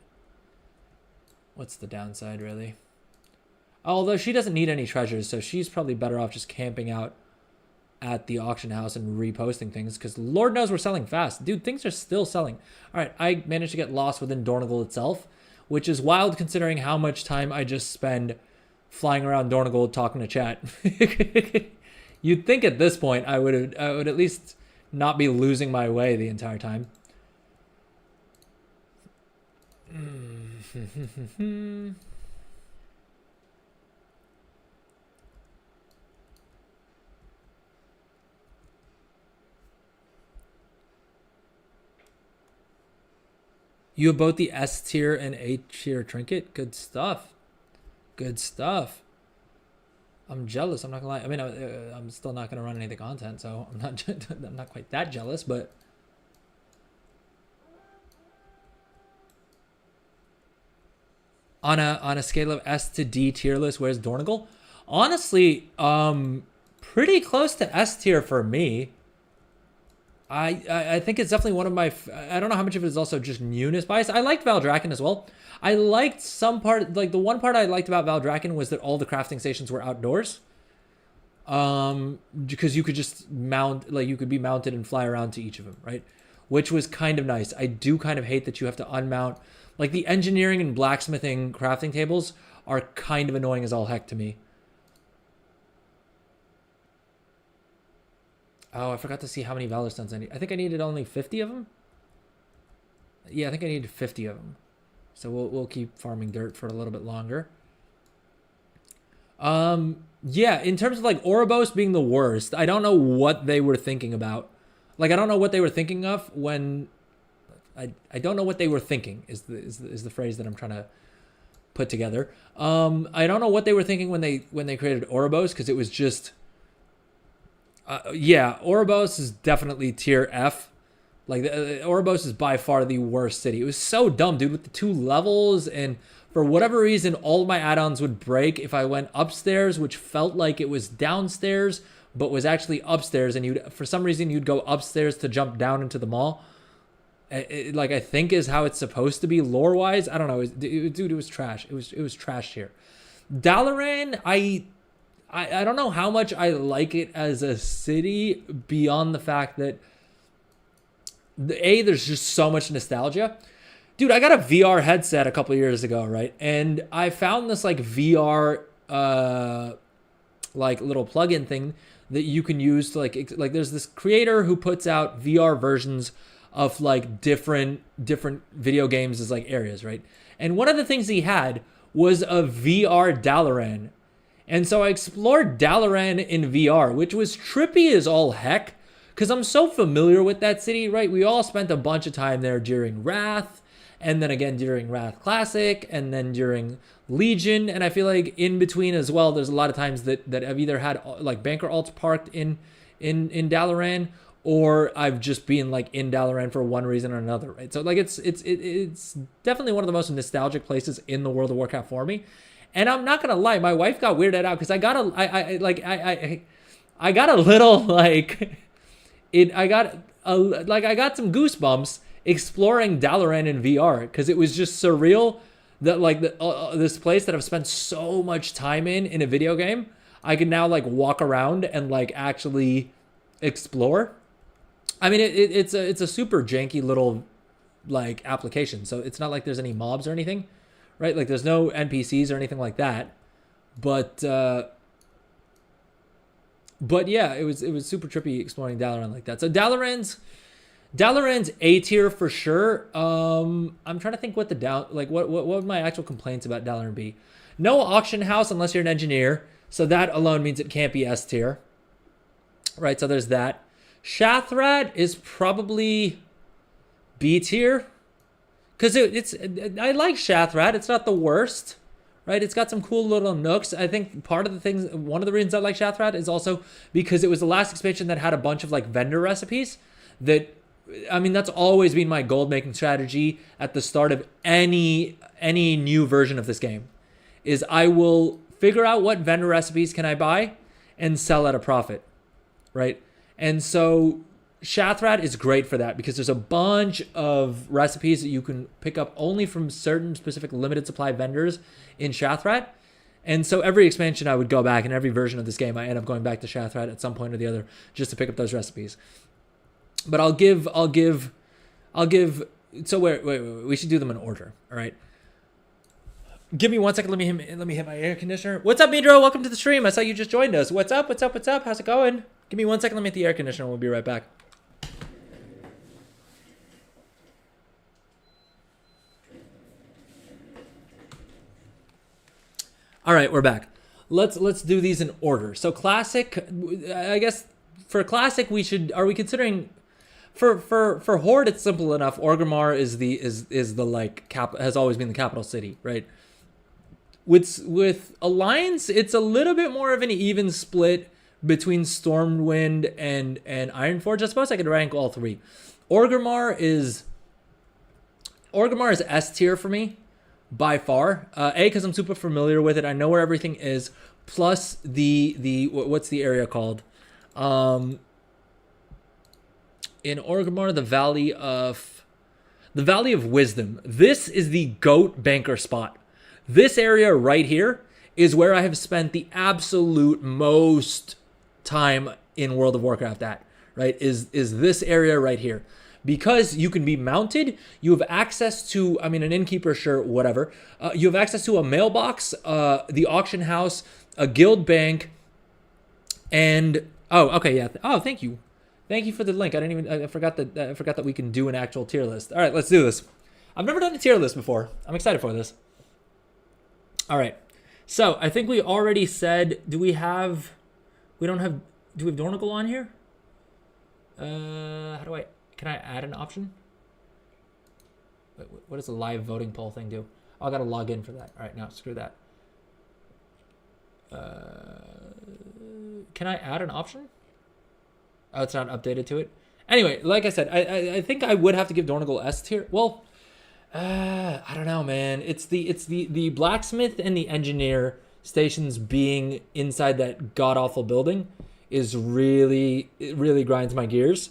What's the downside, really? Although she doesn't need any treasures, so she's probably better off just camping out at the auction house and reposting things, because Lord knows we're selling fast. Dude, things are still selling. All right, I managed to get lost within Dornigal itself, which is wild considering how much time I just spend flying around Dornigal talking to chat. You'd think at this point I would at least not be losing my way the entire time. You have both the S tier and A tier trinket. Good stuff. Good stuff. I'm jealous. I'm not gonna lie. I mean, I'm still not gonna run any of the content, so I'm not. I'm not quite that jealous, but. On a scale of S to D tier list, where's Dornigal? Honestly, pretty close to S tier for me. I think it's definitely one of my... I don't know how much of it is also just newness bias. I liked Valdrakken as well. I liked some part... Like, the one part I liked about Valdrakken was that all the crafting stations were outdoors. Because you could just mount... Like, you could be mounted and fly around to each of them, right? Which was kind of nice. I do kind of hate that you have to unmount... Like, the engineering and blacksmithing crafting tables are kind of annoying as all heck to me. Oh, I forgot to see how many Valor Stones I need. I think I needed only 50 of them. Yeah, I think I needed 50 of them. So we'll keep farming dirt for a little bit longer. Yeah, in terms of, like, Ouroboros being the worst, I don't know what they were thinking about. Like, I don't know what they were thinking of when... I don't know what they were thinking is the phrase that I'm trying to put together. I don't know what they were thinking when they created Ouroboros, because it was just... yeah, Ouroboros is definitely tier F. Like, Ouroboros is by far the worst city. It was so dumb, dude, with the 2 levels, and for whatever reason, all my add-ons would break if I went upstairs, which felt like it was downstairs, but was actually upstairs, and for some reason you'd go upstairs to jump down into the mall. Like, I think is how it's supposed to be lore-wise. I don't know. Dude, it was trash. It was trash here. Dalaran, I don't know how much I like it as a city beyond the fact that there's just so much nostalgia. Dude, I got a VR headset a couple years ago, right? And I found this like VR like little plug-in thing that you can use to like there's this creator who puts out VR versions of like different video games as like areas, right? And one of the things he had was a VR Dalaran. And so I explored Dalaran in VR, which was trippy as all heck, because I'm so familiar with that city, right? We all spent a bunch of time there during Wrath, and then again during Wrath Classic, and then during Legion, and I feel like in between as well, there's a lot of times that I've either had like banker alts parked in Dalaran, or I've just been like in Dalaran for one reason or another, right? So like it's definitely one of the most nostalgic places in the World of Warcraft for me. And I'm not gonna lie, my wife got weirded out because I got a little like I got some goosebumps exploring Dalaran in VR because it was just surreal that like this place that I've spent so much time in a video game, I can now like walk around and like actually explore. I mean, it's a super janky little like application. So it's not like there's any mobs or anything, right? Like there's no NPCs or anything like that. But yeah, it was super trippy exploring Dalaran like that. So Dalaran's A tier for sure. I'm trying to think what what would my actual complaints about Dalaran be? No auction house unless you're an engineer. So that alone means it can't be S tier. Right, so there's that. Shathrad is probably B tier. Because I like Shathrad. It's not the worst. Right, it's got some cool little nooks. I think one of the reasons I like Shathrad is also because it was the last expansion that had a bunch of like vendor recipes that's always been my gold making strategy at the start of any new version of this game is I will figure out what vendor recipes can I buy and sell at a profit, right? And so Shathrad is great for that because there's a bunch of recipes that you can pick up only from certain specific limited supply vendors in Shathrad. And so every expansion I would go back, and every version of this game I end up going back to Shathrad at some point or the other just to pick up those recipes. But I'll give. So wait. We should do them in order. All right. Give me 1 second. Let me hit my air conditioner. What's up, Midro? Welcome to the stream. I saw you just joined us. What's up? How's it going? Give me 1 second. Let me hit the air conditioner. We'll be right back. All right, we're back. Let's do these in order. So classic. I guess for classic are we considering? For Horde, it's simple enough. Orgrimmar is the like has always been the capital city, right? With Alliance, it's a little bit more of an even split between Stormwind and Ironforge. I suppose I could rank all three. Orgrimmar is S tier for me by far. Because I'm super familiar with it. I know where everything is. Plus the what's the area called? In Orgrimmar, the Valley of Wisdom. This is the GOAT banker spot. This area right here is where I have spent the absolute most time in World of Warcraft at, right? Is this area right here. Because you can be mounted, you have access to, an innkeeper, sure, whatever. You have access to a mailbox, the auction house, a guild bank, and, thank you. Thank you for the link. I forgot that we can do an actual tier list. All right, let's do this. I've never done a tier list before. I'm excited for this. All right. So I think we already said, do we have Dornigal on here? Can I add an option? What does the live voting poll thing do? Oh, I got to log in for that. All right, no, screw that. Can I add an option? Oh, it's not updated to it. Anyway, like I said, I think I would have to give Dornigal S tier. Well, I don't know, man. It's the blacksmith and the engineer stations being inside that god awful building is it really grinds my gears,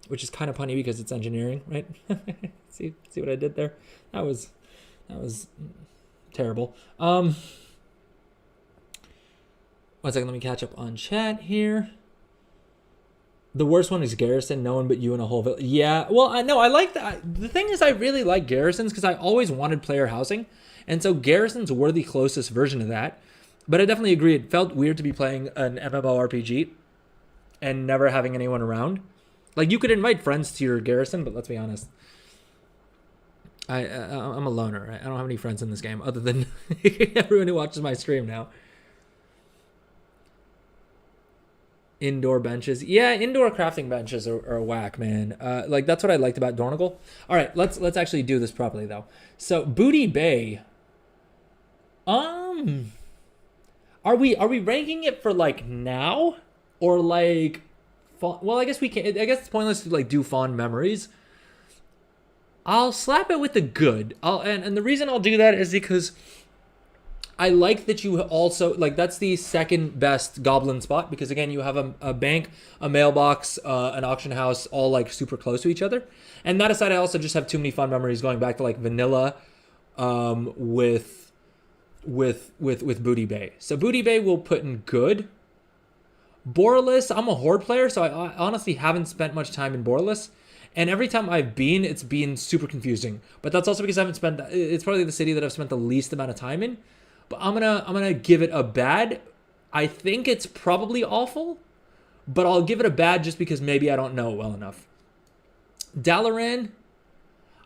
which is kind of funny because it's engineering, right? see what I did there? That was terrible. 1 second, let me catch up on chat here. The worst one is Garrison. No one but you and a whole village. Yeah, well, I like that. The thing is, I really like Garrisons because I always wanted player housing. And so Garrisons were the closest version of that. But I definitely agree. It felt weird to be playing an MMORPG and never having anyone around. Like, you could invite friends to your Garrison, but let's be honest. I'm a loner, right? I don't have any friends in this game other than everyone who watches my stream now. Indoor benches. Yeah, indoor crafting benches are whack, man. Like, that's what I liked about Dornigal. All right, let's actually do this properly, though. So, Booty Bay. Are we ranking it for, like, now? Or, like... Well, I guess we can... I guess it's pointless to, like, do fond memories. I'll slap it with the good. And the reason I'll do that is because... I like that you also, like, that's the second best goblin spot because, again, you have a bank, a mailbox, an auction house, all, like, super close to each other. And that aside, I also just have too many fun memories going back to, like, vanilla with Booty Bay. So Booty Bay we'll put in good. Borderless, I'm a Horde player, so I honestly haven't spent much time in Borderless. And every time I've been, it's been super confusing. But that's also because I haven't spent. It's probably the city that I've spent the least amount of time in. But I'm gonna give it a bad. I think it's probably awful, but I'll give it a bad just because maybe I don't know it well enough. Dalaran.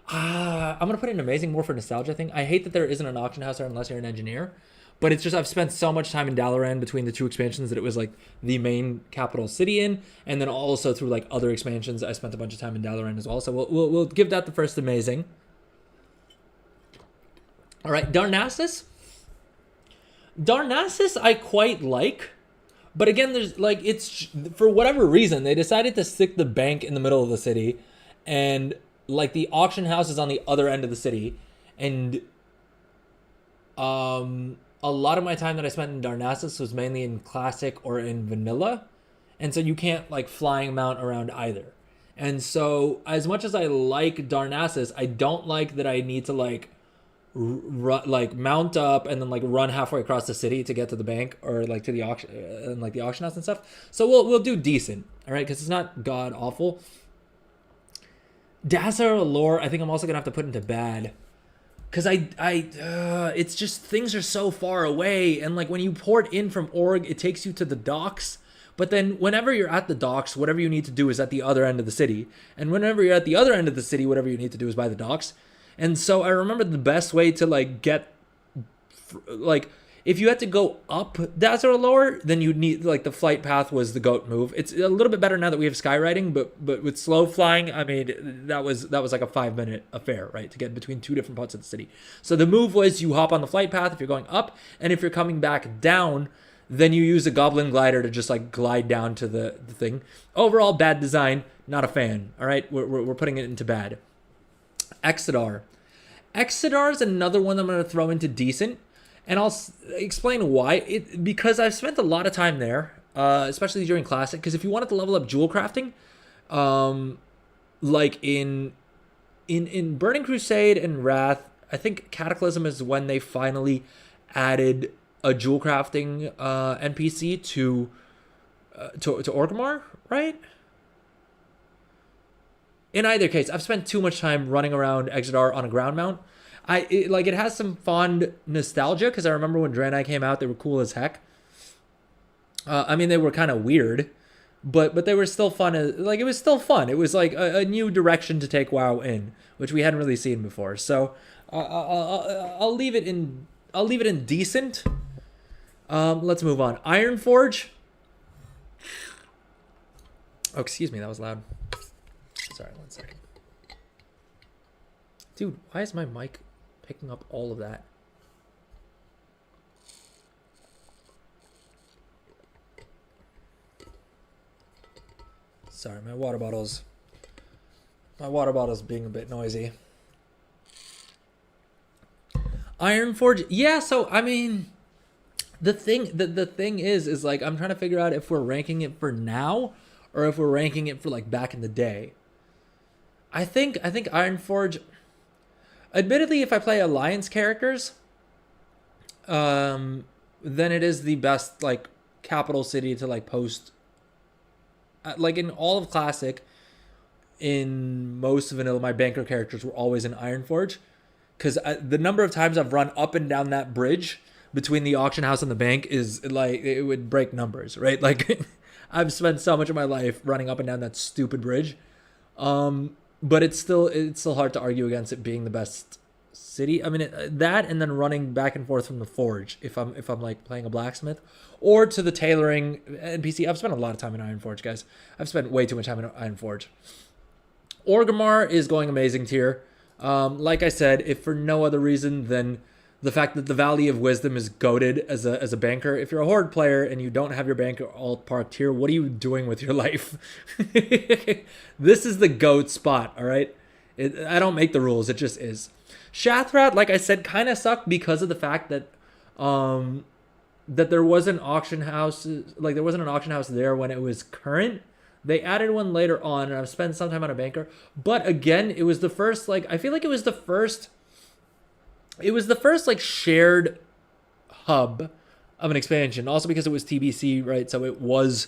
I'm gonna put it in amazing more for nostalgia thing. I hate that there isn't an auction house there unless you're an engineer. But it's just I've spent so much time in Dalaran between the two expansions that it was like the main capital city in, and then also through like other expansions, I spent a bunch of time in Dalaran as well. So we'll give that the first amazing. All right, Darnassus. Darnassus I quite like, but again, there's like it's for whatever reason they decided to stick the bank in the middle of the city, and like the auction house is on the other end of the city, and a lot of my time that I spent in Darnassus was mainly in Classic or in Vanilla. And so you can't like flying mount around either. And so as much as I like Darnassus, I don't like that I need to like like mount up and then like run halfway across the city to get to the bank or like to the auction and like the auction house and stuff. So we'll do decent, all right? Because it's not god awful. Dazzler Allure, I think I'm also gonna have to put into bad. Cause it's just things are so far away, and like when you port in from org, it takes you to the docks. But then whenever you're at the docks, whatever you need to do is at the other end of the city, and whenever you're at the other end of the city, whatever you need to do is by the docks. And so I remember the best way to like get, like if you had to go up Dazzler Allure, then you'd need like the flight path was the goat move. It's a little bit better now that we have skywriting, but with slow flying, I mean that was like a 5-minute affair, right, to get between two different parts of the city. So the move was you hop on the flight path if you're going up, and if you're coming back down, then you use a goblin glider to just like glide down to the thing. Overall, bad design, not a fan. All right, we're putting it into bad. Exodar. Exodar is another one I'm going to throw into decent. And I'll explain why. Because I've spent a lot of time there, especially during Classic. Because if you wanted to level up jewel crafting, like in Burning Crusade and Wrath, I think Cataclysm is when they finally added a jewel crafting NPC to Orgrimmar, right? In either case, I've spent too much time running around Exodar on a ground mount. It has some fond nostalgia because I remember when Draenei came out, they were cool as heck. I mean, they were kind of weird, but they were still fun. Like it was still fun. It was like a new direction to take WoW in, which we hadn't really seen before. So I'll leave it in. I'll leave it in decent. Let's move on. Ironforge. Oh, excuse me, that was loud. Sorry, 1 second. Dude, why is my mic picking up all of that? Sorry, my water bottle's being a bit noisy. Ironforge, yeah. So I mean, the thing is like I'm trying to figure out if we're ranking it for now or if we're ranking it for like back in the day. I think Ironforge. Admittedly, if I play Alliance characters, then it is the best like capital city to like post. Like in all of Classic, in most of Vanilla, my banker characters were always in Ironforge, because the number of times I've run up and down that bridge between the auction house and the bank is like it would break numbers, right? Like I've spent so much of my life running up and down that stupid bridge. But it's still hard to argue against it being the best city. I mean that, and then running back and forth from the forge if I'm like playing a blacksmith, or to the tailoring NPC. I've spent a lot of time in Ironforge, guys. I've spent way too much time in Ironforge. Orgrimmar is going amazing tier. Like I said, if for no other reason than the fact that the Valley of Wisdom is goated as a banker. If you're a Horde player and you don't have your banker alt parked here, what are you doing with your life? This is the GOAT spot, all right? I don't make the rules. It just is. Shathrat, like I said, kind of sucked because of the fact that that there was an auction house. Like there wasn't an auction house there when it was current. They added one later on, and I've spent some time on a banker. But again, it was the first, like, I feel like it was the first like shared hub of an expansion. Also because it was TBC, right? So it was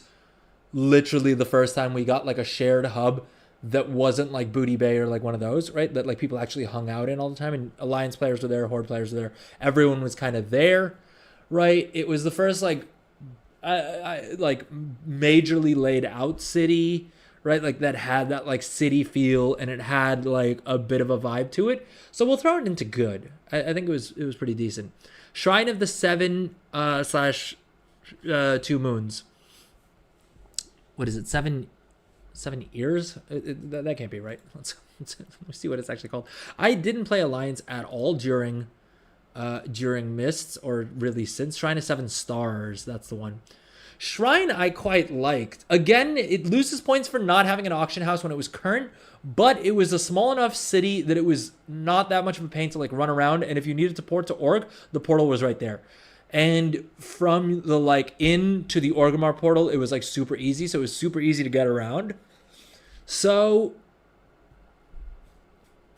literally the first time we got like a shared hub that wasn't like Booty Bay or like one of those, right? That like people actually hung out in all the time, and Alliance players were there, Horde players were there. Everyone was kind of there, right? It was the first like like majorly laid out city, right? Like that had that like city feel, and it had like a bit of a vibe to it. So we'll throw it into good. I think it was pretty decent. Shrine of the Seven slash Two Moons. What is it? Seven ears? That can't be right. Let's see what it's actually called. I didn't play Alliance at all during Mists, or really since. Shrine of Seven Stars. That's the one. Shrine I quite liked. Again, it loses points for not having an auction house when it was current, but it was a small enough city that it was not that much of a pain to like run around. And if you needed to port to Org, the portal was right there. And from the like inn to the Orgrimmar portal, it was like super easy. So it was super easy to get around. So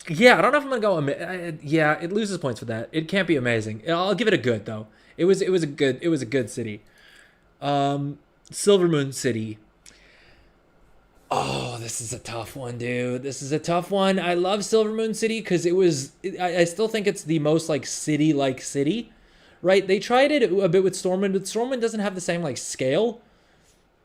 yeah, I don't know if I'm gonna go. Yeah, it loses points for that. It can't be amazing. I'll give it a good though. It was a good city. Silvermoon City. Oh, this is a tough one, dude. This is a tough one. I love Silvermoon City because I still think it's the most like city, right? They tried it a bit with Stormwind, but Stormwind doesn't have the same like scale.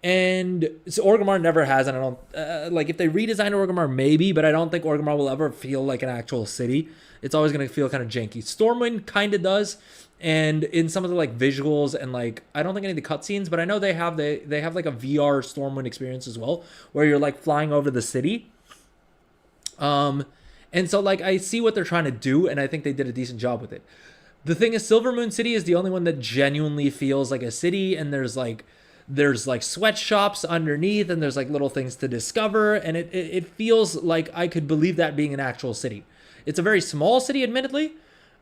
And so Orgrimmar never has, and I don't like if they redesign Orgrimmar maybe, but I don't think Orgrimmar will ever feel like an actual city. It's always gonna feel kind of janky. Stormwind kind of does, and in some of the like visuals and like I don't think any of the cutscenes, but I know they have like a VR Stormwind experience as well, where you're like flying over the city. And so like I see what they're trying to do, and I think they did a decent job with it. The thing is, Silvermoon City is the only one that genuinely feels like a city, and there's like sweatshops underneath, and there's like little things to discover, and it feels like I could believe that being an actual city. It's a very small city, admittedly,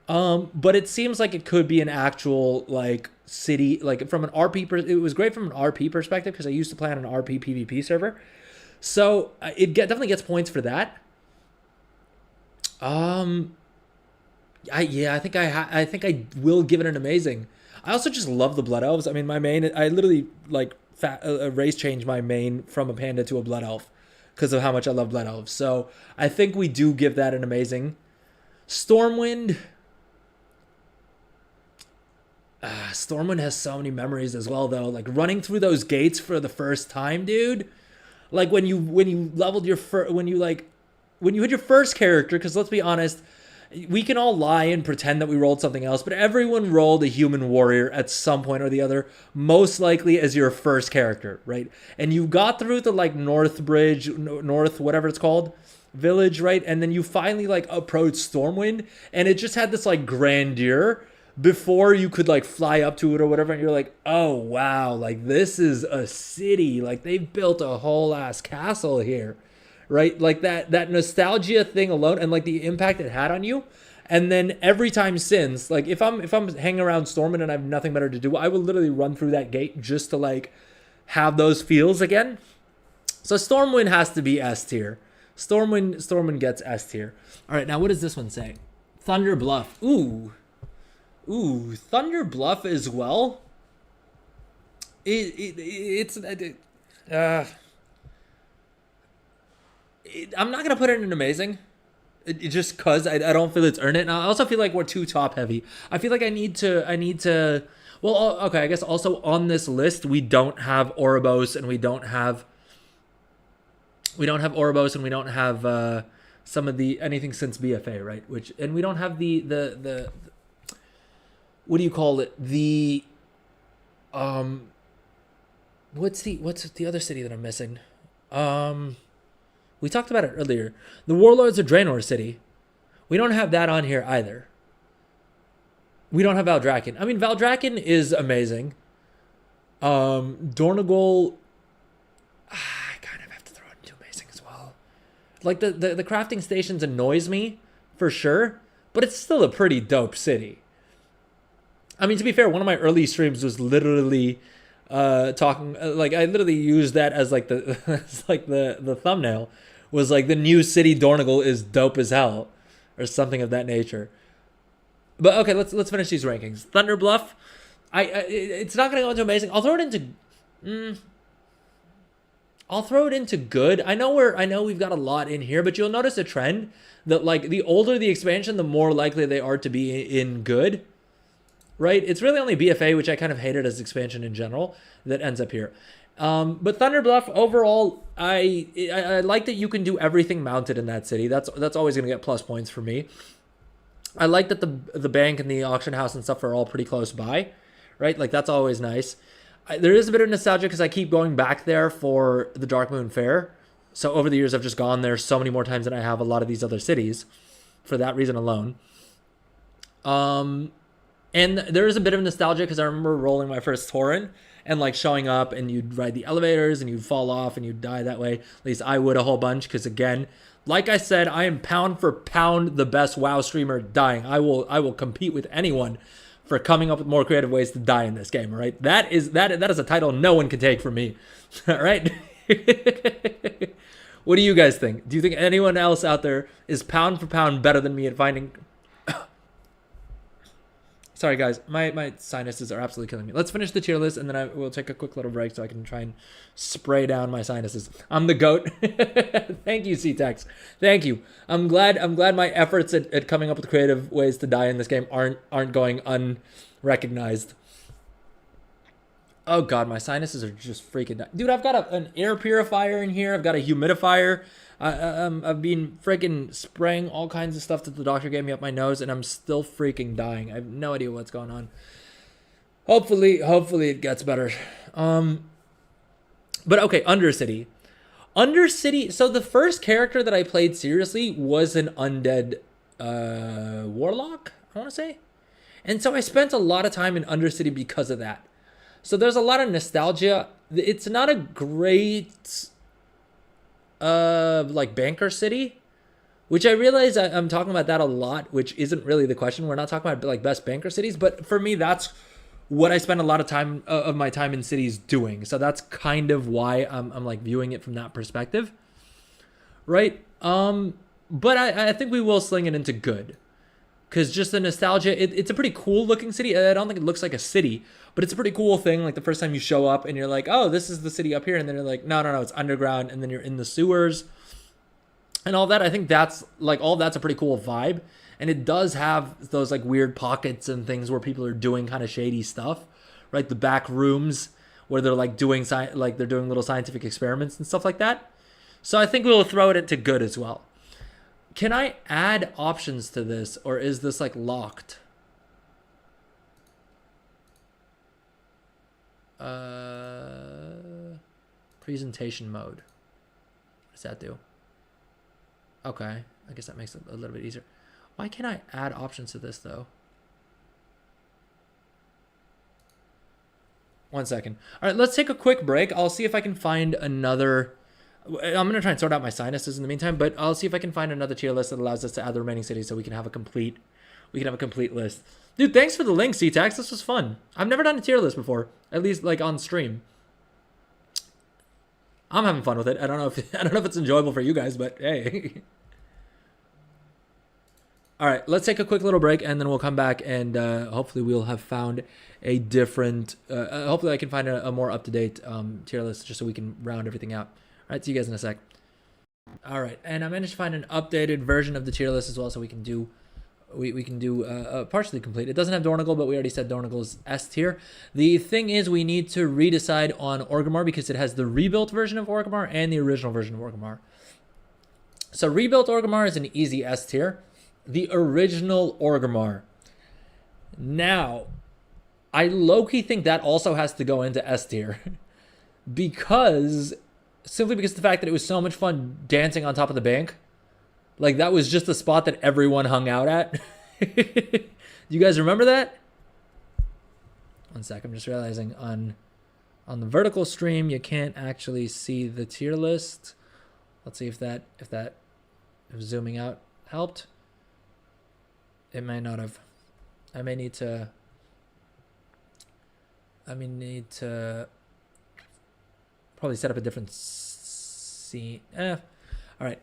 but it seems like it could be an actual like city, like from an RP. It was great from an RP perspective because I used to play on an RP PvP server, so definitely gets points for that. I think I will give it an amazing. I also just love the Blood Elves. I mean, my main, I literally like race changed my main from a panda to a Blood Elf because of how much I love Blood Elves. So I think we do give that an amazing. Stormwind. Stormwind has so many memories as well, though. Like running through those gates for the first time, dude. Like when you leveled your when you had your first character. Because let's be honest, we can all lie and pretend that we rolled something else, but everyone rolled a human warrior at some point or the other, most likely as your first character, right? And you got through the like North whatever it's called, village, right? And then you finally like approached Stormwind, and it just had this like grandeur before you could like fly up to it or whatever, and you're like, oh wow, like this is a city, like they've built a whole ass castle here. Right, like that nostalgia thing alone, and like the impact it had on you. And then every time since, like if I'm hanging around Stormwind and I have nothing better to do, I will literally run through that gate just to like have those feels again. So Stormwind has to be S tier. Stormwind gets S tier. All right, now what does this one say? Thunder Bluff. Ooh, Thunder Bluff as well. I'm not gonna put it in amazing, just cause I don't feel it's earned it. And I also feel like we're too top heavy. I feel like I need to. Well, okay. I guess also on this list we don't have Oribos, and we don't have Oribos, and we don't have some of the anything since BFA, right? And we don't have the what do you call it? The what's the other city that I'm missing? We talked about it earlier. The Warlords of Draenor City. We don't have that on here either. We don't have Valdrakken. I mean, Valdrakken is amazing. Dornogal, I kind of have to throw it into amazing as well. Like the crafting stations annoys me for sure, but it's still a pretty dope city. I mean, to be fair, one of my early streams was literally talking like I literally used that as like the thumbnail was like the new city Dornogal is dope as hell or something of that nature. But okay, let's finish these rankings. Thunder Bluff, it's not gonna go into amazing. I'll throw it into I'll throw it into good. I know we've got a lot in here, but you'll notice a trend that like the older the expansion, the more likely they are to be in good. Right? It's really only BFA, which I kind of hated as expansion in general, that ends up here. But Thunder Bluff overall, I like that you can do everything mounted in that city. That's always gonna get plus points for me. I like that the bank and the auction house and stuff are all pretty close by, right? Like that's always nice. There is a bit of nostalgia because I keep going back there for the Dark Moon Fair. So over the years, I've just gone there so many more times than I have a lot of these other cities, for that reason alone. And there is a bit of nostalgia because I remember rolling my first Tauren and like showing up and you'd ride the elevators and you'd fall off and you'd die that way. At least I would a whole bunch because again, like I said, I am pound for pound the best WoW streamer dying. I will compete with anyone for coming up with more creative ways to die in this game, all right? That is a title no one can take from me. All right? What do you guys think? Do you think anyone else out there is pound for pound better than me at finding... Sorry, guys. My sinuses are absolutely killing me. Let's finish the tier list, and then I will take a quick little break so I can try and spray down my sinuses. I'm the GOAT. Thank you, C-Tex. Thank you. I'm glad my efforts at coming up with creative ways to die in this game aren't going unrecognized. Oh, God. My sinuses are just freaking out. Dude, I've got an air purifier in here. I've got a humidifier. I've been freaking spraying all kinds of stuff that the doctor gave me up my nose, and I'm still freaking dying. I have no idea what's going on. Hopefully it gets better. But okay, Undercity. So the first character that I played seriously was an undead warlock, I want to say. And so I spent a lot of time in Undercity because of that. So there's a lot of nostalgia. It's not a great... like banker city, which I realize I'm talking about that a lot, which isn't really the question. We're not talking about like best banker cities, but for me, that's what I spend a lot of time of my time in cities doing. So that's kind of why I'm like viewing it from that perspective, right? But I think we will sling it into good, because just the nostalgia. It's a pretty cool looking city. I don't think it looks like a city, but it's a pretty cool thing. Like the first time you show up and you're like, oh, this is the city up here. And then you're like, no, it's underground. And then you're in the sewers and all that. I think that's like, all that's a pretty cool vibe. And it does have those like weird pockets and things where people are doing kind of shady stuff, right? The back rooms where they're like doing they're doing little scientific experiments and stuff like that. So I think we'll throw it into good as well. Can I add options to this, or is this like locked? Presentation mode. What does that do? Okay, I guess that makes it a little bit easier. Why can't I add options to this though? 1 second. All right, let's take a quick break. I'll see if I can find another. I'm gonna try and sort out my sinuses in the meantime, but I'll see if I can find another tier list that allows us to add the remaining cities so we can have a complete list. Dude, thanks for the link, C-Tax. This was fun. I've never done a tier list before, at least like on stream. I'm having fun with it. I don't know if it's enjoyable for you guys, but hey. All right, let's take a quick little break, and then we'll come back, and hopefully we'll have found a different. Hopefully, I can find a more up-to-date tier list just so we can round everything out. All right, see you guys in a sec. All right, and I managed to find an updated version of the tier list as well, so we can do partially complete. It doesn't have Dornagle, but we already said Dornagle's S tier. The thing is, we need to redecide on Orgrimmar because it has the rebuilt version of Orgrimmar and the original version of Orgrimmar. So rebuilt Orgrimmar is an easy S tier. The original Orgrimmar. Now, I low-key think that also has to go into S tier simply because of the fact that it was so much fun dancing on top of the bank. Like, that was just the spot that everyone hung out at. You guys remember that? 1 sec, I'm just realizing on the vertical stream, you can't actually see the tier list. Let's see if zooming out helped. It may not have. I may need to probably set up a different scene. All right.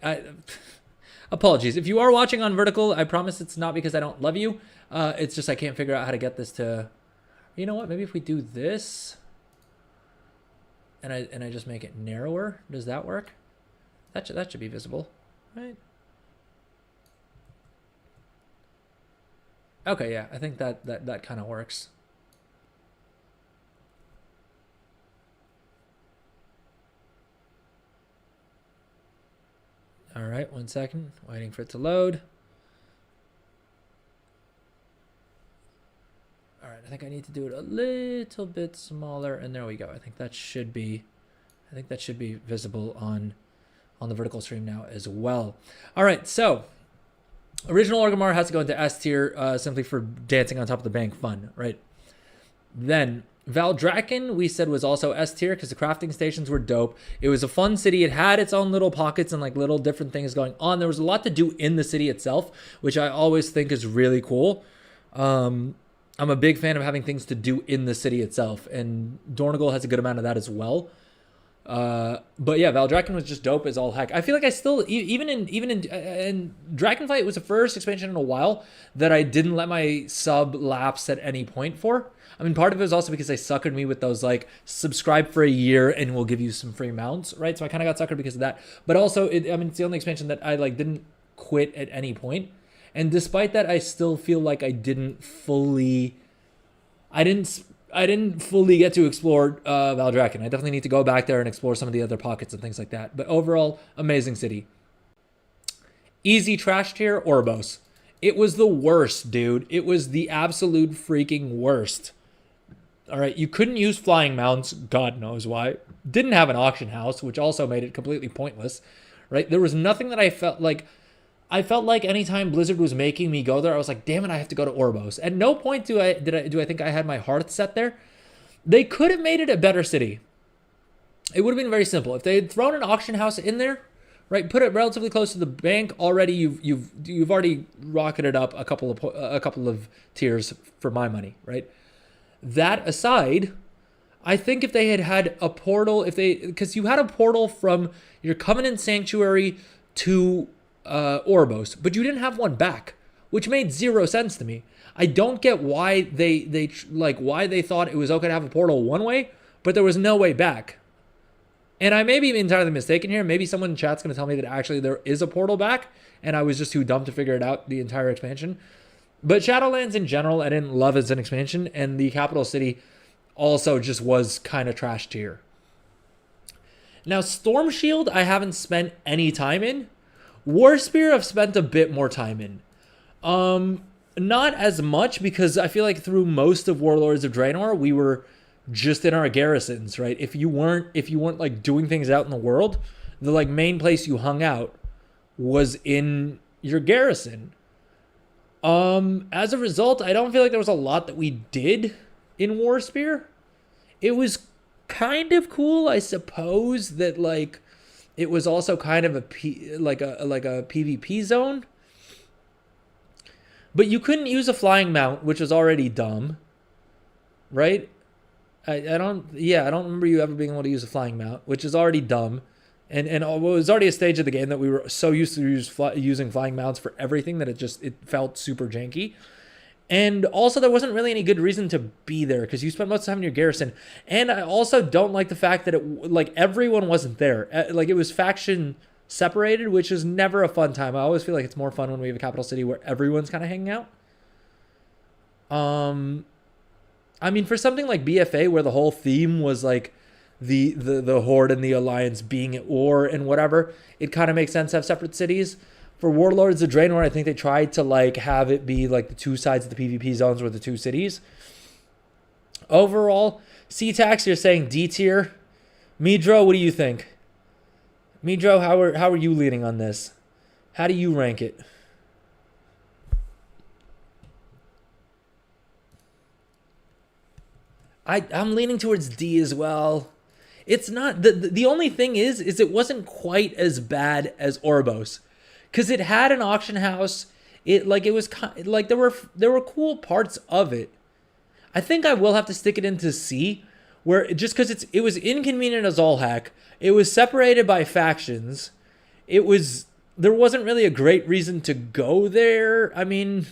Apologies. If you are watching on vertical, I promise it's not because I don't love you. It's just I can't figure out how to get this to... You know what? Maybe if we do this and I just make it narrower. Does that work? That should be visible, right? Okay, yeah, I think that kind of works. All right, 1 second. Waiting for it to load. All right, I think I need to do it a little bit smaller, and there we go. I think that should be visible on the vertical stream now as well. All right, so original Orgrimmar has to go into S tier simply for dancing on top of the bank fun, right? Then Valdrakken, we said, was also S tier because the crafting stations were dope. It was a fun city. It had its own little pockets and like little different things going on. There was a lot to do in the city itself, which I always think is really cool. I'm a big fan of having things to do in the city itself, and Dornogal has a good amount of that as well. But yeah, Valdrakken was just dope as all heck. I feel like I still, even in Dragonflight was the first expansion in a while that I didn't let my sub lapse at any point for. I mean, part of it was also because they suckered me with those like subscribe for a year and we'll give you some free mounts, right? So I kind of got suckered because of that. But also, it's the only expansion that I like didn't quit at any point. And despite that, I still feel like I didn't fully get to explore Valdrakken. I definitely need to go back there and explore some of the other pockets and things like that. But overall, amazing city. Easy trash tier, Oribos. It was the worst, dude. It was the absolute freaking worst. All right, you couldn't use flying mounts, God knows why. Didn't have an auction house, which also made it completely pointless, right? There was nothing that I felt like anytime Blizzard was making me go there, I was like, damn it, I have to go to Oribos. At no point do I think I had my heart set there. They could have made it a better city. It would have been very simple. If they had thrown an auction house in there, right, put it relatively close to the bank, already you've already rocketed up a couple of tiers for my money, right? That aside, I think if they had a portal, because you had a portal from your Covenant Sanctuary to Oribos, but you didn't have one back, which made zero sense to me. I don't get why they thought it was okay to have a portal one way, but there was no way back. And I may be entirely mistaken here. Maybe someone in chat's going to tell me that actually there is a portal back, and I was just too dumb to figure it out the entire expansion. But Shadowlands in general, I didn't love as an expansion, and the capital city also just was kind of trash tier. Now, Storm Shield, I haven't spent any time in. Warspear, I've spent a bit more time in. Not as much, because I feel like through most of Warlords of Draenor, we were just in our garrisons, right? If you weren't like doing things out in the world, the like main place you hung out was in your garrison. As a result, I don't feel like there was a lot that we did in Warspear. It was kind of cool, I suppose, that like it was also kind of a PvP zone. But you couldn't use a flying mount, which was already dumb, right? I don't remember you ever being able to use a flying mount, which is already dumb. And it was already a stage of the game that we were so used to using flying mounts for everything that it felt super janky. And also, there wasn't really any good reason to be there because you spent most of the time in your garrison. And I also don't like the fact that everyone wasn't there. Like, it was faction separated, which is never a fun time. I always feel like it's more fun when we have a capital city where everyone's kind of hanging out. I mean, for something like BFA, where the whole theme was like the Horde and the Alliance being at war and whatever, it kind of makes sense to have separate cities. For Warlords of Draenor, I think they tried to like have it be like the two sides of the PvP zones were the two cities. Overall, C-Tax, you're saying D tier. Midro, what do you think? Midro, how are you leaning on this? How do you rank it? I'm leaning towards D as well. It's not the only thing is it wasn't quite as bad as Oribos, because it had an auction house. It was like there were cool parts of it. I think I will have to stick it into C, where just because it was inconvenient as all heck. It was separated by factions. There wasn't really a great reason to go there. I mean,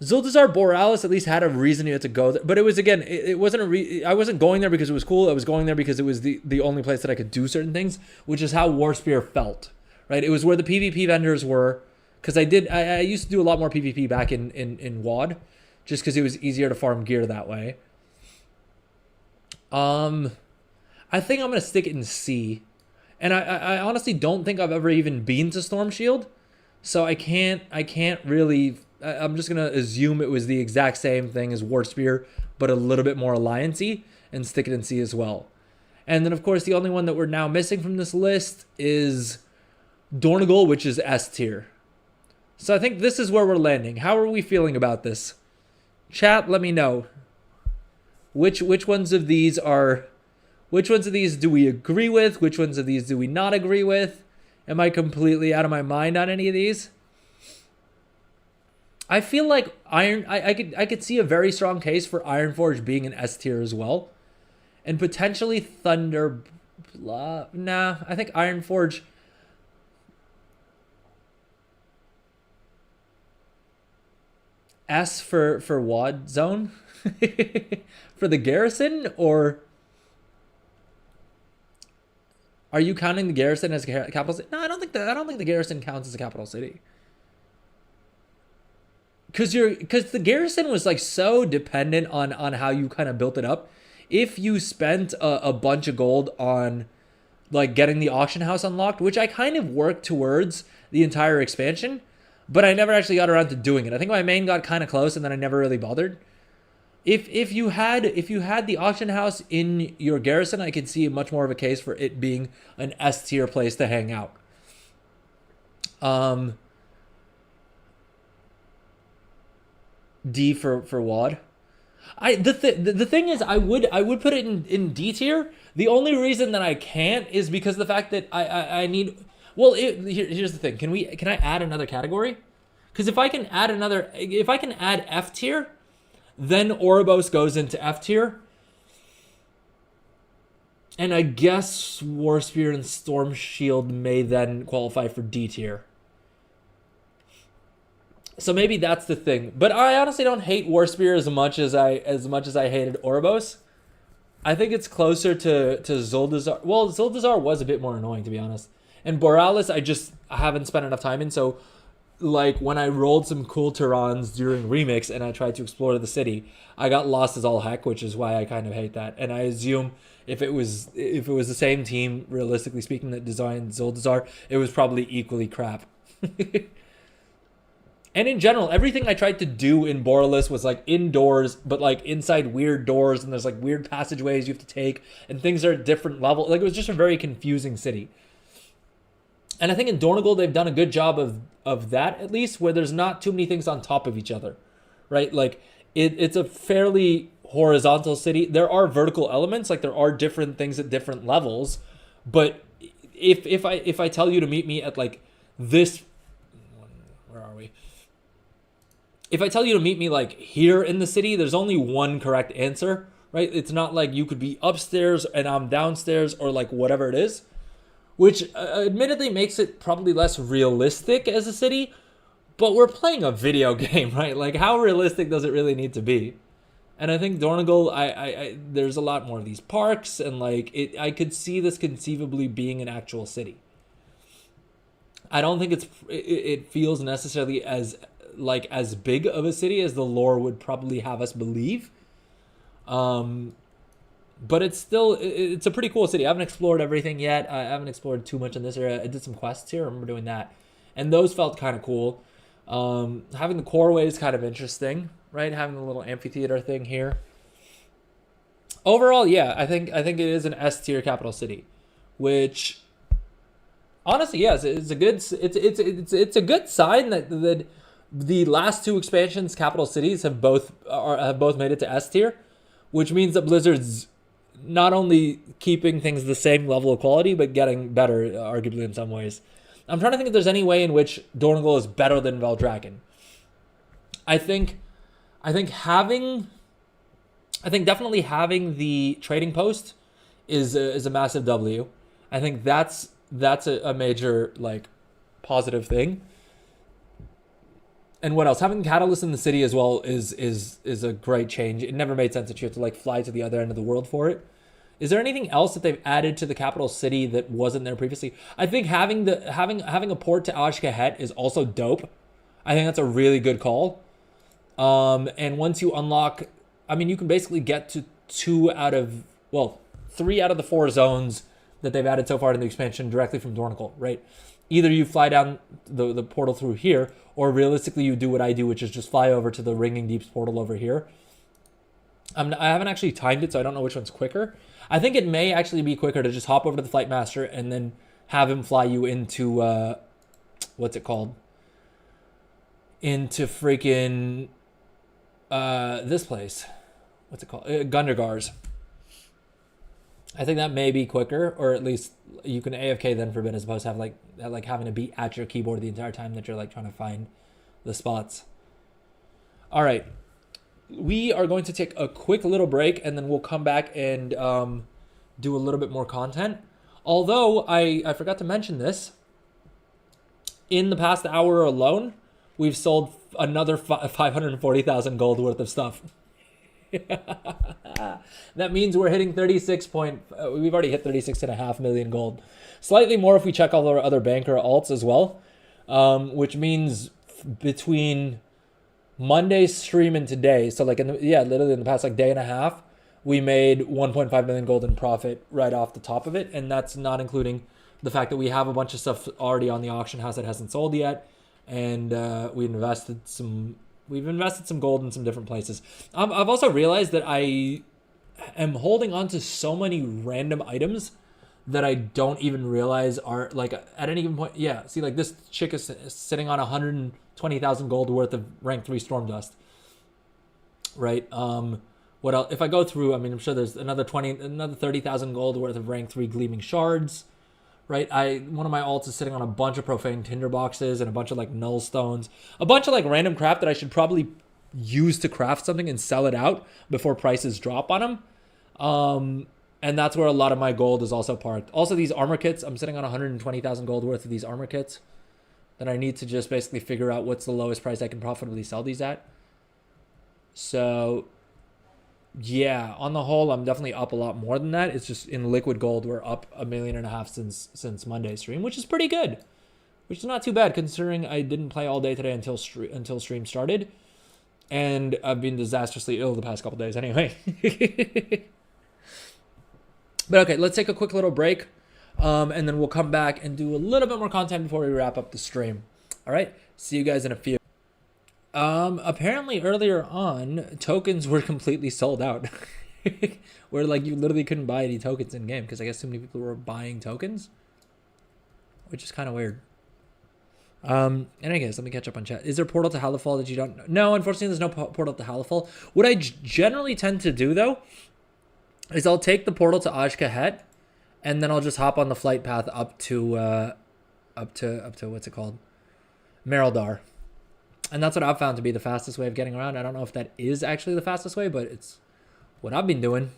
Zuldazar Borealis at least had a reason you had to go there, but it was again, it wasn't I wasn't going there because it was cool. I was going there because it was the only place that I could do certain things, which is how Warspear felt, right? It was where the PvP vendors were, because I used to do a lot more PvP back in WoD, just because it was easier to farm gear that way. I think I'm gonna stick it in C, and I honestly don't think I've ever even been to Storm Shield, so I can't really. I'm just gonna assume it was the exact same thing as Warspear, but a little bit more alliancey, and stick it in C as well. And then of course the only one that we're now missing from this list is Dornogal, which is S tier. So I think this is where we're landing. How are we feeling about this? Chat, let me know. Which ones of these do we agree with? Which ones of these do we not agree with? Am I completely out of my mind on any of these? I feel like I could see a very strong case for Ironforge being an S tier as well. And potentially Thunder... Nah, I think Ironforge... S for WoD zone? For the garrison? Or... Are you counting the garrison as a capital city? No, I don't think the garrison counts as a capital city. Because the garrison was like so dependent on how you kind of built it up. If you spent a bunch of gold on like getting the auction house unlocked, which I kind of worked towards the entire expansion, but I never actually got around to doing it. I think my main got kind of close, and then I never really bothered. If you had the auction house in your garrison, I could see much more of a case for it being an S tier place to hang out. D for WoD. The thing is, I would put it in D tier. The only reason that I can't is because the fact that I need. Well, here's the thing. Can I add another category? Because if I can add F tier, then Oribos goes into F tier. And I guess Warspear and Storm Shield may then qualify for D tier. So maybe that's the thing. But I honestly don't hate Warspear as much as I hated Oribos. I think it's closer to Zuldazar. Well, Zuldazar was a bit more annoying, to be honest. And Borealis, I haven't spent enough time in. So, like, when I rolled some cool Terrans during Remix and I tried to explore the city, I got lost as all heck, which is why I kind of hate that. And I assume if it was the same team, realistically speaking, that designed Zuldazar, it was probably equally crap. And in general, everything I tried to do in Borealis was like indoors, but like inside weird doors, and there's like weird passageways you have to take, and things are at different levels. Like, it was just a very confusing city. And I think in Dornogal, they've done a good job of that, at least, where there's not too many things on top of each other, right? Like, it's a fairly horizontal city. There are vertical elements, like there are different things at different levels, but if I tell you to meet me at like this, where are we? If I tell you to meet me like here in the city, there's only one correct answer, right? It's not like you could be upstairs and I'm downstairs, or like whatever it is, which admittedly makes it probably less realistic as a city, but we're playing a video game, right? Like, how realistic does it really need to be? And I think Dornogal, I there's a lot more of these parks, and like I could see this conceivably being an actual city. I don't think it feels necessarily as big of a city as the lore would probably have us believe. But it's a pretty cool city. I haven't explored everything yet. I haven't explored too much in this area. I did some quests here. I remember doing that, and those felt kind of cool. Having the coreway is kind of interesting, right? Having the little amphitheater thing here. Overall, yeah, I think it is an S tier capital city, which honestly, yes, it's a good sign that the last two expansions capital cities have both made it to S tier, which means that Blizzard's not only keeping things the same level of quality, but getting better, arguably, in some ways. I'm trying to think if there's any way in which Dornogal is better than Veldraken. I think definitely having the trading post is a massive W. I think that's a major like positive thing. And what else? Having Catalyst in the city as well is a great change. It never made sense that you have to like fly to the other end of the world for it. Is there anything else that they've added to the capital city that wasn't there previously? I think having a port to Ashkahet is also dope. I think that's a really good call. And once you unlock, I mean, you can basically get to 3 out of the 4 zones that they've added so far in the expansion directly from Dornicle, right? Either you fly down the portal through here, or realistically you do what I do, which is just fly over to the Ringing Deeps portal over here. I haven't actually timed it, so I don't know which one's quicker. I think it may actually be quicker to just hop over to the Flight Master and then have him fly you into, what's it called? Into freaking, this place. What's it called? Gundergar's. I think that may be quicker, or at least you can AFK then for a bit as opposed to have having to be at your keyboard the entire time that you're like trying to find the spots. All right. We are going to take a quick little break and then we'll come back and do a little bit more content. Although I forgot to mention this, in the past hour alone, we've sold another 540,000 gold worth of stuff. That means we're hitting we've already hit 36.5 million gold. Slightly more if we check all our other banker alts as well, which means between Monday's stream and today, so like literally in the past like day and a half, we made 1.5 million gold in profit right off the top of it, and that's not including the fact that we have a bunch of stuff already on the auction house that hasn't sold yet, and we've invested some gold in some different places. I've also realized that I am holding on to so many random items that I don't even realize are like at any given point. Yeah, see, like this chick is sitting on 120,000 gold worth of rank 3 storm dust. Right. What else? If I go through, I mean, I'm sure there's another 30,000 gold worth of rank 3 gleaming shards. Right. One of my alts is sitting on a bunch of profane tinder boxes and a bunch of like null stones, a bunch of like random crap that I should probably use to craft something and sell it out before prices drop on them. And that's where a lot of my gold is also parked. Also, these armor kits, I'm sitting on 120,000 gold worth of these armor kits that I need to just basically figure out what's the lowest price I can profitably sell these at. So, yeah, on the whole, I'm definitely up a lot more than that. It's just in liquid gold, we're up 1.5 million since Monday's stream, which is pretty good. Which is not too bad considering I didn't play all day today until stream started. And I've been disastrously ill the past couple days anyway. But okay, let's take a quick little break. And then we'll come back and do a little bit more content before we wrap up the stream. All right, see you guys in a few. Apparently earlier on, tokens were completely sold out. Where like you literally couldn't buy any tokens in game because I guess too many people were buying tokens, which is kind of weird. And I guess let me catch up on chat. Is there portal to Halifal that you don't know? No, unfortunately, there's no portal to Halifal. What I generally tend to do though is I'll take the portal to Ashkahet, and then I'll just hop on the flight path up to what's it called, Merildar. And that's what I've found to be the fastest way of getting around. I don't know if that is actually the fastest way, but it's what I've been doing.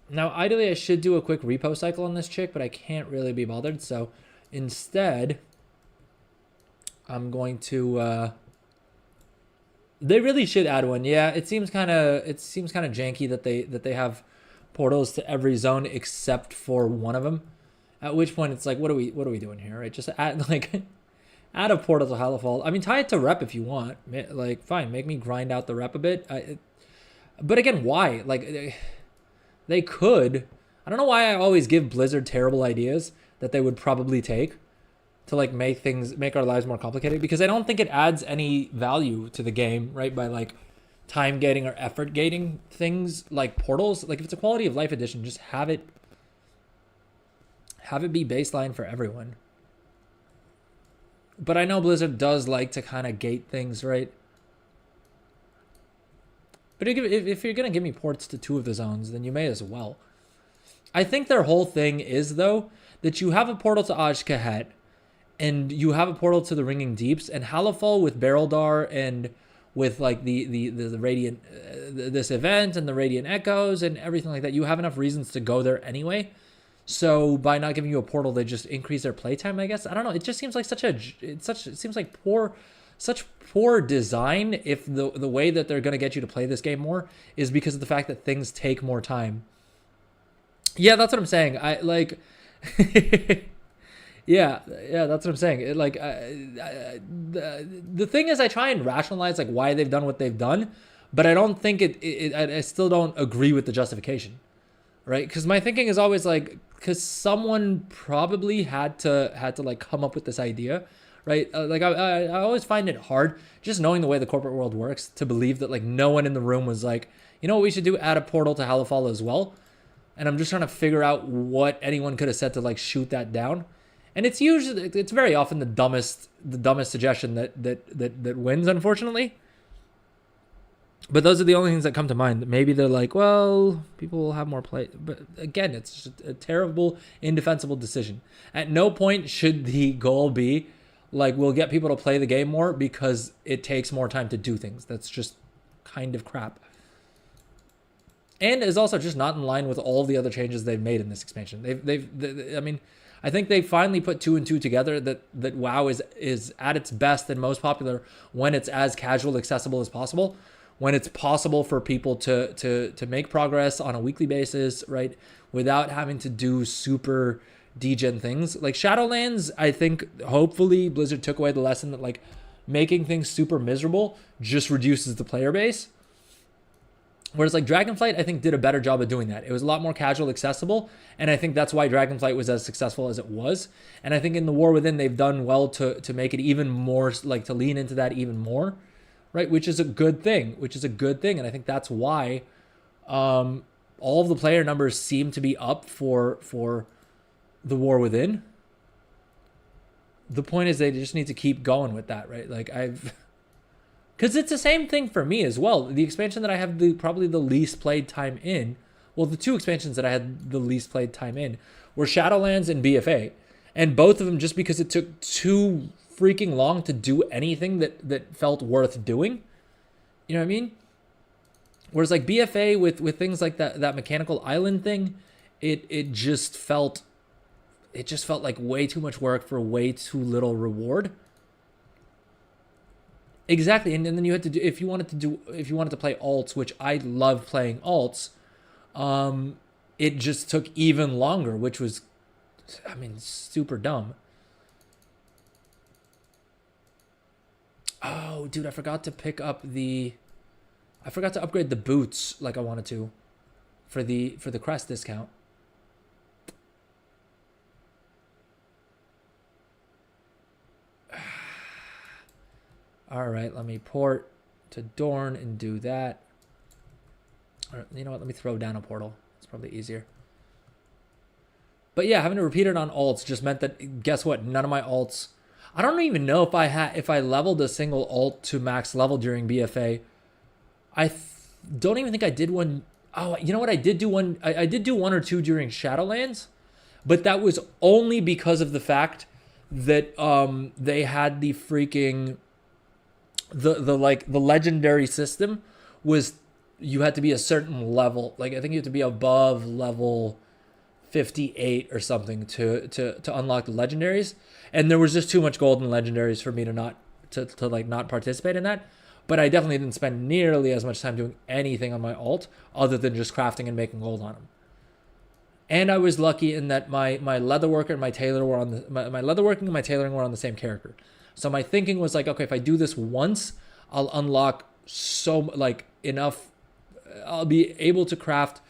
Now, ideally, I should do a quick repo cycle on this chick, but I can't really be bothered. So instead, I'm going to... they really should add one. Yeah, it seems kind of janky that they have portals to every zone except for one of them. At which point it's like, what are we doing here, right? Just add add a portal to Halifal. I mean, tie it to rep if you want. Like, fine, make me grind out the rep a bit. But again, why? Like, they could. I don't know why I always give Blizzard terrible ideas that they would probably take to like make our lives more complicated, because I don't think it adds any value to the game, right? By like time gating or effort gating things like portals. Like if it's a quality of life edition, just have it be baseline for everyone. But I know Blizzard does like to kind of gate things, right? But if you're going to give me ports to 2 of the zones, then you may as well. I think their whole thing is, though, that you have a portal to Ashkahet, and you have a portal to the Ringing Deeps, and Halifal with Beryldar and with like the Radiant, this event and the Radiant Echoes and everything like that. You have enough reasons to go there anyway. So by not giving you a portal, they just increase their playtime, I guess. I don't know. It just seems like it seems like such poor design if the way that they're going to get you to play this game more is because of the fact that things take more time. Yeah, that's what I'm saying. I like yeah, that's what I'm saying. The thing is, I try and rationalize like why they've done what they've done, but I don't think I still don't agree with the justification, right? Because my thinking is always like, because someone probably had to like come up with this idea, right? I always find it hard just knowing the way the corporate world works to believe that like no one in the room was like, you know what we should do? Add a portal to Halifal as well. And I'm just trying to figure out what anyone could have said to like shoot that down. And it's very often the dumbest suggestion that wins, unfortunately. But those are the only things that come to mind. Maybe they're like, well, people will have more play. But again, it's just a terrible, indefensible decision. At no point should the goal be like, we'll get people to play the game more because it takes more time to do things. That's just kind of crap. And is also just not in line with all the other changes they've made in this expansion. I mean, I think they finally put 2 and 2 together that WoW is at its best and most popular when it's as casual, accessible as possible, when it's possible for people to make progress on a weekly basis, right, without having to do super degen things. Like Shadowlands, I think hopefully Blizzard took away the lesson that like making things super miserable just reduces the player base. Whereas like Dragonflight, I think did a better job of doing that. It was a lot more casual, accessible, and I think that's why Dragonflight was as successful as it was. And I think in the War Within, they've done well to make it even more, like to lean into that even more, right? Which is a good thing. And I think that's why all of the player numbers seem to be up for the War Within. The point is they just need to keep going with that, right? Like because it's the same thing for me as well. The expansion that I have probably the least played time in, well, the 2 expansions that I had the least played time in were Shadowlands and BFA. And both of them just because it took too freaking long to do anything that felt worth doing. You know what I mean? Whereas like BFA with things like that mechanical island thing, it just felt like way too much work for way too little reward. Exactly, and then you had to do if you wanted to play alts, which I love playing alts, it just took even longer, which was, I mean, super dumb. Oh, dude, I forgot to upgrade the boots like I wanted to, for the crest discount. All right, let me port to Dorn and do that. Or, you know what? Let me throw down a portal. It's probably easier. But yeah, having to repeat it on alts just meant that, guess what? None of my alts. I don't even know if I leveled a single alt to max level during BFA. Don't even think I did one. Oh, you know what? I did do one. I did do 1 or 2 during Shadowlands, but that was only because of the fact that they had the freaking the legendary system was you had to be a certain level. Like I think you had to be above level 58 or something to unlock the legendaries, and there was just too much gold in legendaries for me to not participate in that. But I definitely didn't spend nearly as much time doing anything on my alt other than just crafting and making gold on them. And I was lucky in that my leatherworker and my tailor were on my leatherworking and my tailoring were on the same character. So my thinking was like, okay, if I do this once, I'll unlock enough. I'll be able to craft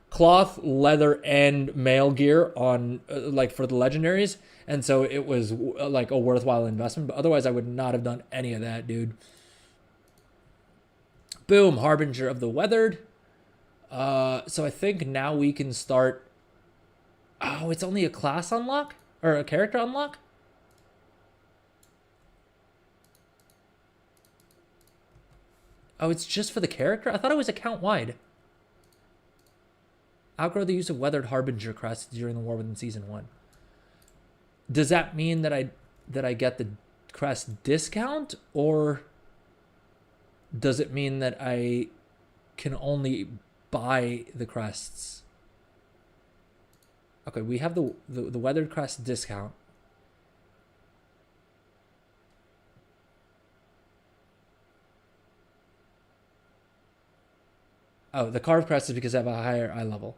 cloth, leather, and mail gear on for the legendaries. And so it was like a worthwhile investment. But otherwise, I would not have done any of that, dude. Boom, Harbinger of the Weathered. So I think now we can start. Oh, it's only a class unlock or a character unlock? Oh, it's just for the character? I thought it was account-wide. Outgrow the use of Weathered Harbinger crests during the War Within Season 1. Does that mean that I get the crest discount? Or does it mean that I can only buy the crests? Okay, we have the Weathered Crest discount. Oh, the Carved Crest is because I have a higher eye level.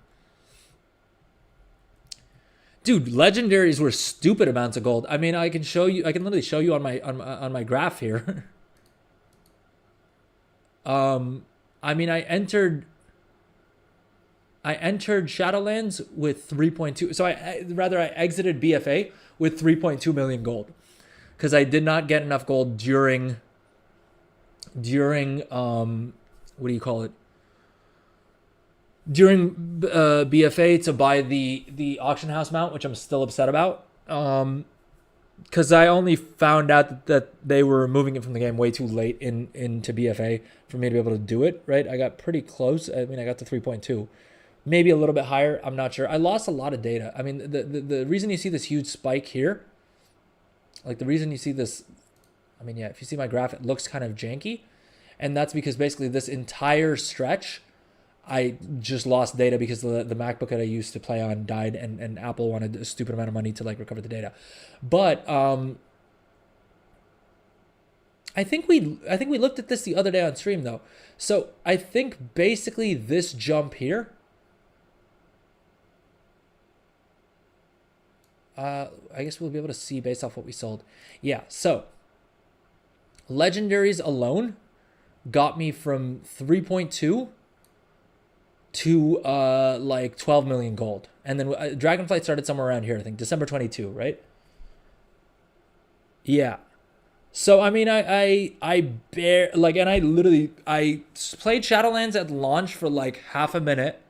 Dude, legendaries were stupid amounts of gold. I mean, I can show you. I can literally show you on my graph here. I mean, I entered Shadowlands with 3.2. So I exited BFA with 3.2 million gold because I did not get enough gold during what do you call it? During BFA to buy the auction house mount, which I'm still upset about. Because I only found out that they were removing it from the game way too late into BFA for me to be able to do it, right? I got pretty close. I mean, I got to 3.2. Maybe a little bit higher. I'm not sure. I lost a lot of data. I mean, the reason you see this huge spike here, like the reason you see this, I mean, yeah, if you see my graph, it looks kind of janky. And that's because basically this entire stretch, I just lost data because the MacBook that I used to play on died, and Apple wanted a stupid amount of money to like recover the data. But I think we looked at this the other day on stream though. So I think basically this jump here, I guess we'll be able to see based off what we sold. Yeah, so legendaries alone got me from 3.2 to like 12 million gold. And then Dragonflight started somewhere around here, I think December 22, right? Yeah. So I mean, and I played Shadowlands at launch for like half a minute,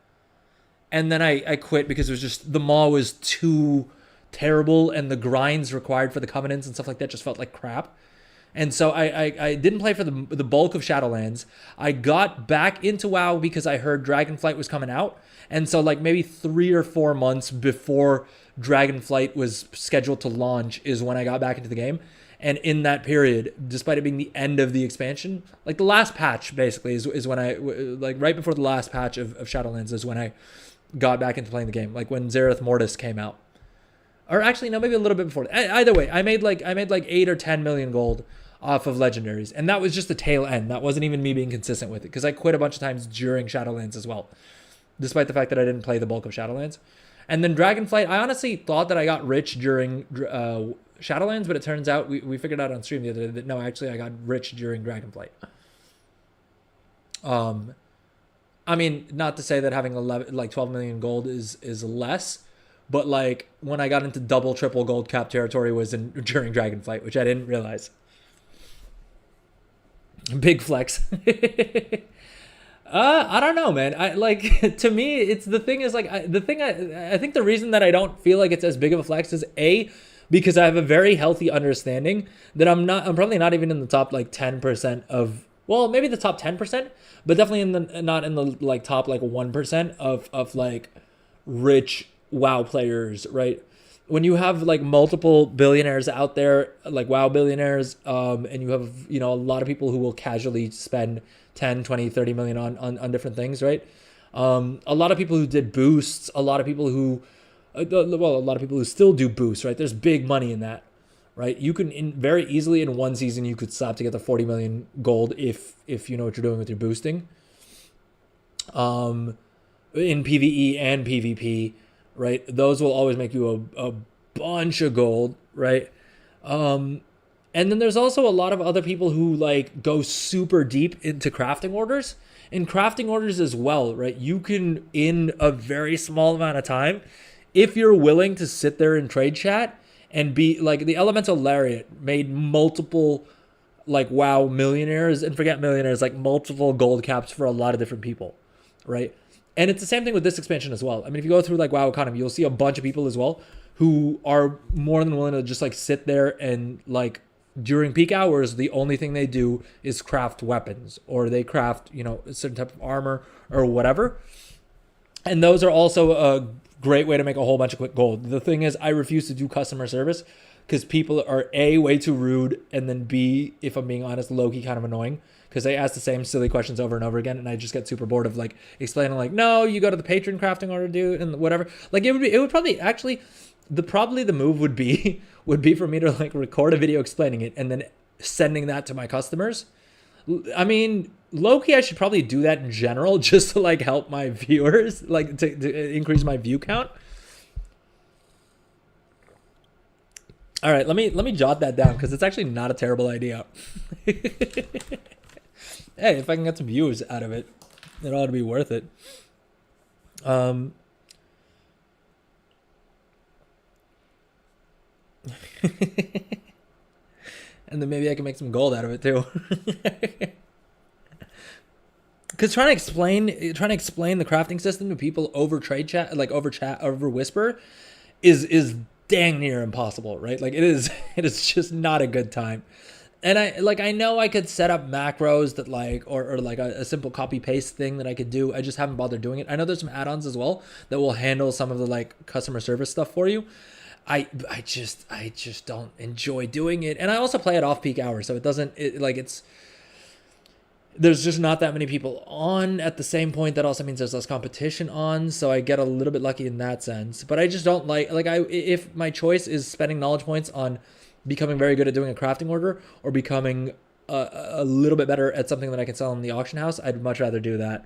and then I quit because it was just the maw was too terrible, and the grinds required for the covenants and stuff like that just felt like crap. And so I didn't play for the bulk of Shadowlands. I got back into WoW because I heard Dragonflight was coming out. And so like maybe 3 or 4 months before Dragonflight was scheduled to launch is when I got back into the game. And in that period, despite it being the end of the expansion, like the last patch basically is when like right before the last patch of Shadowlands is when I got back into playing the game. Like when Zereth Mortis came out. Or actually, no, maybe a little bit before. Either way, I made like 8 or 10 million gold off of legendaries, and that was just the tail end. That wasn't even me being consistent with it because I quit a bunch of times during Shadowlands as well, despite the fact that I didn't play the bulk of Shadowlands. And then Dragonflight, I honestly thought that I got rich during Shadowlands, but it turns out we figured out on stream the other day that no, actually I got rich during Dragonflight. I mean, not to say that having 12 million gold is less. But like when I got into double, triple gold cap territory was during Dragonflight, which I didn't realize. Big flex. I don't know, man. I like to me, it's the thing is like I think the reason that I don't feel like it's as big of a flex is because I have a very healthy understanding that I'm probably not even in the top like 10% of, well, maybe the top 10%, but definitely not in the like top like 1% of like rich WoW players, right? When you have like multiple billionaires out there, like WoW billionaires, and you have, a lot of people who will casually spend 10, 20, 30 million on different things, right? A lot of people who did boosts, a lot of people who still do boosts, right? There's big money in that, right? You can very easily in one season, you could slap together 40 million gold if you know what you're doing with your boosting. In PvE and PvP, right? Those will always make you a bunch of gold, right? And then there's also a lot of other people who like go super deep into crafting orders. In crafting orders as well, right? You can, in a very small amount of time, if you're willing to sit there in trade chat and be like the Elemental Lariat made multiple like WoW millionaires, and forget millionaires, like multiple gold caps for a lot of different people, right? And it's the same thing with this expansion as well. I mean, if you go through like WoW Economy, you'll see a bunch of people as well who are more than willing to just like sit there and like during peak hours, the only thing they do is craft weapons, or they craft, a certain type of armor or whatever. And those are also a great way to make a whole bunch of quick gold. The thing is, I refuse to do customer service because people are A, way too rude, and then B, if I'm being honest, low-key kind of annoying. because they ask the same silly questions over and over again, and I just get super bored of like explaining like, no, you go to the patron crafting order, dude, and whatever. Like it would probably actually the move would be would be for me to like record a video explaining it and then sending that to my customers. I mean, low-key, I should probably do that in general just to like help my viewers, like to increase my view count. All right, let me jot that down because it's actually not a terrible idea. Hey, if I can get some views out of it, it ought to be worth it. And then maybe I can make some gold out of it too. Because trying to explain the crafting system to people over trade chat, like over whisper, is dang near impossible, right? Like it is just not a good time. And I know I could set up macros that like or like a simple copy paste thing that I could do. I just haven't bothered doing it. I know there's some add-ons as well that will handle some of the like customer service stuff for you. I just don't enjoy doing it. And I also play at off-peak hours, so there's just not that many people on at the same point. That also means there's less competition on, so I get a little bit lucky in that sense. But I just don't if my choice is spending knowledge points on becoming very good at doing a crafting order or becoming a little bit better at something that I can sell in the auction house, I'd much rather do that.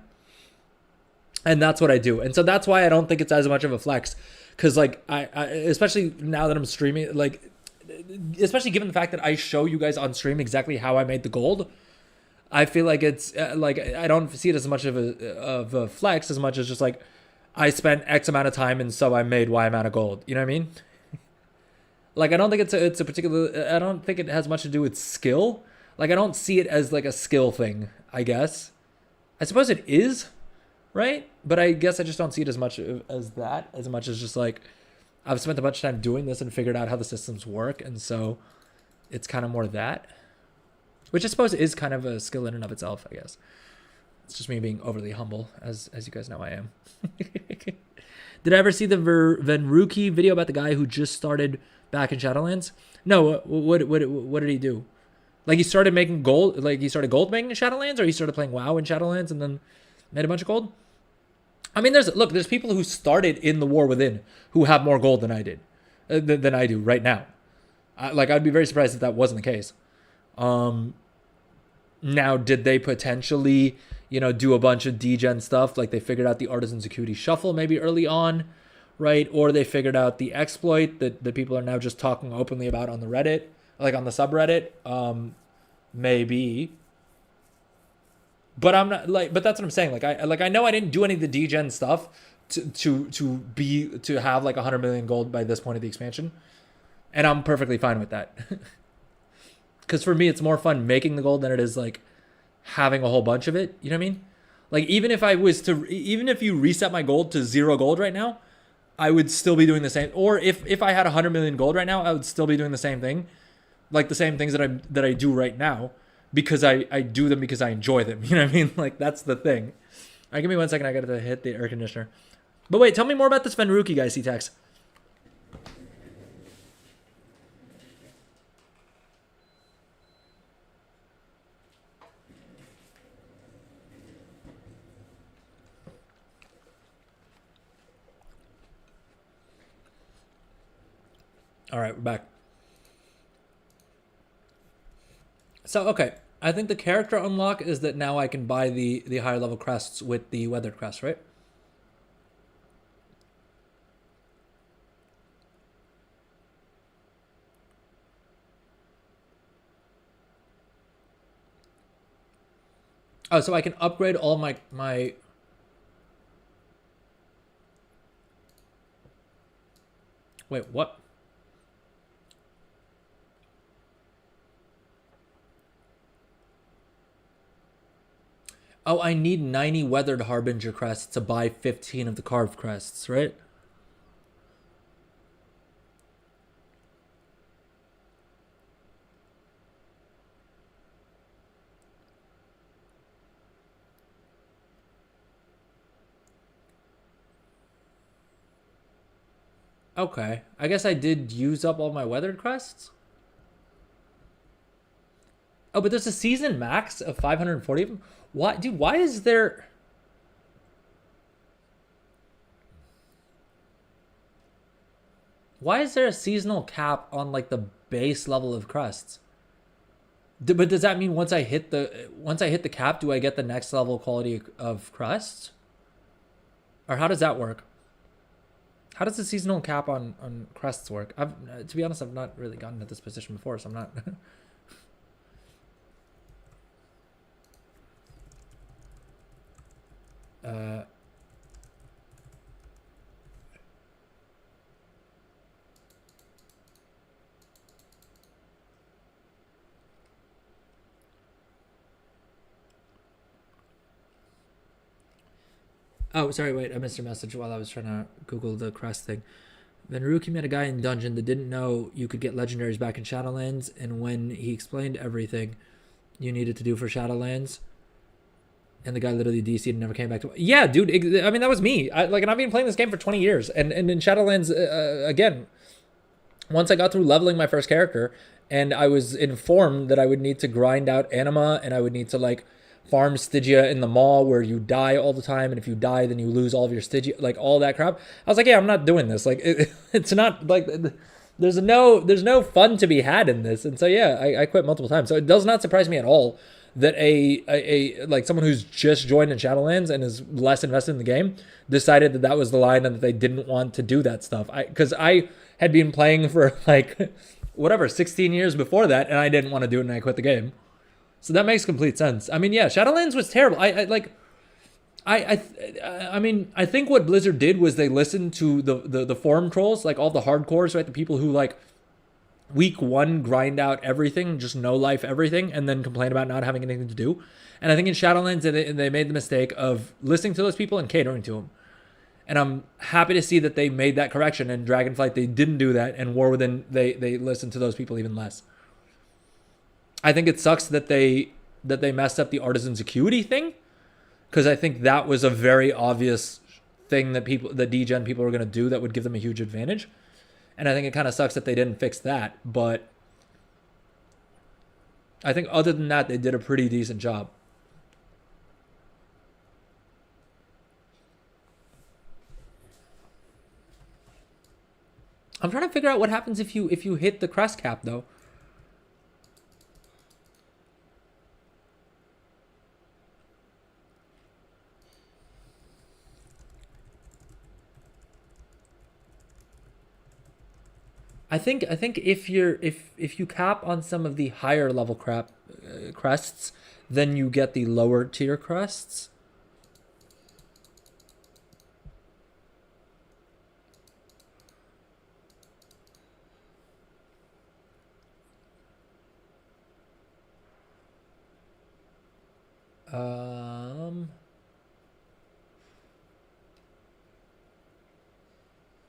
And that's what I do. And so that's why I don't think it's as much of a flex. Because like I especially now that I'm streaming, like especially given the fact that I show you guys on stream exactly how I made the gold, I feel like it's like I don't see it as much of a flex as much as just like I spent X amount of time and so I made Y amount of gold. You know what I mean? Like I don't think it's a particular. I don't think it has much to do with skill. Like I don't see it as like a skill thing. I guess. I suppose it is, right? But I guess I just don't see it as much as that. As much as just like I've spent a bunch of time doing this and figured out how the systems work, and so it's kind of more that. Which I suppose is kind of a skill in and of itself, I guess. It's just me being overly humble, as you guys know I am. Did I ever see the Venruki video about the guy who just started back in Shadowlands? No, what did he do? Like he started making gold, like he started gold making in Shadowlands, or he started playing WoW in Shadowlands and then made a bunch of gold? I mean, there's people who started in the War Within who have more gold than I did, than I do right now. I'd be very surprised if that wasn't the case. Now, did they potentially, do a bunch of degen stuff? Like they figured out the Artisan Security Shuffle maybe early on, right? Or they figured out the exploit that people are now just talking openly about on the Reddit, like on the subreddit. Maybe. But I'm not but that's what I'm saying. I know I didn't do any of the degen stuff to have like 100 million gold by this point of the expansion. And I'm perfectly fine with that. Because for me, it's more fun making the gold than it is like having a whole bunch of it. You know what I mean? Like even if you reset my gold to 0 gold right now, I would still be doing the same. Or if I had 100 million gold right now, I would still be doing the same thing, like the same things that I do right now, because I do them because I enjoy them. You know what I mean? Like that's the thing. All right, give me 1 second. I got to hit the air conditioner. But wait, tell me more about this Venruki guy, C-Tax. All right, we're back. So, okay. I think the character unlock is that now I can buy the higher level crests with the weathered crest, right? Oh, so I can upgrade all my Wait, what? Oh, I need 90 weathered harbinger crests to buy 15 of the carved crests, right? Okay. I guess I did use up all my weathered crests. Oh, but there's a season max of 540 of them. Why, dude? Why is there? Why is there a seasonal cap on like the base level of crests? But does that mean once I hit the cap, do I get the next level quality of crests? Or how does that work? How does the seasonal cap on crests work? To be honest, I've not really gotten to this position before, so I'm not. Oh, sorry, wait, I missed your message while I was trying to Google the crest thing. Venruki met a guy in dungeon that didn't know you could get legendaries back in Shadowlands, and when he explained everything you needed to do for Shadowlands, and the guy literally DC'd and never came back to. Yeah, dude. I mean, that was me. And I've been playing this game for 20 years, and in Shadowlands, again, once I got through leveling my first character, and I was informed that I would need to grind out anima, and I would need to like farm Stygia in the mall where you die all the time, and if you die, then you lose all of your Stygia, like all that crap. I was like, yeah, I'm not doing this. Like, it's not like there's no fun to be had in this, and so yeah, I quit multiple times. So it does not surprise me at all that a like someone who's just joined in Shadowlands and is less invested in the game decided that that was the line and that they didn't want to do that stuff. Because I had been playing for like whatever 16 years before that, and I didn't want to do it, and I quit the game. So that makes complete sense. I mean, yeah, Shadowlands was terrible. I mean, I think what Blizzard did was they listened to the forum trolls, like all the hardcores, right? The people who like week one grind out everything, just no life everything, and then complain about not having anything to do. And I think in Shadowlands, they made the mistake of listening to those people and catering to them. And I'm happy to see that they made that correction. And Dragonflight, they didn't do that. And War Within, they listened to those people even less. I think it sucks that they messed up the artisan's acuity thing, because I think that was a very obvious thing that degen people were going to do that would give them a huge advantage. And I think it kind of sucks that they didn't fix that. But I think other than that, they did a pretty decent job. I'm trying to figure out what happens if you hit the crest cap, though. I think if you cap on some of the higher level crests, then you get the lower tier crests.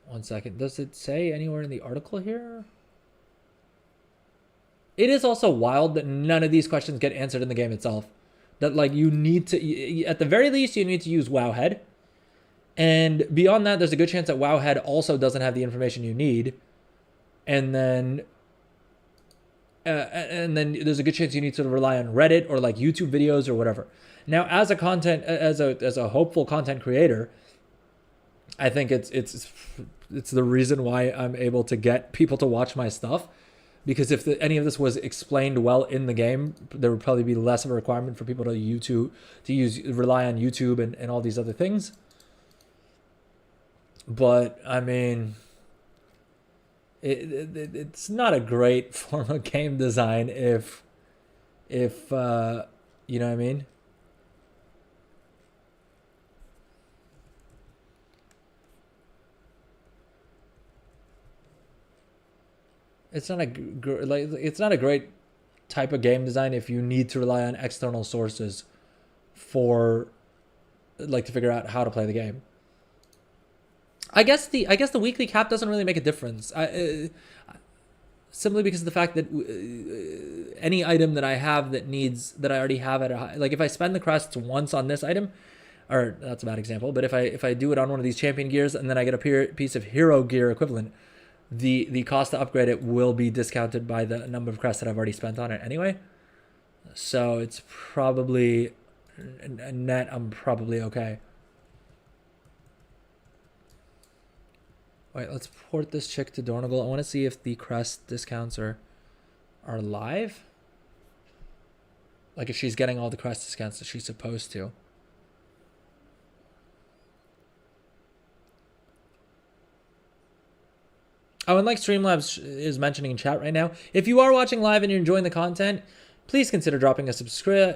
One second. Does it say anywhere in the article here? It is also wild that none of these questions get answered in the game itself. That like you need to, at the very least, you need to use Wowhead. And beyond that, there's a good chance that Wowhead also doesn't have the information you need. And then there's a good chance you need to rely on Reddit or like YouTube videos or whatever. Now, as a hopeful content creator, I think it's the reason why I'm able to get people to watch my stuff, because if any of this was explained well in the game, there would probably be less of a requirement for people to rely on YouTube and all these other things. But I mean, it's not a great form of game design if you know what I mean. It's not a great type of game design if you need to rely on external sources for like to figure out how to play the game. I guess the weekly cap doesn't really make a difference. Simply because of the fact that any item that I have that I already have at a high, like if I spend the crests once on this item, or that's a bad example, but if I do it on one of these champion gears and then I get a piece of hero gear equivalent, the cost to upgrade it will be discounted by the number of crests that I've already spent on it anyway. So it's probably net. I'm probably okay. Wait, let's port this chick to Dornagle. I want to see if the crest discounts are live. Like if she's getting all the crest discounts that she's supposed to. Oh, and like Streamlabs is mentioning in chat right now, if you are watching live and you're enjoying the content, please consider dropping a subscribe.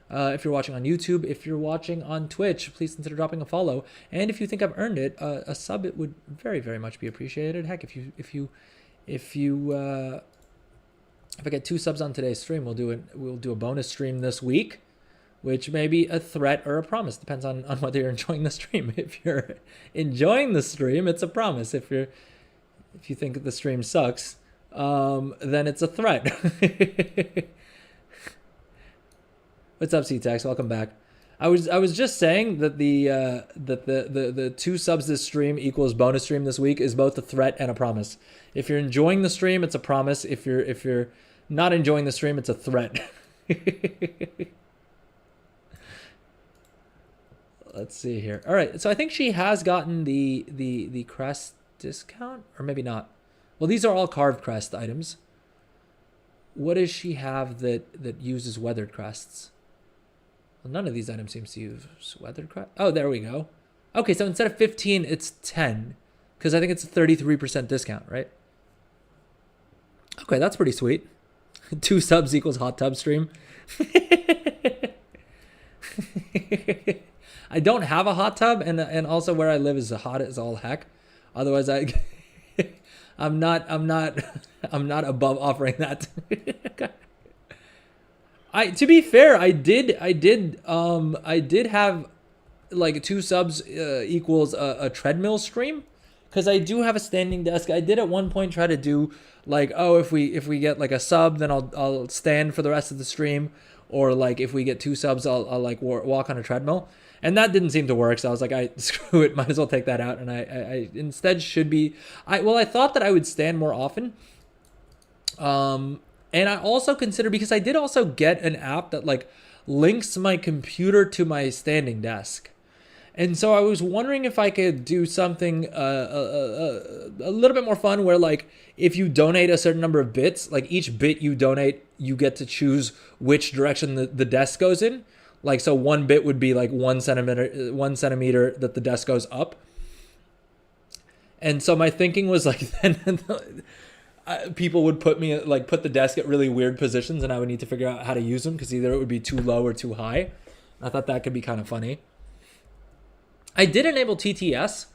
If you're watching on YouTube, if you're watching on Twitch, please consider dropping a follow. And if you think I've earned it, a sub, it would very, very much be appreciated. Heck, if I get 2 subs on today's stream, we'll do a bonus stream this week, which may be a threat or a promise. Depends on whether you're enjoying the stream. If you're enjoying the stream, it's a promise. If you think the stream sucks, then it's a threat. What's up, C-Tex? Welcome back. I was just saying that the 2 subs this stream equals bonus stream this week is both a threat and a promise. If you're enjoying the stream, it's a promise. If you're not enjoying the stream, it's a threat. Let's see here. All right, so I think she has gotten the crest discount, or maybe not. Well, these are all carved crest items. What does she have that uses weathered crests? Well, none of these items seems to use weathered crest. Oh, there we go. Okay, so instead of 15, it's 10, because I think it's a 33% discount, right? Okay, that's pretty sweet. 2 subs equals hot tub stream. I don't have a hot tub, and also where I live is hot as all heck. Otherwise, I'm not above offering that. To be fair, I did have like 2 subs equals a treadmill stream, because I do have a standing desk. I did at one point try to do like, oh, if we get like a sub, then I'll stand for the rest of the stream, or like if we get 2 subs, I'll like walk on a treadmill. And that didn't seem to work, so I was like, screw it, might as well take that out. And I instead should be, I thought that I would stand more often. And I also consider, because I did also get an app that like links my computer to my standing desk. And so I was wondering if I could do something a little bit more fun, where like if you donate a certain number of bits, like each bit you donate, you get to choose which direction the desk goes in. Like, so 1 bit would be like 1 centimeter that the desk goes up. And so my thinking was like, then people would put the desk at really weird positions, and I would need to figure out how to use them, because either it would be too low or too high. I thought that could be kind of funny. I did enable TTS.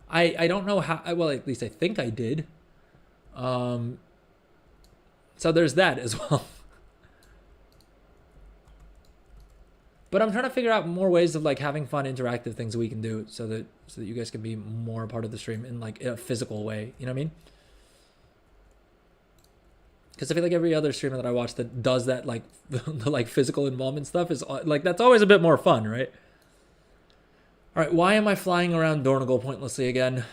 I don't know how, well, at least I think I did. So there's that as well. But I'm trying to figure out more ways of like having fun, interactive things we can do, so that you guys can be more a part of the stream in like a physical way. You know what I mean? Because I feel like every other streamer that I watch that does that, like the like physical involvement stuff, is like, that's always a bit more fun, right? All right, why am I flying around Dornagle pointlessly again?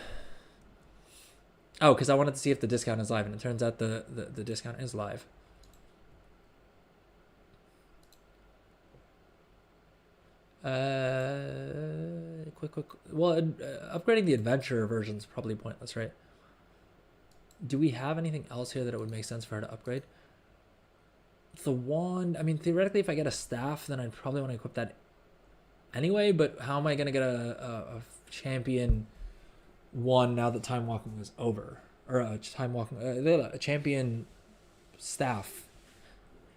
Oh, because I wanted to see if the discount is live, and it turns out the discount is live. Quick. Well, upgrading the adventure version is probably pointless, right? Do we have anything else here that it would make sense for her to upgrade? The wand, I mean, theoretically, if I get a staff, then I'd probably want to equip that anyway, but how am I going to get a champion one now that time walking is over? Or a champion staff.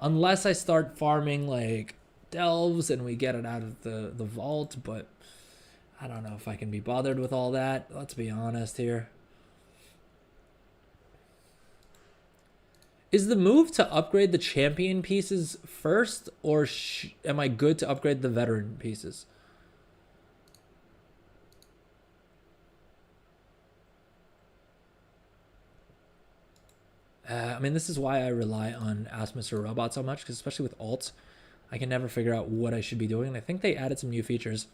Unless I start farming, like, delves and we get it out of the vault, but I don't know if I can be bothered with all that. Let's be honest here. Is the move to upgrade the champion pieces first, or am I good to upgrade the veteran pieces? I mean, this is why I rely on Ask Mr. Robot so much, because especially with alts, I can never figure out what I should be doing. And I think they added some new features.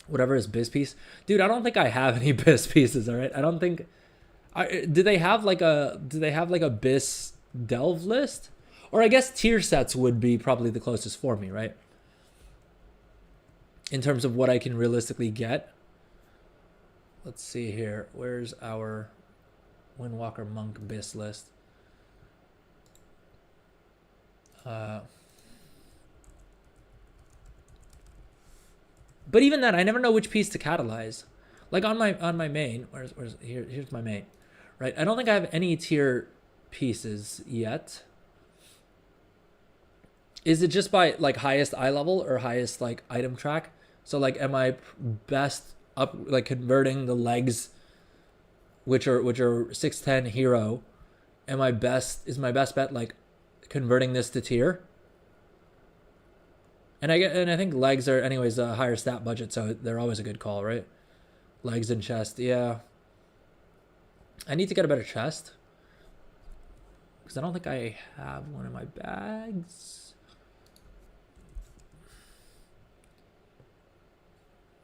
Whatever is biz piece. Dude, I don't think I have any biz pieces, all right? I don't think... do they have like a bis delve list? Or I guess tier sets would be probably the closest for me, right? In terms of what I can realistically get. Let's see here. Where's our Windwalker Monk Abyss list? But even then, I never know which piece to catalyze. Like on my main, here's my main, right? I don't think I have any tier pieces yet. Is it just by like highest eye level or highest like item track? So like, am I best up like converting the legs, which are 610 hero? Is my best bet like converting this to tier? And I think legs are anyways a higher stat budget, so they're always a good call, right? Legs and chest, yeah. I need to get a better chest because I don't think I have one in my bags.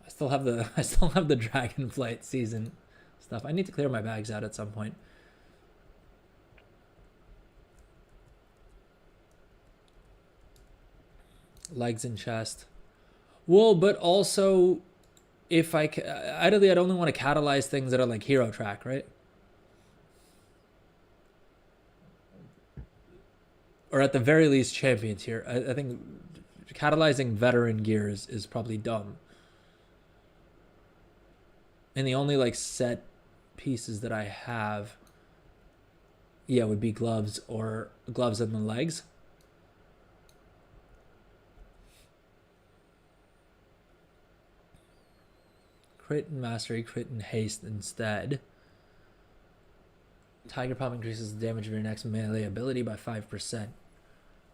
I still have the Dragonflight season stuff. I need to clear my bags out at some point. Legs and chest. Well, but also, if ideally, I'd only want to catalyze things that are like hero track, right? Or at the very least, champion tier. I think catalyzing veteran gear is probably dumb. And the only like set pieces that I have, yeah, would be gloves or gloves and the legs. Crit and mastery, crit and haste instead. Tiger Pop increases the damage of your next melee ability by 5%.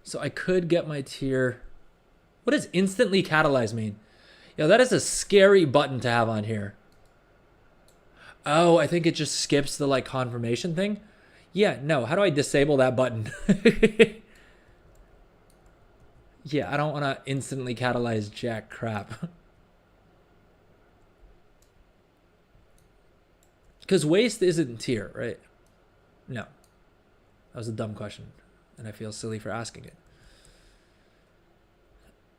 So I could get my tier. What does instantly catalyze mean? Yo, that is a scary button to have on here. Oh, I think it just skips the like confirmation thing. Yeah, no. How do I disable that button? Yeah, I don't want to instantly catalyze jack crap. Because waste isn't tier, right? No. That was a dumb question. And I feel silly for asking it.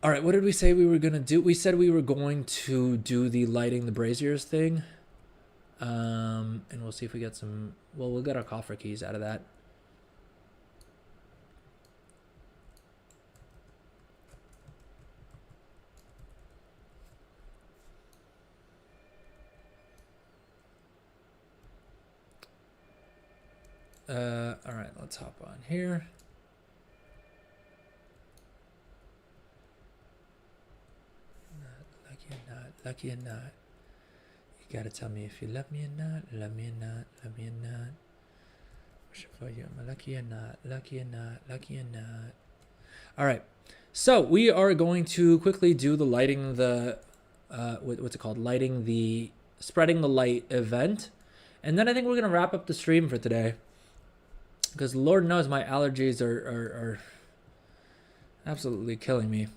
All right, what did we say we were going to do? We said we were going to do the lighting the braziers thing. And we'll see if we get some... Well, we'll get our coffer keys out of that. All right, let's hop on here. Lucky or not. You gotta tell me if you love me or not, love me or not, love me or not. Wishing for you, am I lucky or not, lucky or not, lucky or not. All right, so we are going to quickly do the lighting the, what's it called? Spreading the light event. And then I think we're gonna wrap up the stream for today. Because Lord knows my allergies are absolutely killing me.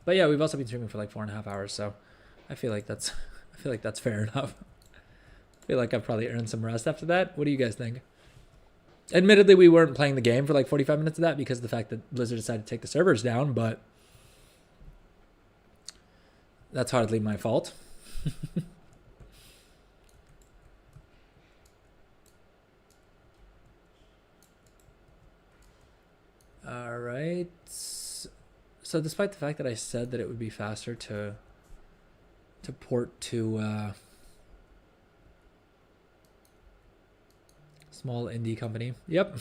But yeah, we've also been streaming for like 4.5 hours, so I feel like that's fair enough. I feel like I've probably earned some rest after that. What do you guys think? Admittedly, we weren't playing the game for like 45 minutes of that because of the fact that Blizzard decided to take the servers down, but that's hardly my fault. All right. So despite the fact that I said that it would be faster to port to small indie company. Yep.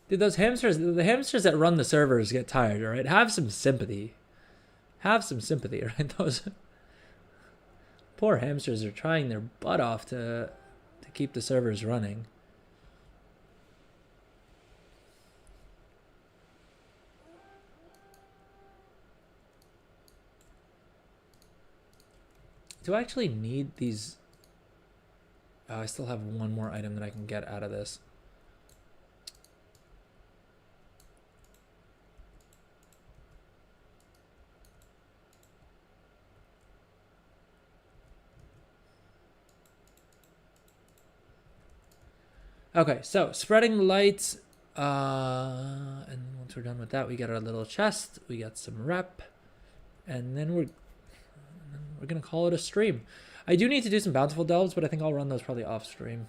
Dude, the hamsters that run the servers get tired, all right? Have some sympathy. Have some sympathy, right? Those poor hamsters are trying their butt off to keep the servers running. Do I actually need these? Oh, I still have one more item that I can get out of this. Okay, so spreading the lights. And once we're done with that, we get our little chest. We got some rep. And then we're going to call it a stream. I do need to do some bountiful delves, but I think I'll run those probably off stream.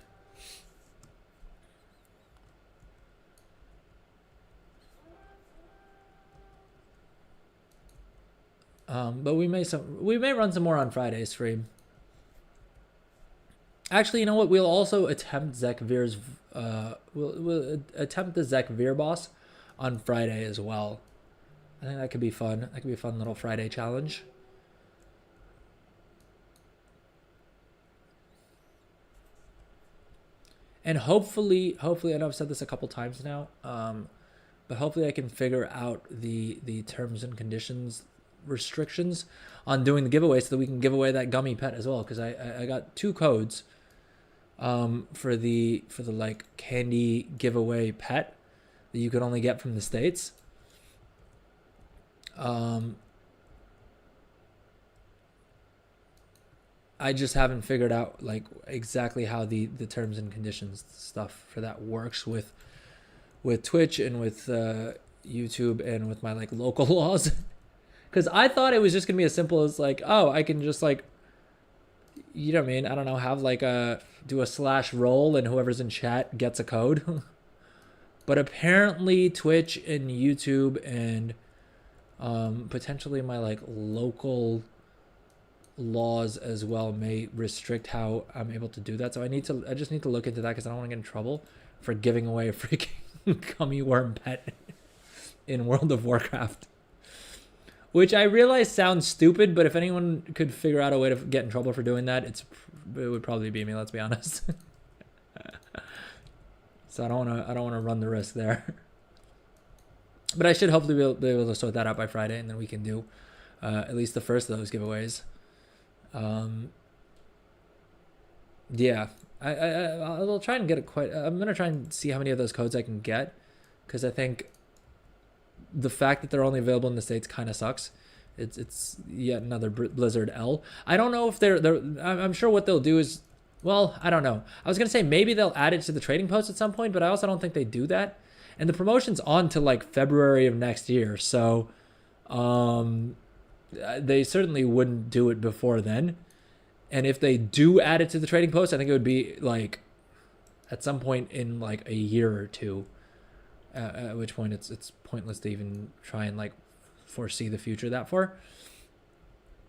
But we may run some more on Friday's stream. Actually, you know what? We'll also attempt Zekvir's. We'll attempt the Zekvir boss on Friday as well. I think that could be fun. That could be a fun little Friday challenge. And hopefully, I know I've said this a couple times now, but hopefully I can figure out the terms and conditions restrictions on doing the giveaway so that we can give away that gummy pet as well. Because I got 2 codes for the like candy giveaway pet that you could only get from the States. I just haven't figured out like exactly how the terms and conditions stuff for that works with Twitch and with YouTube and with my like local laws. Because I thought it was just gonna be as simple as like, oh, I can just like, you know what I mean? I don't know, have like do a /roll and whoever's in chat gets a code. But apparently Twitch and YouTube and potentially my like local laws as well may restrict how I'm able to do that. So I just need to look into that because I don't want to get in trouble for giving away a freaking gummy worm pet in World of Warcraft. Which I realize sounds stupid, but if anyone could figure out a way to get in trouble for doing that, it would probably be me, let's be honest. So I don't want to run the risk there. But I should hopefully be able to sort that out by Friday, and then we can do at least the first of those giveaways. Yeah, I'll try and get it I'm gonna try and see how many of those codes I can get, because I think the fact that they're only available in the States kind of sucks. It's yet another Blizzard L. I don't know if I'm sure what they'll do is, well, I don't know. I was gonna say maybe they'll add it to the trading post at some point, but I also don't think they do that. And the promotion's on to like February of next year, so they certainly wouldn't do it before then. And if they do add it to the trading post, I think it would be like at some point in like a year or two, at which point it's pointless to even try and like foresee the future that far.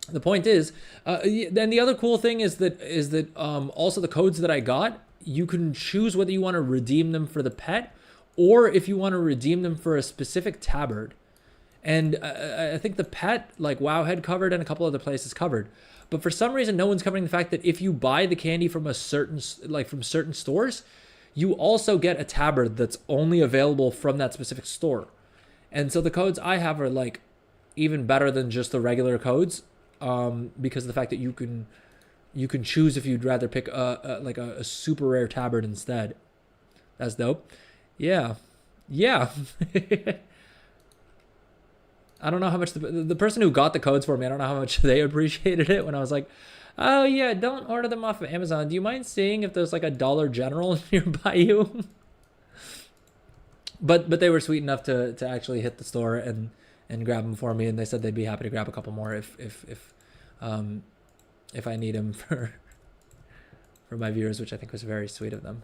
The point is, then the other cool thing is that also the codes that I got, you can choose whether you want to redeem them for the pet or if you want to redeem them for a specific tabard. And I think the pet, like WoW had covered and a couple other places covered. But for some reason, no one's covering the fact that if you buy the candy from certain stores, you also get a tabard that's only available from that specific store. And so the codes I have are like even better than just the regular codes, because of the fact that you can choose if you'd rather pick a super rare tabard instead. That's dope. Yeah. I don't know how much the person who got the codes for me, I don't know how much they appreciated it when I was like, oh yeah, don't order them off of Amazon. Do you mind seeing if there's like a Dollar General nearby you? But they were sweet enough to actually hit the store and grab them for me, and they said they'd be happy to grab a couple more if I need them for my viewers, which I think was very sweet of them.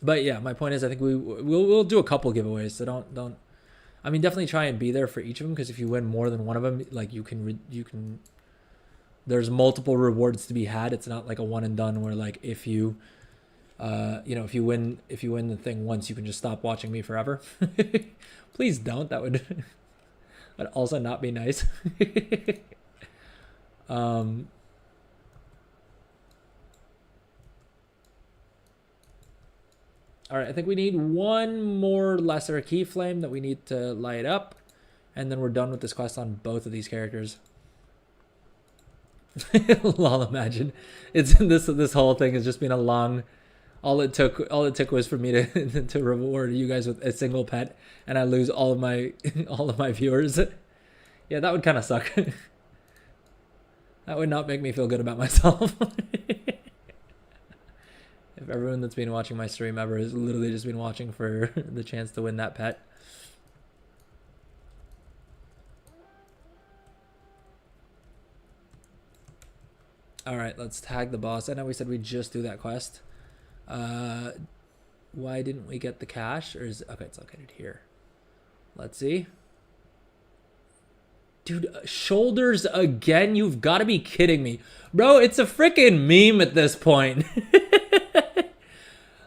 But yeah, my point is I think we'll do a couple giveaways. So don't. I mean, definitely try and be there for each of them, because if you win more than one of them, like you can. There's multiple rewards to be had. It's not like a one and done where like if you win the thing once, you can just stop watching me forever. Please don't. That would also not be nice. All right, I think we need one more lesser key flame that we need to light up, and then we're done with this quest on both of these characters. Lol, imagine it's this whole thing has just been a long. All it took was for me to reward you guys with a single pet, and I lose all of my viewers. Yeah, that would kind of suck. That would not make me feel good about myself. If everyone that's been watching my stream ever has literally just been watching for the chance to win that pet. All right, let's tag the boss. I know we said we'd just do that quest. Why didn't we get the cash? Or is okay? It's located here. Let's see. Dude, shoulders again? You've got to be kidding me, bro. It's a freaking meme at this point.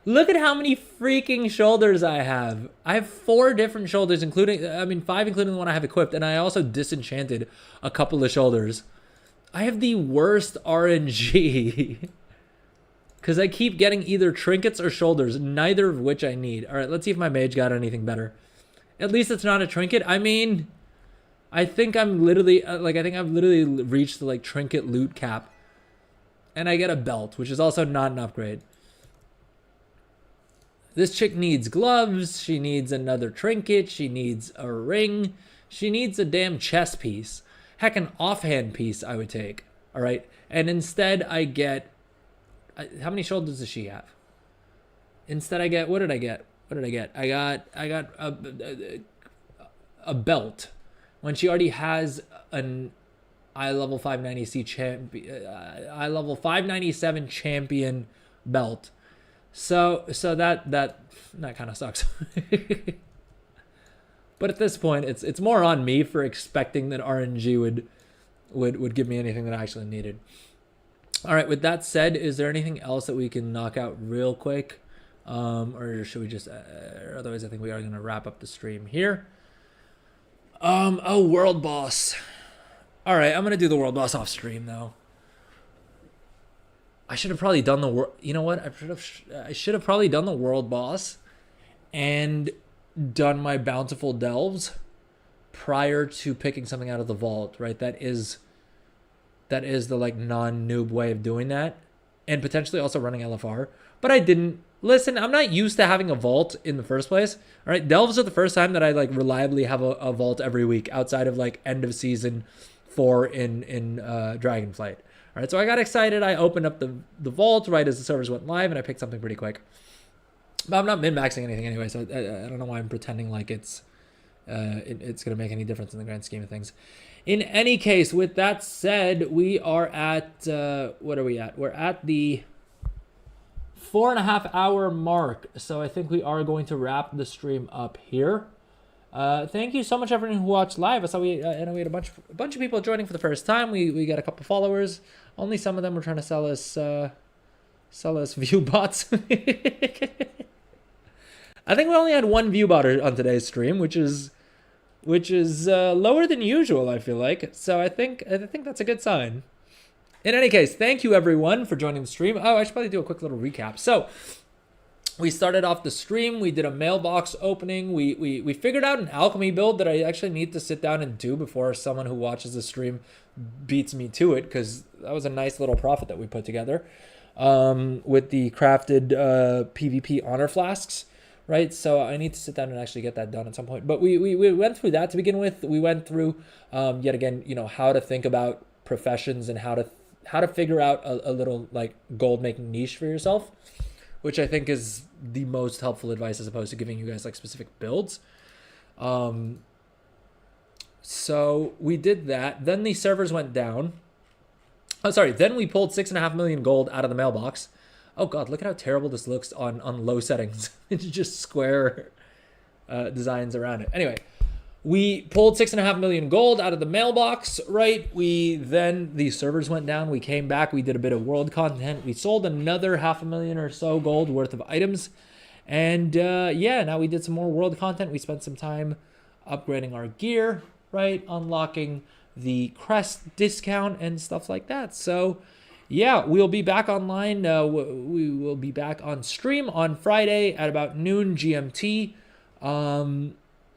Look at how many freaking shoulders I have. I have 4 different shoulders, including, I mean, 5 including the one I have equipped, and I also disenchanted a couple of shoulders. I have the worst RNG. Because I keep getting either trinkets or shoulders, neither of which I need. All right, let's see if my mage got anything better. At least it's not a trinket. I mean, I think I'm literally, I think I've literally reached the, like, trinket loot cap. And I get a belt, which is also not an upgrade. This chick needs gloves. She needs another trinket. She needs a ring. She needs a damn chess piece. Heck, an offhand piece I would take. All right. And instead I get, how many shoulders does she have? Instead I get, what did I get? What did I get? I got a belt when she already has an eye level 590C champion, eye level 597 champion belt. So that kind of sucks. But at this point, it's more on me for expecting that RNG would give me anything that I actually needed. All right. With that said, is there anything else that we can knock out real quick, or should we just? Otherwise, I think we are going to wrap up the stream here. Oh, world boss. All right, I'm gonna do the world boss off stream though. I should have probably done the world. You know what? I should have probably done the world boss and done my bountiful delves prior to picking something out of the vault, right? That is the like non-noob way of doing that, and potentially also running LFR. But I didn't. Listen, I'm not used to having a vault in the first place. All right, delves are the first time that I like reliably have a vault every week outside of like end of season 4 in Dragonflight. All right, so I got excited. I opened up the vault right as the servers went live, and I picked something pretty quick. But I'm not min-maxing anything anyway, so I don't know why I'm pretending like it's going to make any difference in the grand scheme of things. In any case, with that said, we are at, what are we at? We're at the 4.5 hour mark, so I think we are going to wrap the stream up here. Thank you so much everyone who watched live. I saw I know we had a bunch of people joining for the first time. We got a couple followers. Only some of them were trying to sell us view bots. I think we only had 1 view bot on today's stream, which is lower than usual, I feel like. So I think that's a good sign. In any case, thank you everyone for joining the stream. Oh, I should probably do a quick little recap. So we started off the stream. We did a mailbox opening. We figured out an alchemy build that I actually need to sit down and do before someone who watches the stream beats me to it, because that was a nice little profit that we put together with the crafted PvP honor flasks, right? So I need to sit down and actually get that done at some point. But we went through that to begin with. We went through yet again, how to think about professions and how to figure out a little like gold making niche for yourself, which I think is the most helpful advice as opposed to giving you guys like specific builds. So we did that. Then the servers went down. Oh, sorry. Then we pulled 6.5 million gold out of the mailbox. Oh God, look at how terrible this looks on low settings. It's just square designs around it. Anyway, we pulled 6.5 million gold out of the mailbox, right? Then the servers went down. We came back. We did a bit of world content. We sold another 500,000 or so gold worth of items. And yeah, now we did some more world content. We spent some time upgrading our gear, right? Unlocking the crest discount and stuff like that. So yeah, we'll be back online. We will be back on stream on Friday at about noon GMT.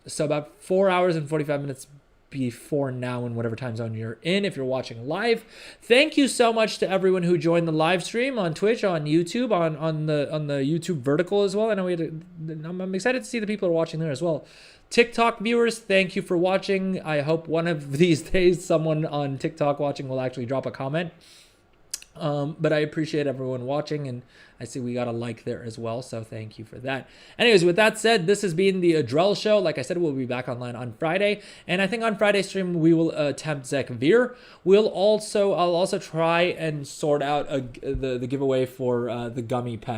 So about 4 hours and 45 minutes before now in whatever time zone you're in, if you're watching live. Thank you so much to everyone who joined the live stream on Twitch, on YouTube, on the YouTube vertical as well. I know I'm excited to see the people who are watching there as well. TikTok viewers, thank you for watching. I hope one of these days someone on TikTok watching will actually drop a comment. But I appreciate everyone watching, and I see we got a like there as well, so thank you for that. Anyways, with that said, this has been the Adrel Show. Like I said, we'll be back online on Friday, and I think on Friday's stream we will attempt Zekvir. I'll also try and sort out the giveaway for the gummy pet.